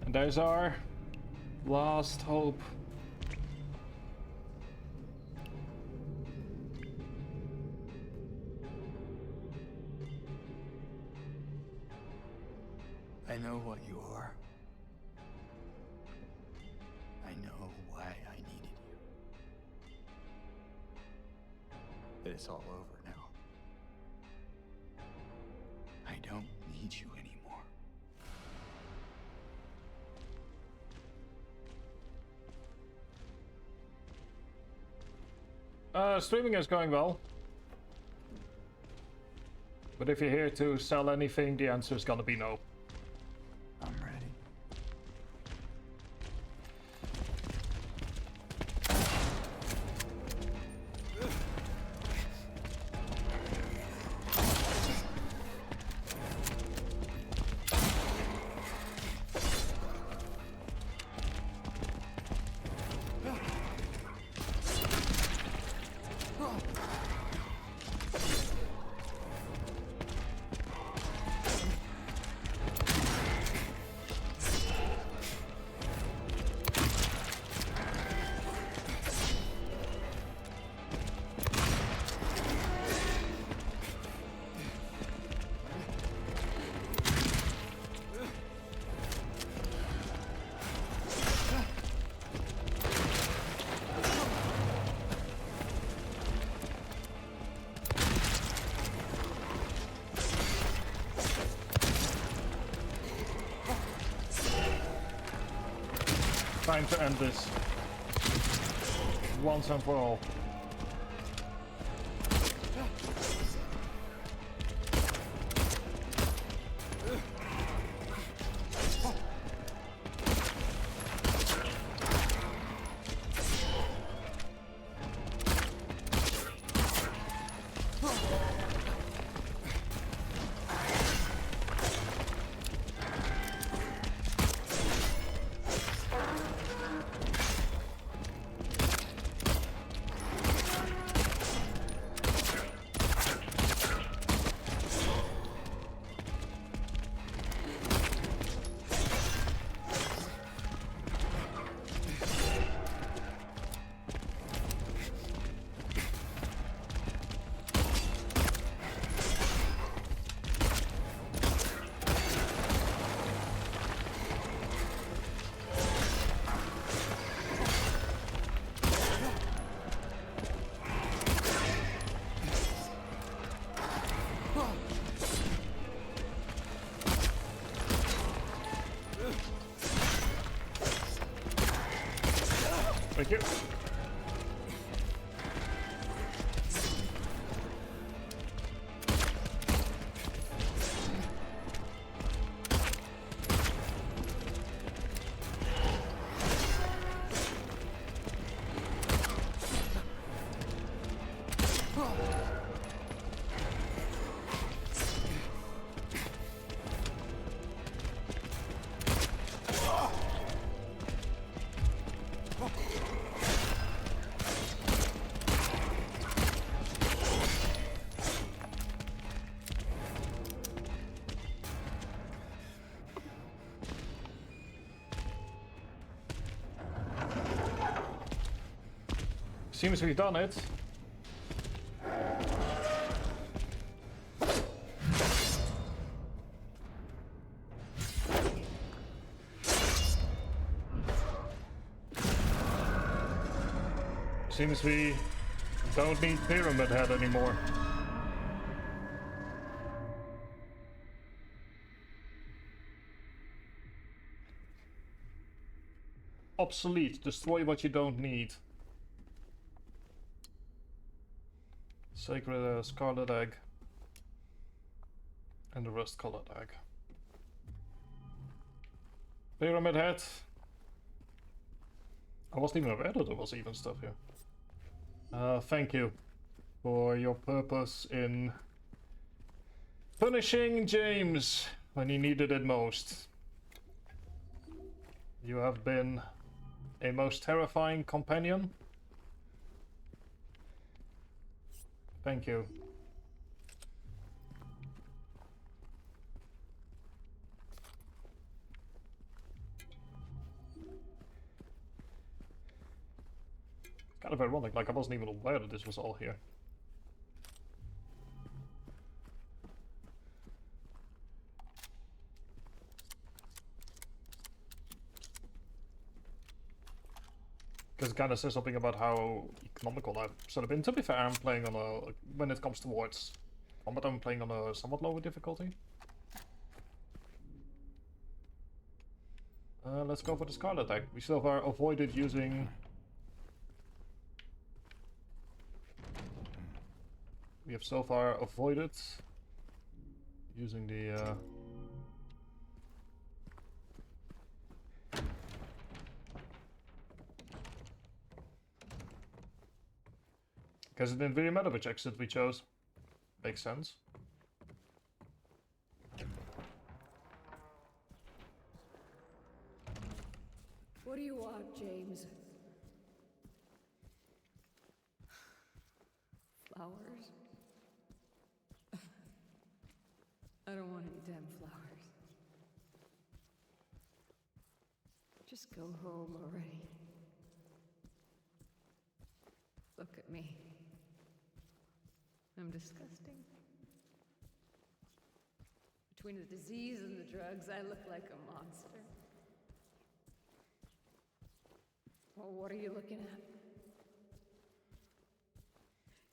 [SPEAKER 1] And there's our last hope.
[SPEAKER 3] I know what you are. I know why I needed you. But it's all over now. I don't need you anymore.
[SPEAKER 1] Streaming is going well. But if you're here to sell anything, the answer is gonna be no.
[SPEAKER 3] I'm ready.
[SPEAKER 1] Time to end this. Once and for all. Thank you. Seems we've done it. Seems we don't need Pyramid Head anymore. Obsolete. Destroy what you don't need. Sacred Scarlet Egg. And the Rust-Colored Egg. Pyramid Head. I wasn't even aware that there was even stuff here. Thank you for your purpose in punishing James when he needed it most. You have been a most terrifying companion. Thank you. Kind of ironic, like I wasn't even aware that this was all here. Because it kind of says something about how economical I've sort of been. To be fair, I'm playing on a, when it comes towards combat, I'm playing on a somewhat lower difficulty. Let's go for the Scarlet Egg. We so far avoided using... We have so far avoided using the... Because it didn't really matter which exit we chose. Makes sense.
[SPEAKER 12] What do you want, James? Flowers? I don't want any damn flowers. Just go home already. Look at me. I'm disgusting. Between the disease and the drugs, I look like a monster. Well, what are you looking at?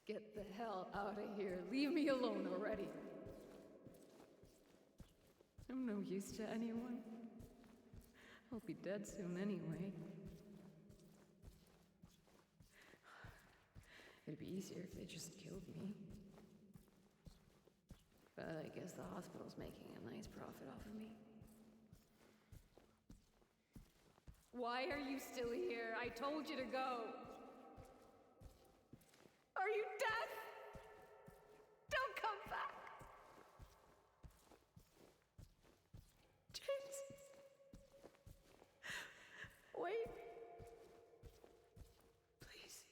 [SPEAKER 12] Get the hell out of here. Leave me alone already. I'm no use to anyone. I'll be dead soon anyway. It'd be easier if they just killed me. But I guess the hospital's making a nice profit off of me. Why are you still here? I told you to go. Are you deaf? Don't come back. James. Wait. Please.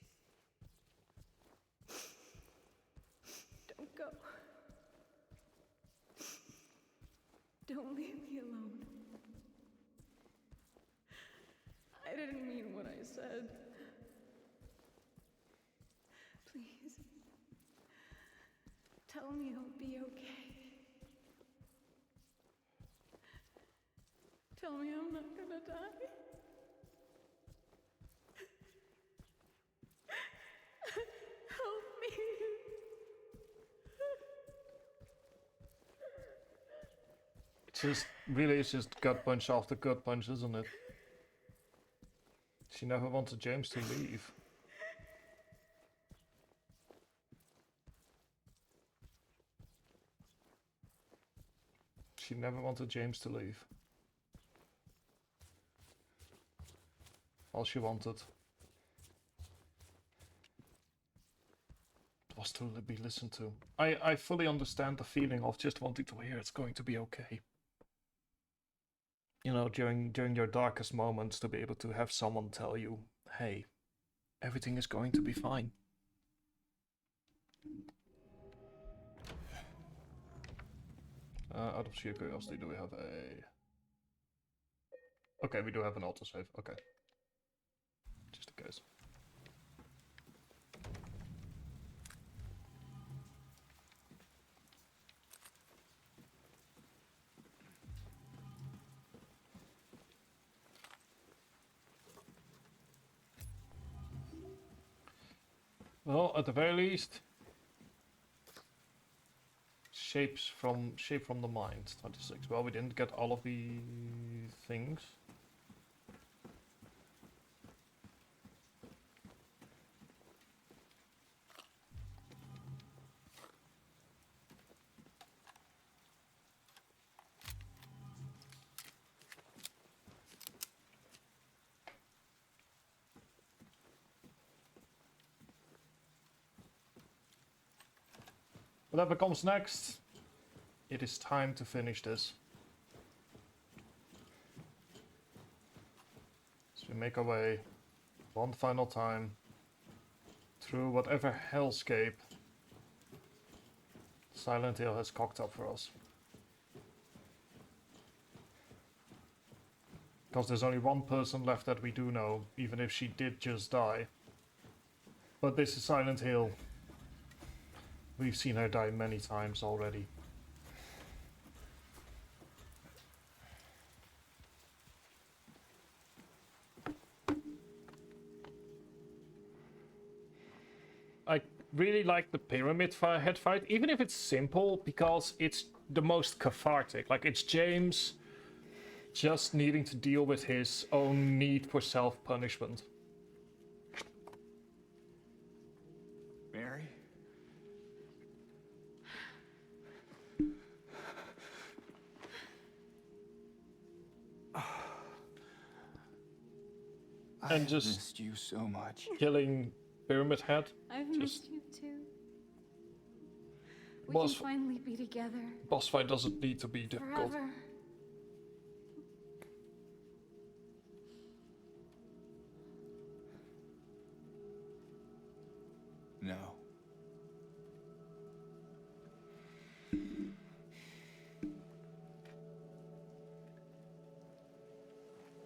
[SPEAKER 12] Don't go. Don't leave me alone. I didn't mean what I said. Please. Tell me I'll be okay. Tell me I'm not gonna die. Help me.
[SPEAKER 1] It's just gut punch after gut punch, isn't it? She never wanted James to leave. She never wanted James to leave. All she wanted was to be listened to. I fully understand the feeling of just wanting to hear it's going to be okay. You know, during your darkest moments, to be able to have someone tell you, hey, everything is going to be fine. Out of sheer curiosity, do we have a... Okay, we do have an autosave, okay. Just in case. Well, at the very least, shape from the mind, 26. Well, we didn't get all of the things. Whatever comes next, it is time to finish this. So we make our way one final time through whatever hellscape Silent Hill has cocked up for us. Because there's only one person left that we do know, even if she did just die. But this is Silent Hill. We've seen her die many times already. I really like the pyramid head fight, even if it's simple, because it's the most cathartic. Like, it's James just needing to deal with his own need for self-punishment.
[SPEAKER 3] Mary?
[SPEAKER 1] And just
[SPEAKER 3] missed you so much.
[SPEAKER 1] Killing Pyramid Head.
[SPEAKER 12] I've missed you too. We can finally be together.
[SPEAKER 1] Boss fight doesn't need to be difficult.
[SPEAKER 12] Forever.
[SPEAKER 3] No.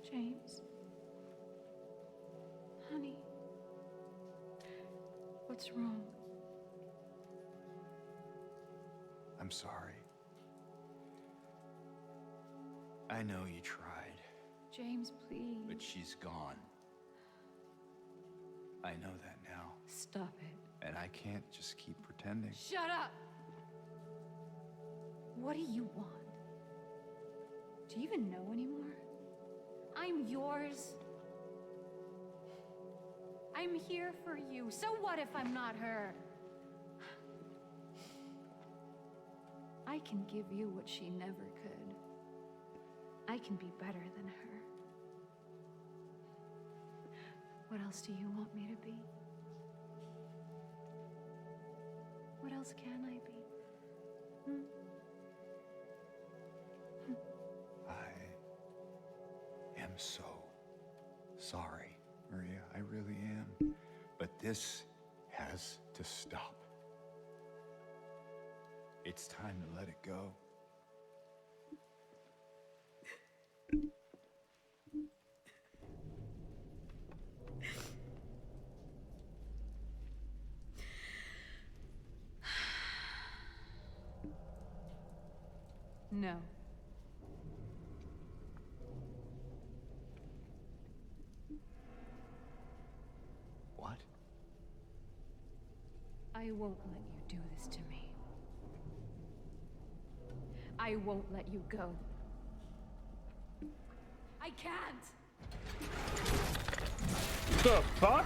[SPEAKER 12] James. Honey. What's wrong?
[SPEAKER 3] I'm sorry. I know you tried.
[SPEAKER 12] James, please.
[SPEAKER 3] But she's gone. I know that now.
[SPEAKER 12] Stop it.
[SPEAKER 3] And I can't just keep pretending.
[SPEAKER 12] Shut up! What do you want? Do you even know anymore? I'm yours. I I'm here for you. So what if I'm not her? I can give you what she never could. I can be better than her. What else do you want me to be? What else can I be?
[SPEAKER 3] I am so sorry, Maria. I really am. But this has to stop. It's time to let it go.
[SPEAKER 12] No.
[SPEAKER 3] What?
[SPEAKER 12] I won't let you do this to me. I won't let you go. I can't!
[SPEAKER 1] The fuck?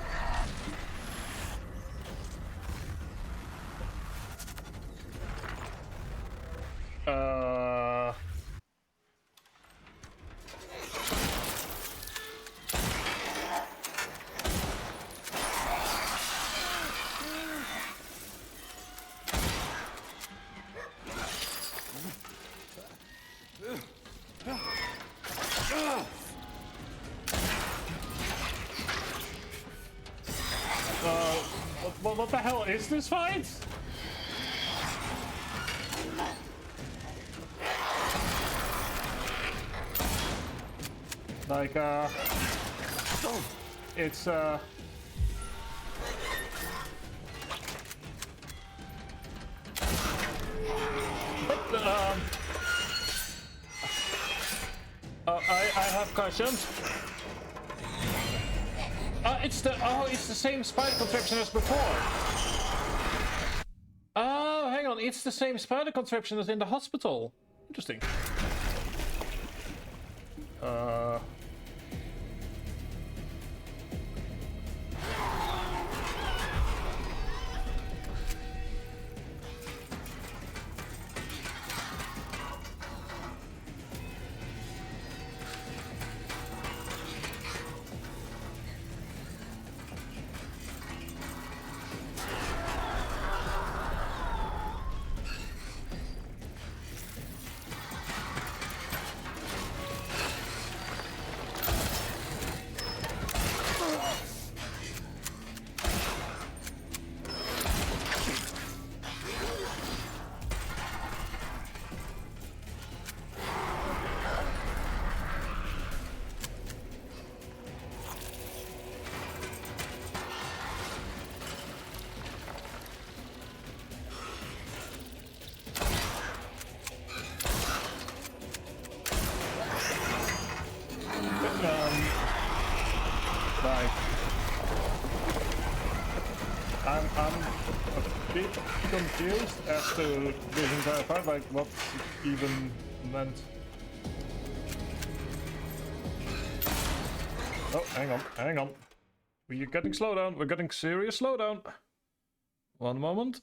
[SPEAKER 1] What the hell is this fight? Like, it's, I have questions. It's the same spider contraption as before. Oh, hang on, it's the same spider contraption as in the hospital. Interesting. I'm a bit confused as to this entire part, like what it even meant. Oh, hang on. We're getting slowdown. We're getting serious slowdown. One moment.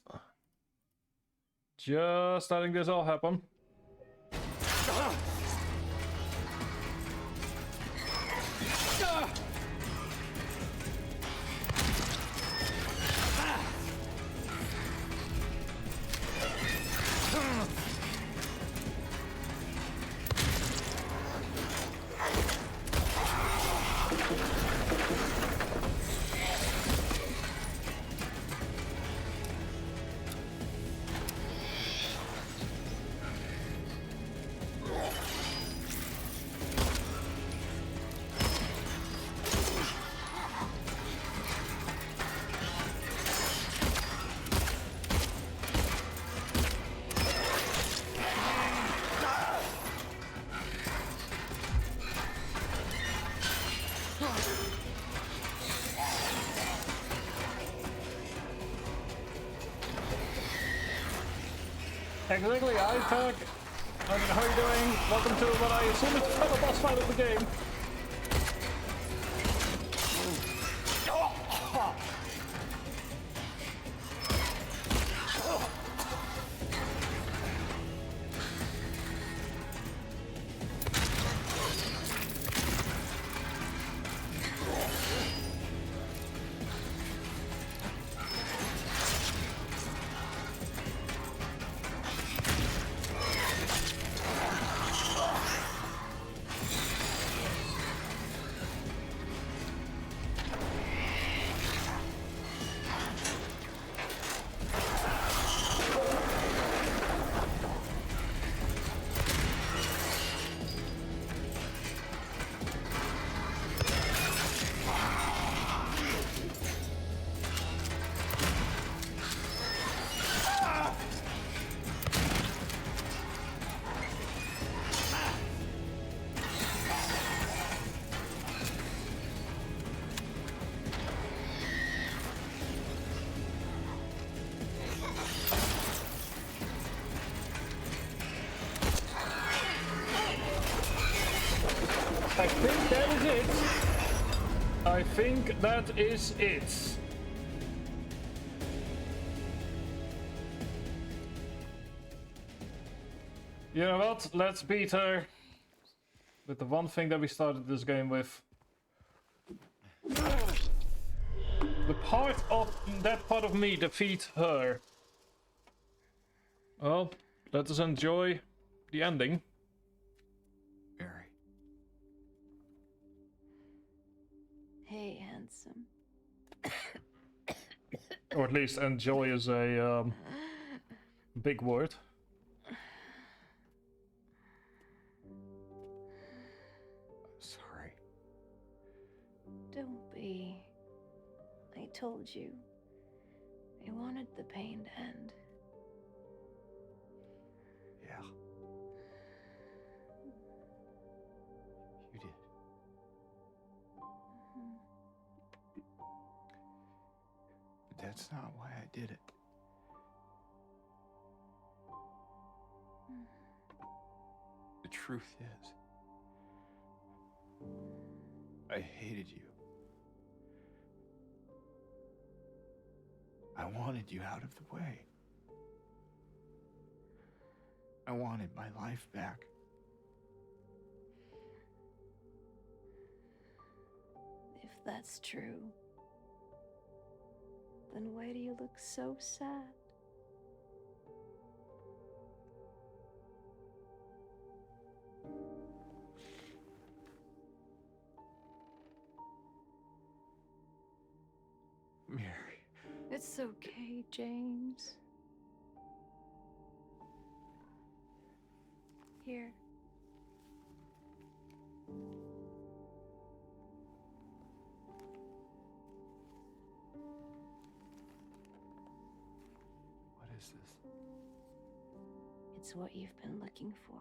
[SPEAKER 1] Just letting this all happen. Exactly, hi Tug. How are you doing? Welcome to what I assume is the final boss fight of the game. I think that is it. I think that is it. You know what? Let's beat her with the one thing that we started this game with. That part of me defeat her. Well, let us enjoy the ending.
[SPEAKER 3] Mary.
[SPEAKER 12] Hey, handsome.
[SPEAKER 1] Or at least enjoy is a big word.
[SPEAKER 3] Sorry.
[SPEAKER 12] Don't be. I told you. I wanted the pain to end.
[SPEAKER 3] Yeah. You did. But that's not why I did it. The truth is, I hated you. I wanted you out of the way. I wanted my life back.
[SPEAKER 12] If that's true, then why do you look so sad?
[SPEAKER 3] Mary.
[SPEAKER 12] It's okay, James. Here.
[SPEAKER 3] What is this?
[SPEAKER 12] It's what you've been looking for.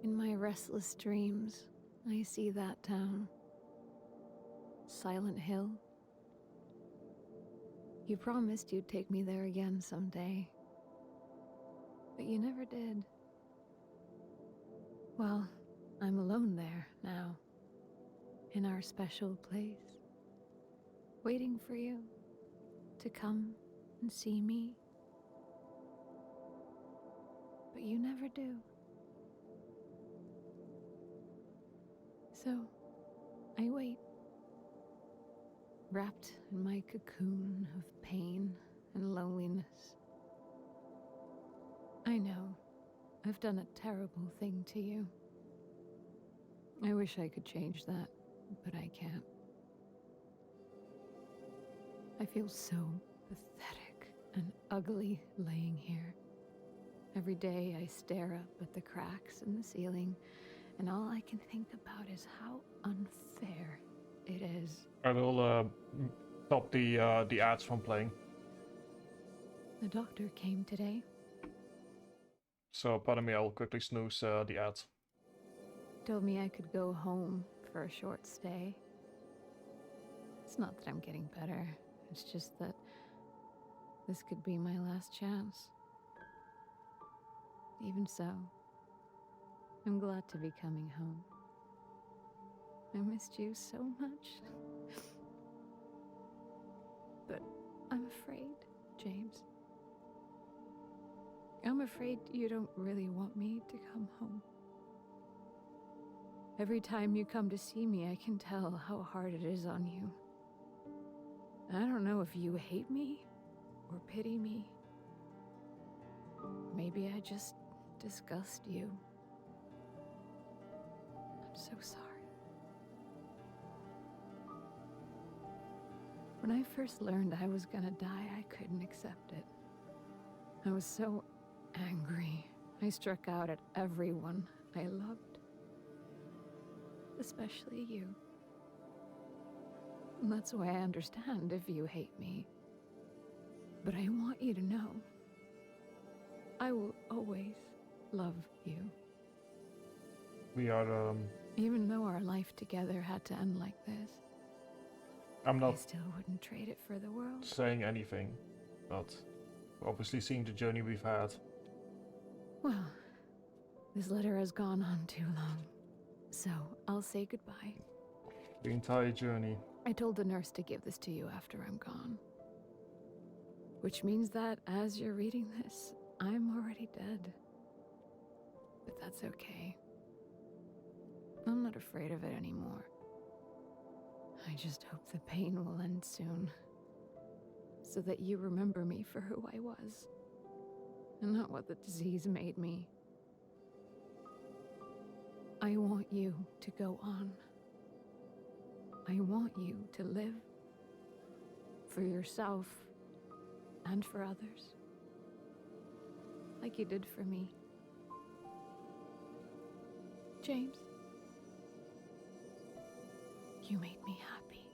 [SPEAKER 12] In my restless dreams, I see that town. Silent Hill. You promised you'd take me there again someday. But you never did. Well, I'm alone there now. In our special place. Waiting for you to come and see me. But you never do. So, I wait, wrapped in my cocoon of pain and loneliness. I know, I've done a terrible thing to you. I wish I could change that, but I can't. I feel so pathetic and ugly laying here. Every day I stare up at the cracks in the ceiling, and all I can think about is how unfair it is.
[SPEAKER 1] I will stop the ads from playing.
[SPEAKER 12] The doctor came today.
[SPEAKER 1] So pardon me, I'll quickly snooze the ads.
[SPEAKER 12] Told me I could go home for a short stay. It's not that I'm getting better. It's just that this could be my last chance. Even so, I'm glad to be coming home. I missed you so much. But I'm afraid, James. I'm afraid you don't really want me to come home. Every time you come to see me, I can tell how hard it is on you. I don't know if you hate me or pity me. Maybe I just disgust you. I'm so sorry. When I first learned I was gonna die, I couldn't accept it. I was so angry. I struck out at everyone I loved. Especially you. And that's why I understand if you hate me. But I want you to know, I will always love you.
[SPEAKER 1] We are,
[SPEAKER 12] Even though our life together had to end like this,
[SPEAKER 1] I'm
[SPEAKER 12] I
[SPEAKER 1] not
[SPEAKER 12] still wouldn't trade it for the world.
[SPEAKER 1] saying anything, but obviously seeing the journey we've had.
[SPEAKER 12] Well, this letter has gone on too long, so I'll say goodbye.
[SPEAKER 1] The entire journey.
[SPEAKER 12] I told the nurse to give this to you after I'm gone. Which means that as you're reading this, I'm already dead. But that's okay. I'm not afraid of it anymore. I just hope the pain will end soon. So that you remember me for who I was. And not what the disease made me. I want you to go on. I want you to live. For yourself. And for others. Like you did for me. James. You made me happy.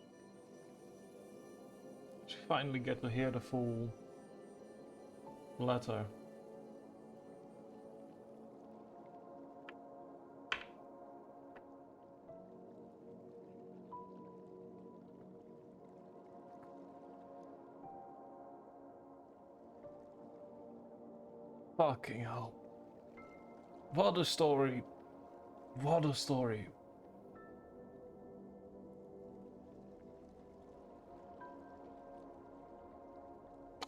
[SPEAKER 1] She finally get to hear the full letter. Fucking hell. What a story. What a story.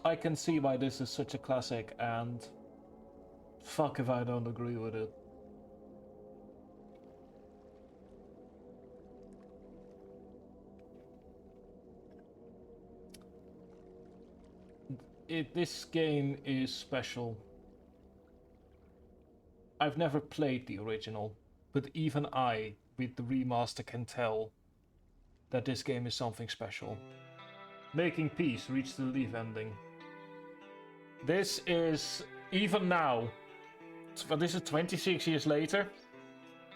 [SPEAKER 1] I can see why this is such a classic, and fuck if I don't agree with it. This game is special. I've never played the original, but even I, with the remaster, can tell that this game is something special. Making Peace reached the leaf ending. This is, even now, this is 26 years later,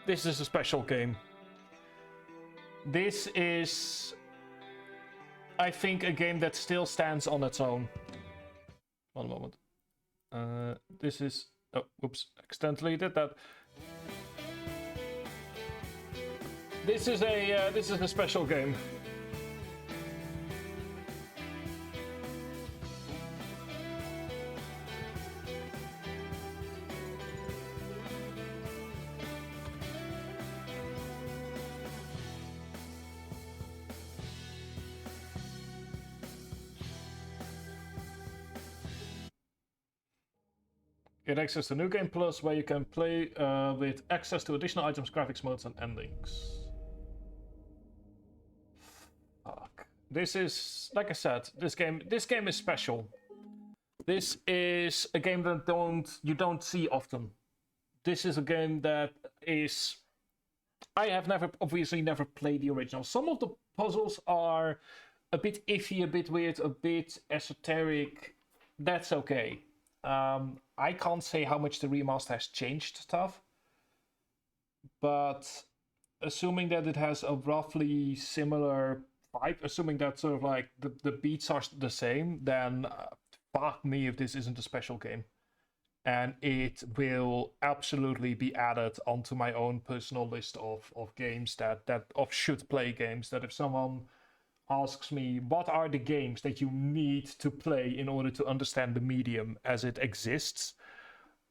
[SPEAKER 1] this is a special game. This is, I think, a game that still stands on its own. One moment. This is, oh, whoops, accidentally did that. This is a special game. Get access to New Game Plus, where you can play with access to additional items, graphics, modes, and endings. Fuck. This is, like I said, this game is special. This is a game that you don't see often. This is a game that is. I have obviously never played the original. Some of the puzzles are a bit iffy, a bit weird, a bit esoteric. That's okay. I can't say how much the remaster has changed stuff, but assuming that it has a roughly similar vibe, assuming that sort of like the beats are the same, then fuck me if this isn't a special game. And it will absolutely be added onto my own personal list of games of should play games, that if someone asks me what are the games that you need to play in order to understand the medium as it exists,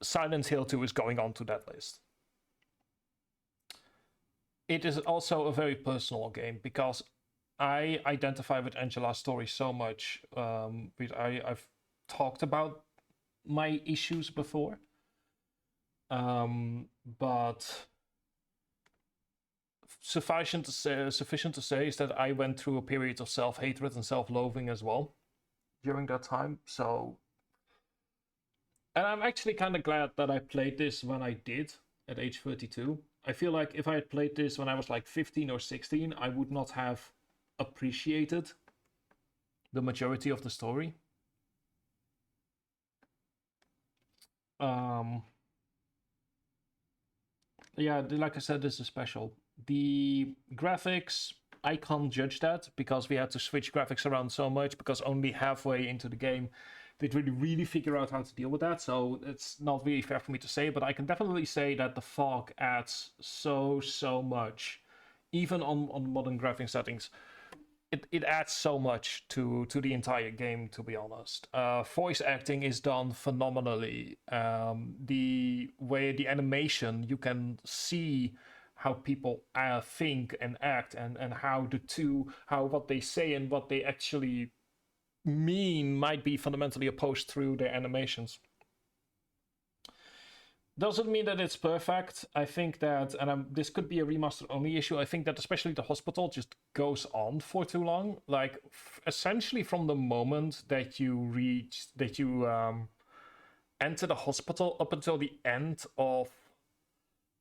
[SPEAKER 1] Silent Hill 2 is going on to that list. it is also a very personal game because I identify with Angela's story so much. I've talked about my issues before, but sufficient to say is that I went through a period of self-hatred and self-loathing as well during that time. So, and I'm actually kind of glad that I played this when I did at age 32. I feel like if I had played this when I was like 15 or 16, I would not have appreciated the majority of the story. Yeah, like I said, this is special. The graphics, I can't judge that because we had to switch graphics around so much because only halfway into the game did we really figure out how to deal with that. So it's not really fair for me to say, but I can definitely say that the fog adds so much, even on modern graphic settings. It adds so much to the entire game, to be honest. Voice acting is done phenomenally. The way the animation, you can see how people think and act, and how what they say and what they actually mean might be fundamentally opposed through their animations. Doesn't mean that it's perfect. I think that, and this could be a remaster only issue, I think that especially the hospital just goes on for too long. Like, essentially from the moment that you enter the hospital up until the end of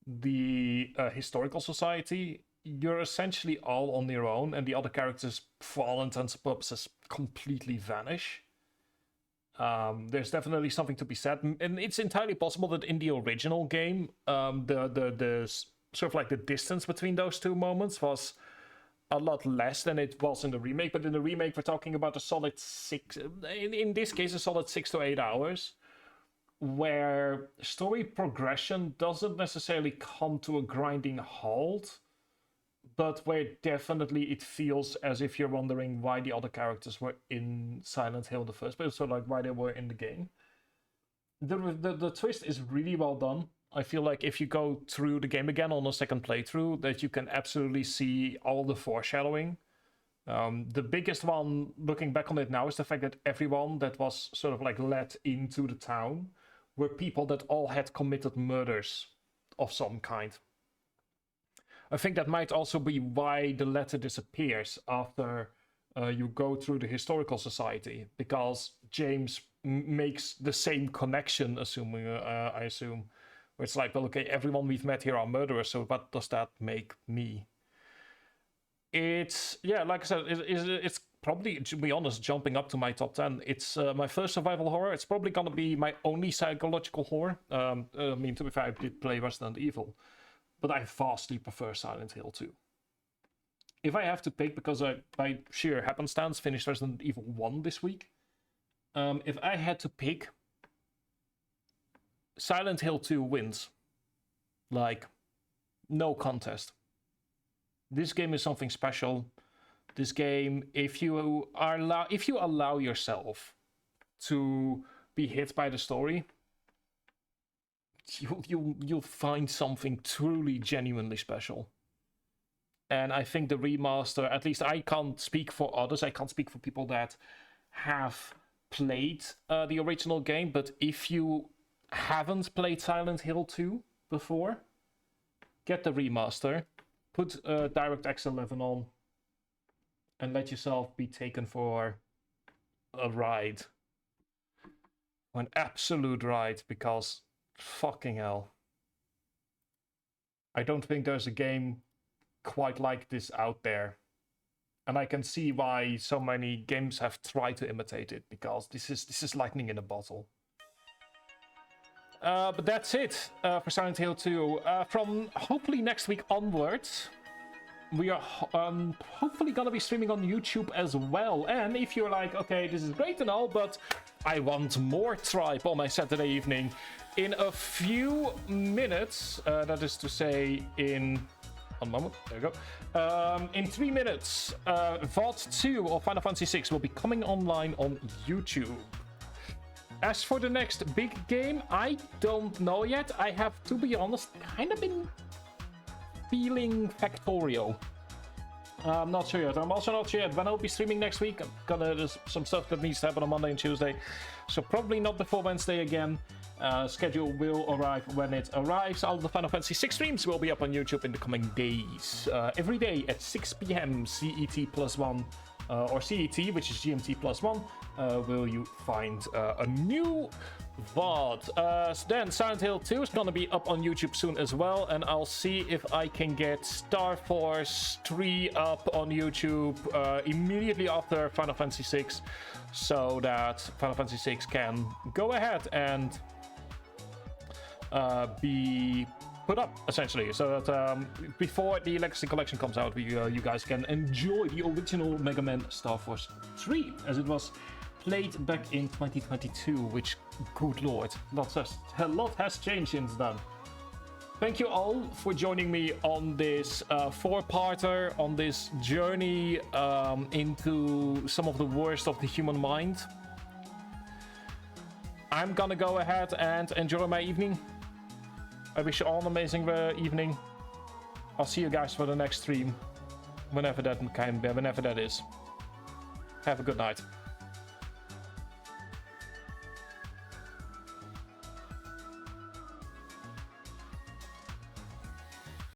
[SPEAKER 1] the historical society, you're essentially all on your own, and the other characters, for all intents and purposes, completely vanish. There's definitely something to be said, and it's entirely possible that in the original game, the sort of like the distance between those two moments was a lot less than it was in the remake. But in the remake, we're talking about a solid 6, in this case, a solid 6 to 8 hours, where story progression doesn't necessarily come to a grinding halt, but where definitely it feels as if you're wondering why the other characters were in Silent Hill in the first place, so like why they were in the game. The twist is really well done. I feel like if you go through the game again on a second playthrough, that you can absolutely see all the foreshadowing. The biggest one, looking back on it now, is the fact that everyone that was sort of like let into the town were people that all had committed murders of some kind. I think that might also be why the letter disappears after you go through the historical society, because James makes the same connection, I assume, where it's like, well, okay, everyone we've met here are murderers, so what does that make me? It's, yeah, like I said, it's probably, to be honest, jumping up to my top 10. It's my first survival horror. It's probably gonna be my only psychological horror. I mean, to be fair, I did play Resident Evil, but I vastly prefer Silent Hill 2. If I have to pick, because I, by sheer happenstance, finished Resident Evil 1 this week, if I had to pick, Silent Hill 2 wins. Like, no contest. This game is something special. This game, if you allow yourself to be hit by the story, you'll find something truly, genuinely special. And I think the remaster, at least I can't speak for others, I can't speak for people that have played the original game, but if you haven't played Silent Hill 2 before, get the remaster, put DirectX 11 on, and let yourself be taken for a ride. An absolute ride, because fucking hell. I don't think there's a game quite like this out there. And I can see why so many games have tried to imitate it, because this is lightning in a bottle. But that's it for Silent Hill 2. From hopefully next week onwards, we are hopefully gonna be streaming on YouTube as well. And if you're like, okay, this is great and all, but I want more Tribe on my Saturday evening, in a few minutes, that is to say in... one moment, there we go. In 3 minutes, VOD 2 of Final Fantasy VI will be coming online on YouTube. As for the next big game, I don't know yet. I have, to be honest, kind of been Feeling Factorio. I'm not sure yet. I'm also not sure yet when I'll be streaming next week. There's some stuff that needs to happen on Monday and Tuesday, so probably not before Wednesday again. Schedule will arrive when it arrives. All the Final Fantasy 6 streams will be up on YouTube in the coming days. Every day at 6 p.m. CET +1, or CET, which is GMT +1, will you find a new VOD. Then Silent Hill 2 is gonna be up on YouTube soon as well, and I'll see if I can get Star Force 3 up on YouTube immediately after Final Fantasy 6, so that Final Fantasy 6 can go ahead and be put up, essentially, so that before the Legacy Collection comes out, you guys can enjoy the original Mega Man Star Force 3 as it was played back in 2022, which, good lord, a lot has changed since then. Thank you all for joining me on this 4-parter, on this journey into some of the worst of the human mind. I'm gonna go ahead and enjoy my evening. I wish you all an amazing evening. I'll see you guys for the next stream, whenever that is. Have a good night.